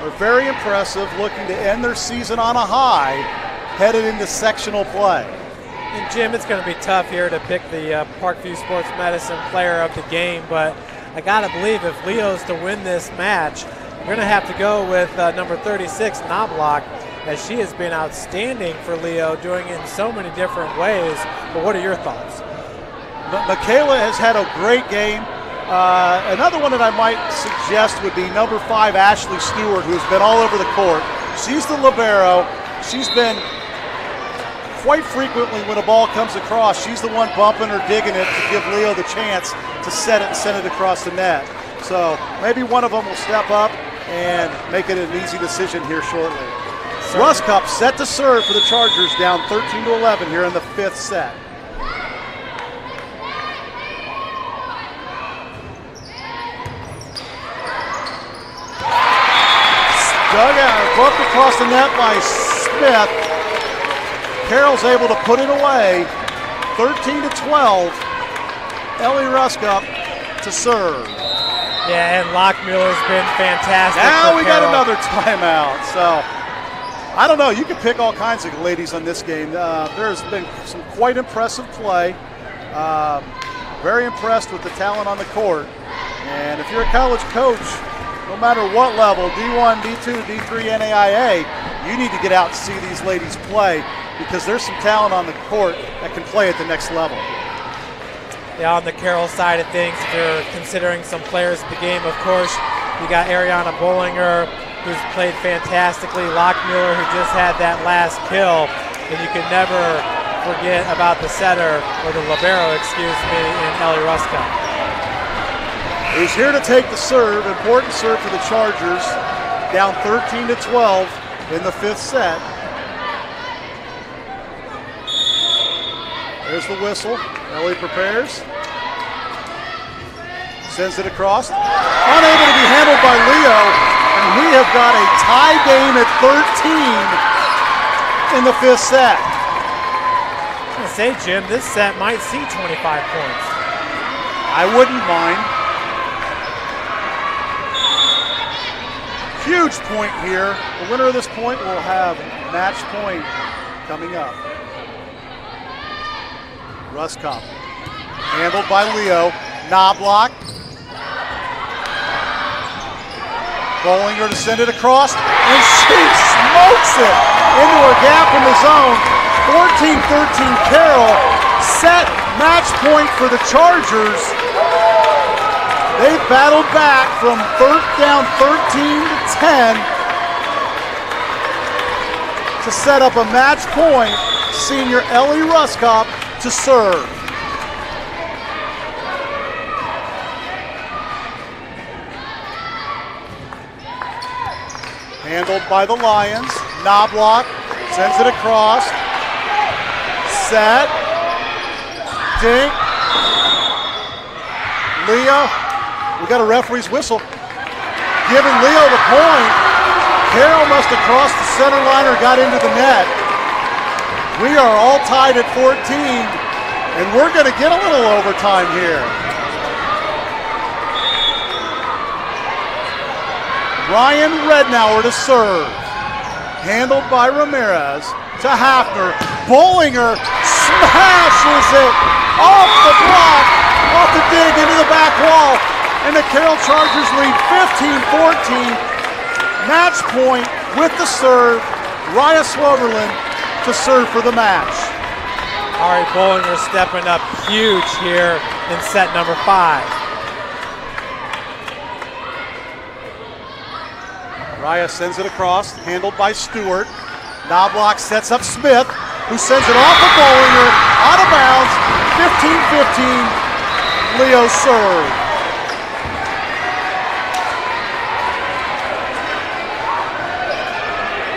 are very impressive, looking to end their season on a high, headed into sectional play. And Jim, it's going to be tough here to pick the Parkview Sports Medicine player of the game, but I got to believe if Leo's to win this match, we're going to have to go with number 36, Knobloch, as she has been outstanding for Leo, doing it in so many different ways. But what are your thoughts? Michaela has had a great game. Another one that I might suggest would be number 5, Ashley Stewart, who's been all over the court. She's the libero. She's been quite frequently when a ball comes across, she's the one bumping or digging it to give Leo the chance to set it and send it across the net. So maybe one of them will step up and make it an easy decision here shortly. Roscup set to serve for the Chargers, down 13-11 here in the 5th set. Dug out, bumped across the net by Smith. Carroll's able to put it away. 13-12. Ellie Roscup to serve. Yeah, and Lockmuller's been fantastic. Now we got Carroll. another timeout. So I don't know. You can pick all kinds of ladies on this game. There's been some quite impressive play. Very impressed with the talent on the court. And if you're a college coach, no matter what level, D1, D2, D3, NAIA, you need to get out and see these ladies play, because there's some talent on the court that can play at the next level. Yeah, on the Carroll side of things, if you're considering some players of the game, of course, you got Ariana Bollinger, who's played fantastically, Lockmuller, who just had that last kill, and you can never forget about the setter, or the libero, excuse me, in Ellie Roscup. He's here to take the serve, important serve for the Chargers, down 13-12 in the 5th set. There's the whistle. Ellie prepares. Sends it across. Unable to be handled by Leo, and we have got a tie game at 13 in the 5th set. I was going to say, Jim, this set might see 25 points. I wouldn't mind. Huge point here. The winner of this point will have match point coming up. Roscup, handled by Leo. Knobloch. Bollinger to send it across, and she smokes it into a gap in the zone. 14-13 Carroll. Set match point for the Chargers. They've battled back from down 13-10 to set up a match point. Senior Ellie Roscup to serve. Handled by the Lions. Knobloch sends it across. Set. Dink. Leo. We got a referee's whistle. Giving Leo the point. Carroll must have crossed the center line or got into the net. We are all tied at 14, and we're going to get a little overtime here. Ryan Rednauer to serve. Handled by Ramirez to Hafner. Bollinger smashes it off the block, off the dig into the back wall. And the Carroll Chargers lead 15-14. Match point with the serve. Raya Swoverland to serve for the match. Ari Bollinger stepping up huge here in set number 5. Raya sends it across, handled by Stewart. Knobloch sets up Smith, who sends it off of Bollinger, out of bounds, 15-15, Leo serve.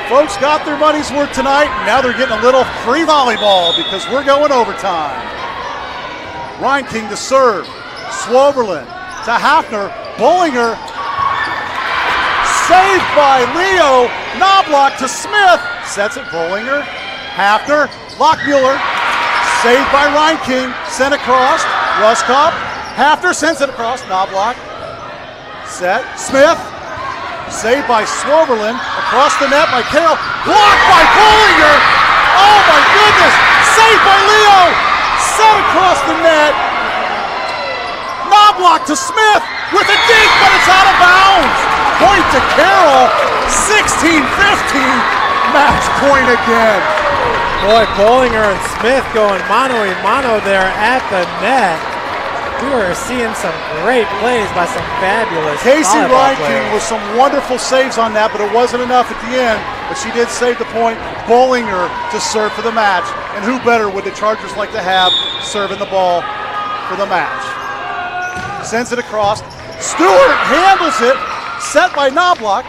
Folks got their money's worth tonight, and now they're getting a little free volleyball because we're going overtime. Reinking to serve, Swoberlin to Hafner, Bollinger, saved by Leo, Knobloch to Smith, sets it Bollinger, Hafner, Lockmuller, saved by Reinking, sent across, Ruskop, Hafner sends it across, Knobloch, set, Smith, saved by Swoberlin, across the net by Carroll, blocked by Bollinger, oh my goodness, saved by Leo, set across the net, Knobloch to Smith with a dink, but it's out of bounds. Point to Carroll, 16-15, match point again. Boy, Bollinger and Smith going mano-a-mano there at the net. We were seeing some great plays by some fabulous Casey volleyball Reinking players. with some wonderful saves on that, but it wasn't enough at the end. But she did save the point. Bollinger to serve for the match. And who better would the Chargers like to have serving the ball for the match? Sends it across. Stewart handles it. Set by Knobloch.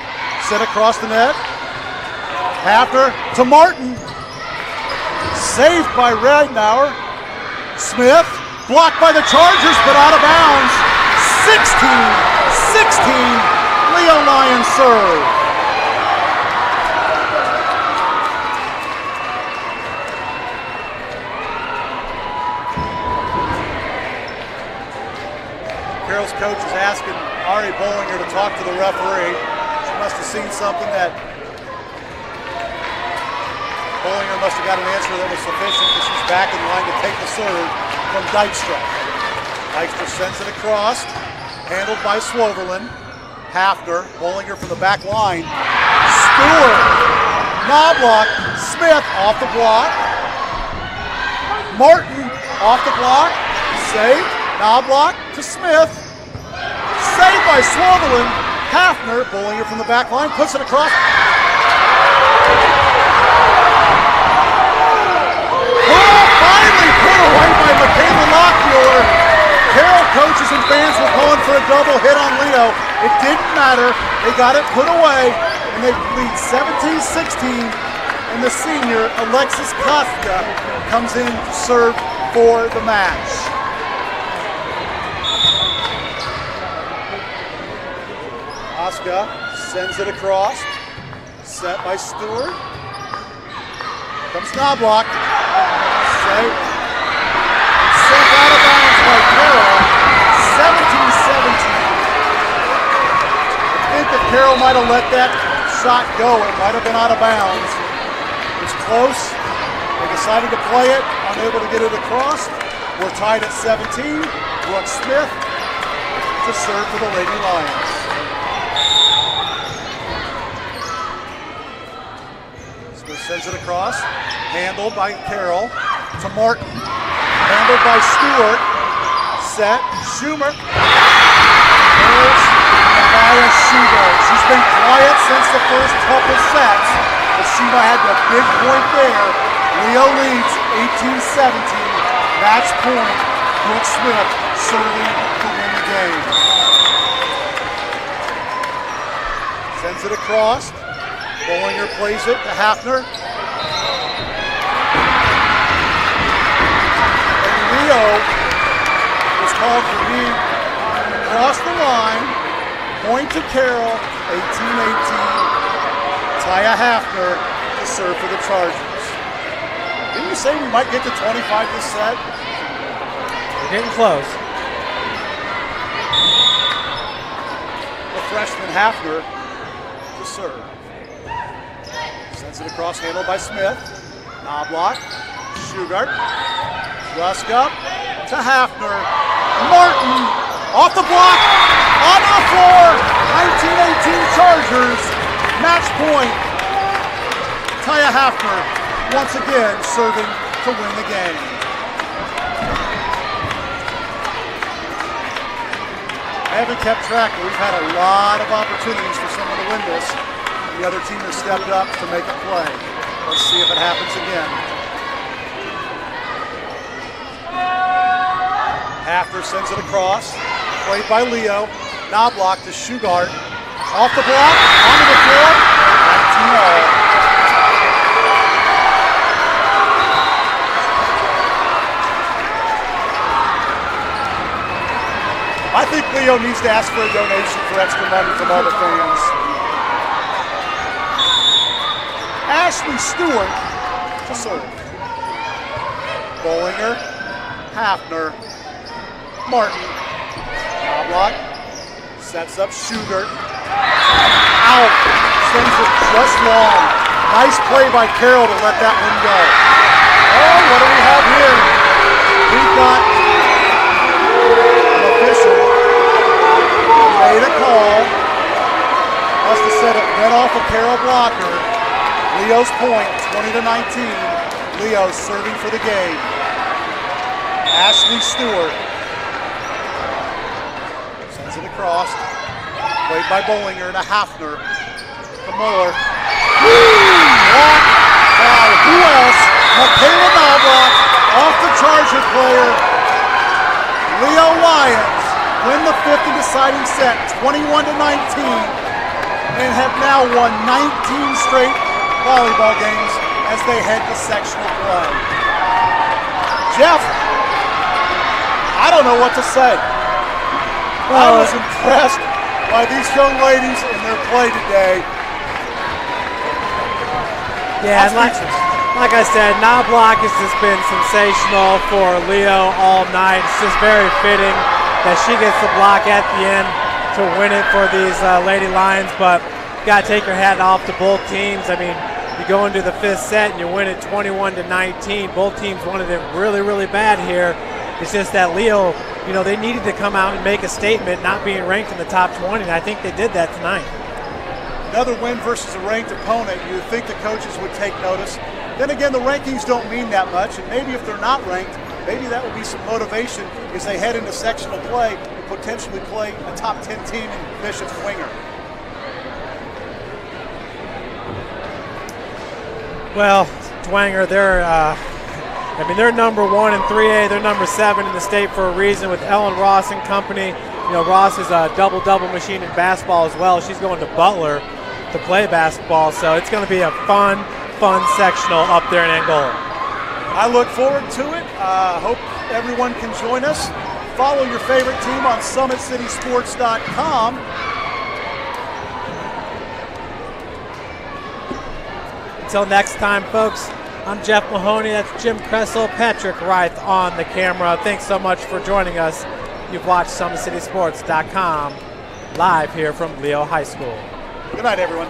Sent across the net. Hafner to Martin. Saved by Ragnauer. Smith. Blocked by the Chargers, but out of bounds. 16-16, Leo Lions serve. Carroll's coach is asking Ari Bollinger to talk to the referee. She must have seen something that Bollinger must have got an answer that was sufficient because she's back in line to take the serve from Dykstra. Dykstra sends it across, handled by Swoberlin. Hafner, Bollinger from the back line. Stewart, Knobloch, Smith off the block. Martin off the block, saved. Knobloch to Smith. Saved by Swoberlin. Hafner, Bollinger from the back line, puts it across. Away by Michaela Lockmuller. Carroll coaches and fans were calling for a double hit on Leo. It didn't matter. They got it put away, and they lead 17-16. And the senior, Alexis Koska, comes in to serve for the match. Koska sends it across. Set by Stewart. Comes Knobloch. Saved. Sent out of bounds by Carroll, 17-17. I think that Carroll might have let that shot go. It might have been out of bounds. It's close. They decided to play it, unable to get it across. We're tied at 17. Brooke Smith to serve for the Lady Lions. Smith sends it across, handled by Carroll to Martin. Handled by Stewart. Set. Schumer. There's Maya Shugart. She's been quiet since the first couple sets, but Shima had the big point there. Leo leads 18-17. Match point. Brooke Smith serving to win the game. Sends it across. Bollinger plays it to Hafner. Leo was called for being across the line. Point to Carroll, 18-18. Taya Hafner to serve for the Chargers. Didn't you say we might get to 25 this set? We're getting close. The freshman Hafner to serve. Sends it across, handled by Smith. Knobloch, Shugart. Rusk-up to Hafner. Martin off the block, on the floor. 19-18 Chargers. Match point. Taya Hafner once again serving to win the game. I haven't kept track, but we've had a lot of opportunities for someone to win this. The other team has stepped up to make a play. Let's see if it happens again. Hafner sends it across. Played by Leo. Knobloch to Shugart. Off the block, onto the floor. 19 all. I think Leo needs to ask for a donation for extra money from all the fans. Ashley Stewart to serve. Bollinger, Hafner, Martin. Knobloch sets up Shugart. Out. Sends it just long. Nice play by Carroll to let that one go. Oh, what do we have here? We've got an official who made a call. Must have said it went off a Carroll blocker. Leo's point, 20-19. Leo serving for the game. Ashley Stewart sends it across. Played by Bollinger to Hafner. To Muller. Blocked by who else? Michaela Knobloch off the Charger player. Leo Lions win the fifth and deciding set, 21-19, and have now won 19 straight volleyball games as they head to sectional play. Jeff, I don't know what to say. I was impressed by these young ladies in their play today. Yeah, and like I said, Knobloch has just been sensational for Leo all night. It's just very fitting that she gets the block at the end to win it for these Lady Lions, but you got to take your hat off to both teams. I mean, you go into the fifth set and you win it 21-19. Both teams wanted it really, really bad here. It's just that Leo, you know, they needed to come out and make a statement, not being ranked in the top 20, and I think they did that tonight. Another win versus a ranked opponent, you would think the coaches would take notice. Then again, the rankings don't mean that much, and maybe if they're not ranked, maybe that will be some motivation as they head into sectional play and potentially play a top 10 team in Bishop's Winger. Well, Dwenger, they're number 1 in 3A. They're number 7 in the state for a reason with Ellen Ross and company. You know, Ross is a double-double machine in basketball as well. She's going to Butler to play basketball, so it's going to be a fun sectional up there in Angola. I look forward to it. Hope everyone can join us. Follow your favorite team on SummitCitySports.com. Until next time, folks, I'm Jeff Mahoney. That's Jim Kressel, Patrick Reith on the camera. Thanks so much for joining us. You've watched SummitCitySports.com live here from Leo High School. Good night, everyone.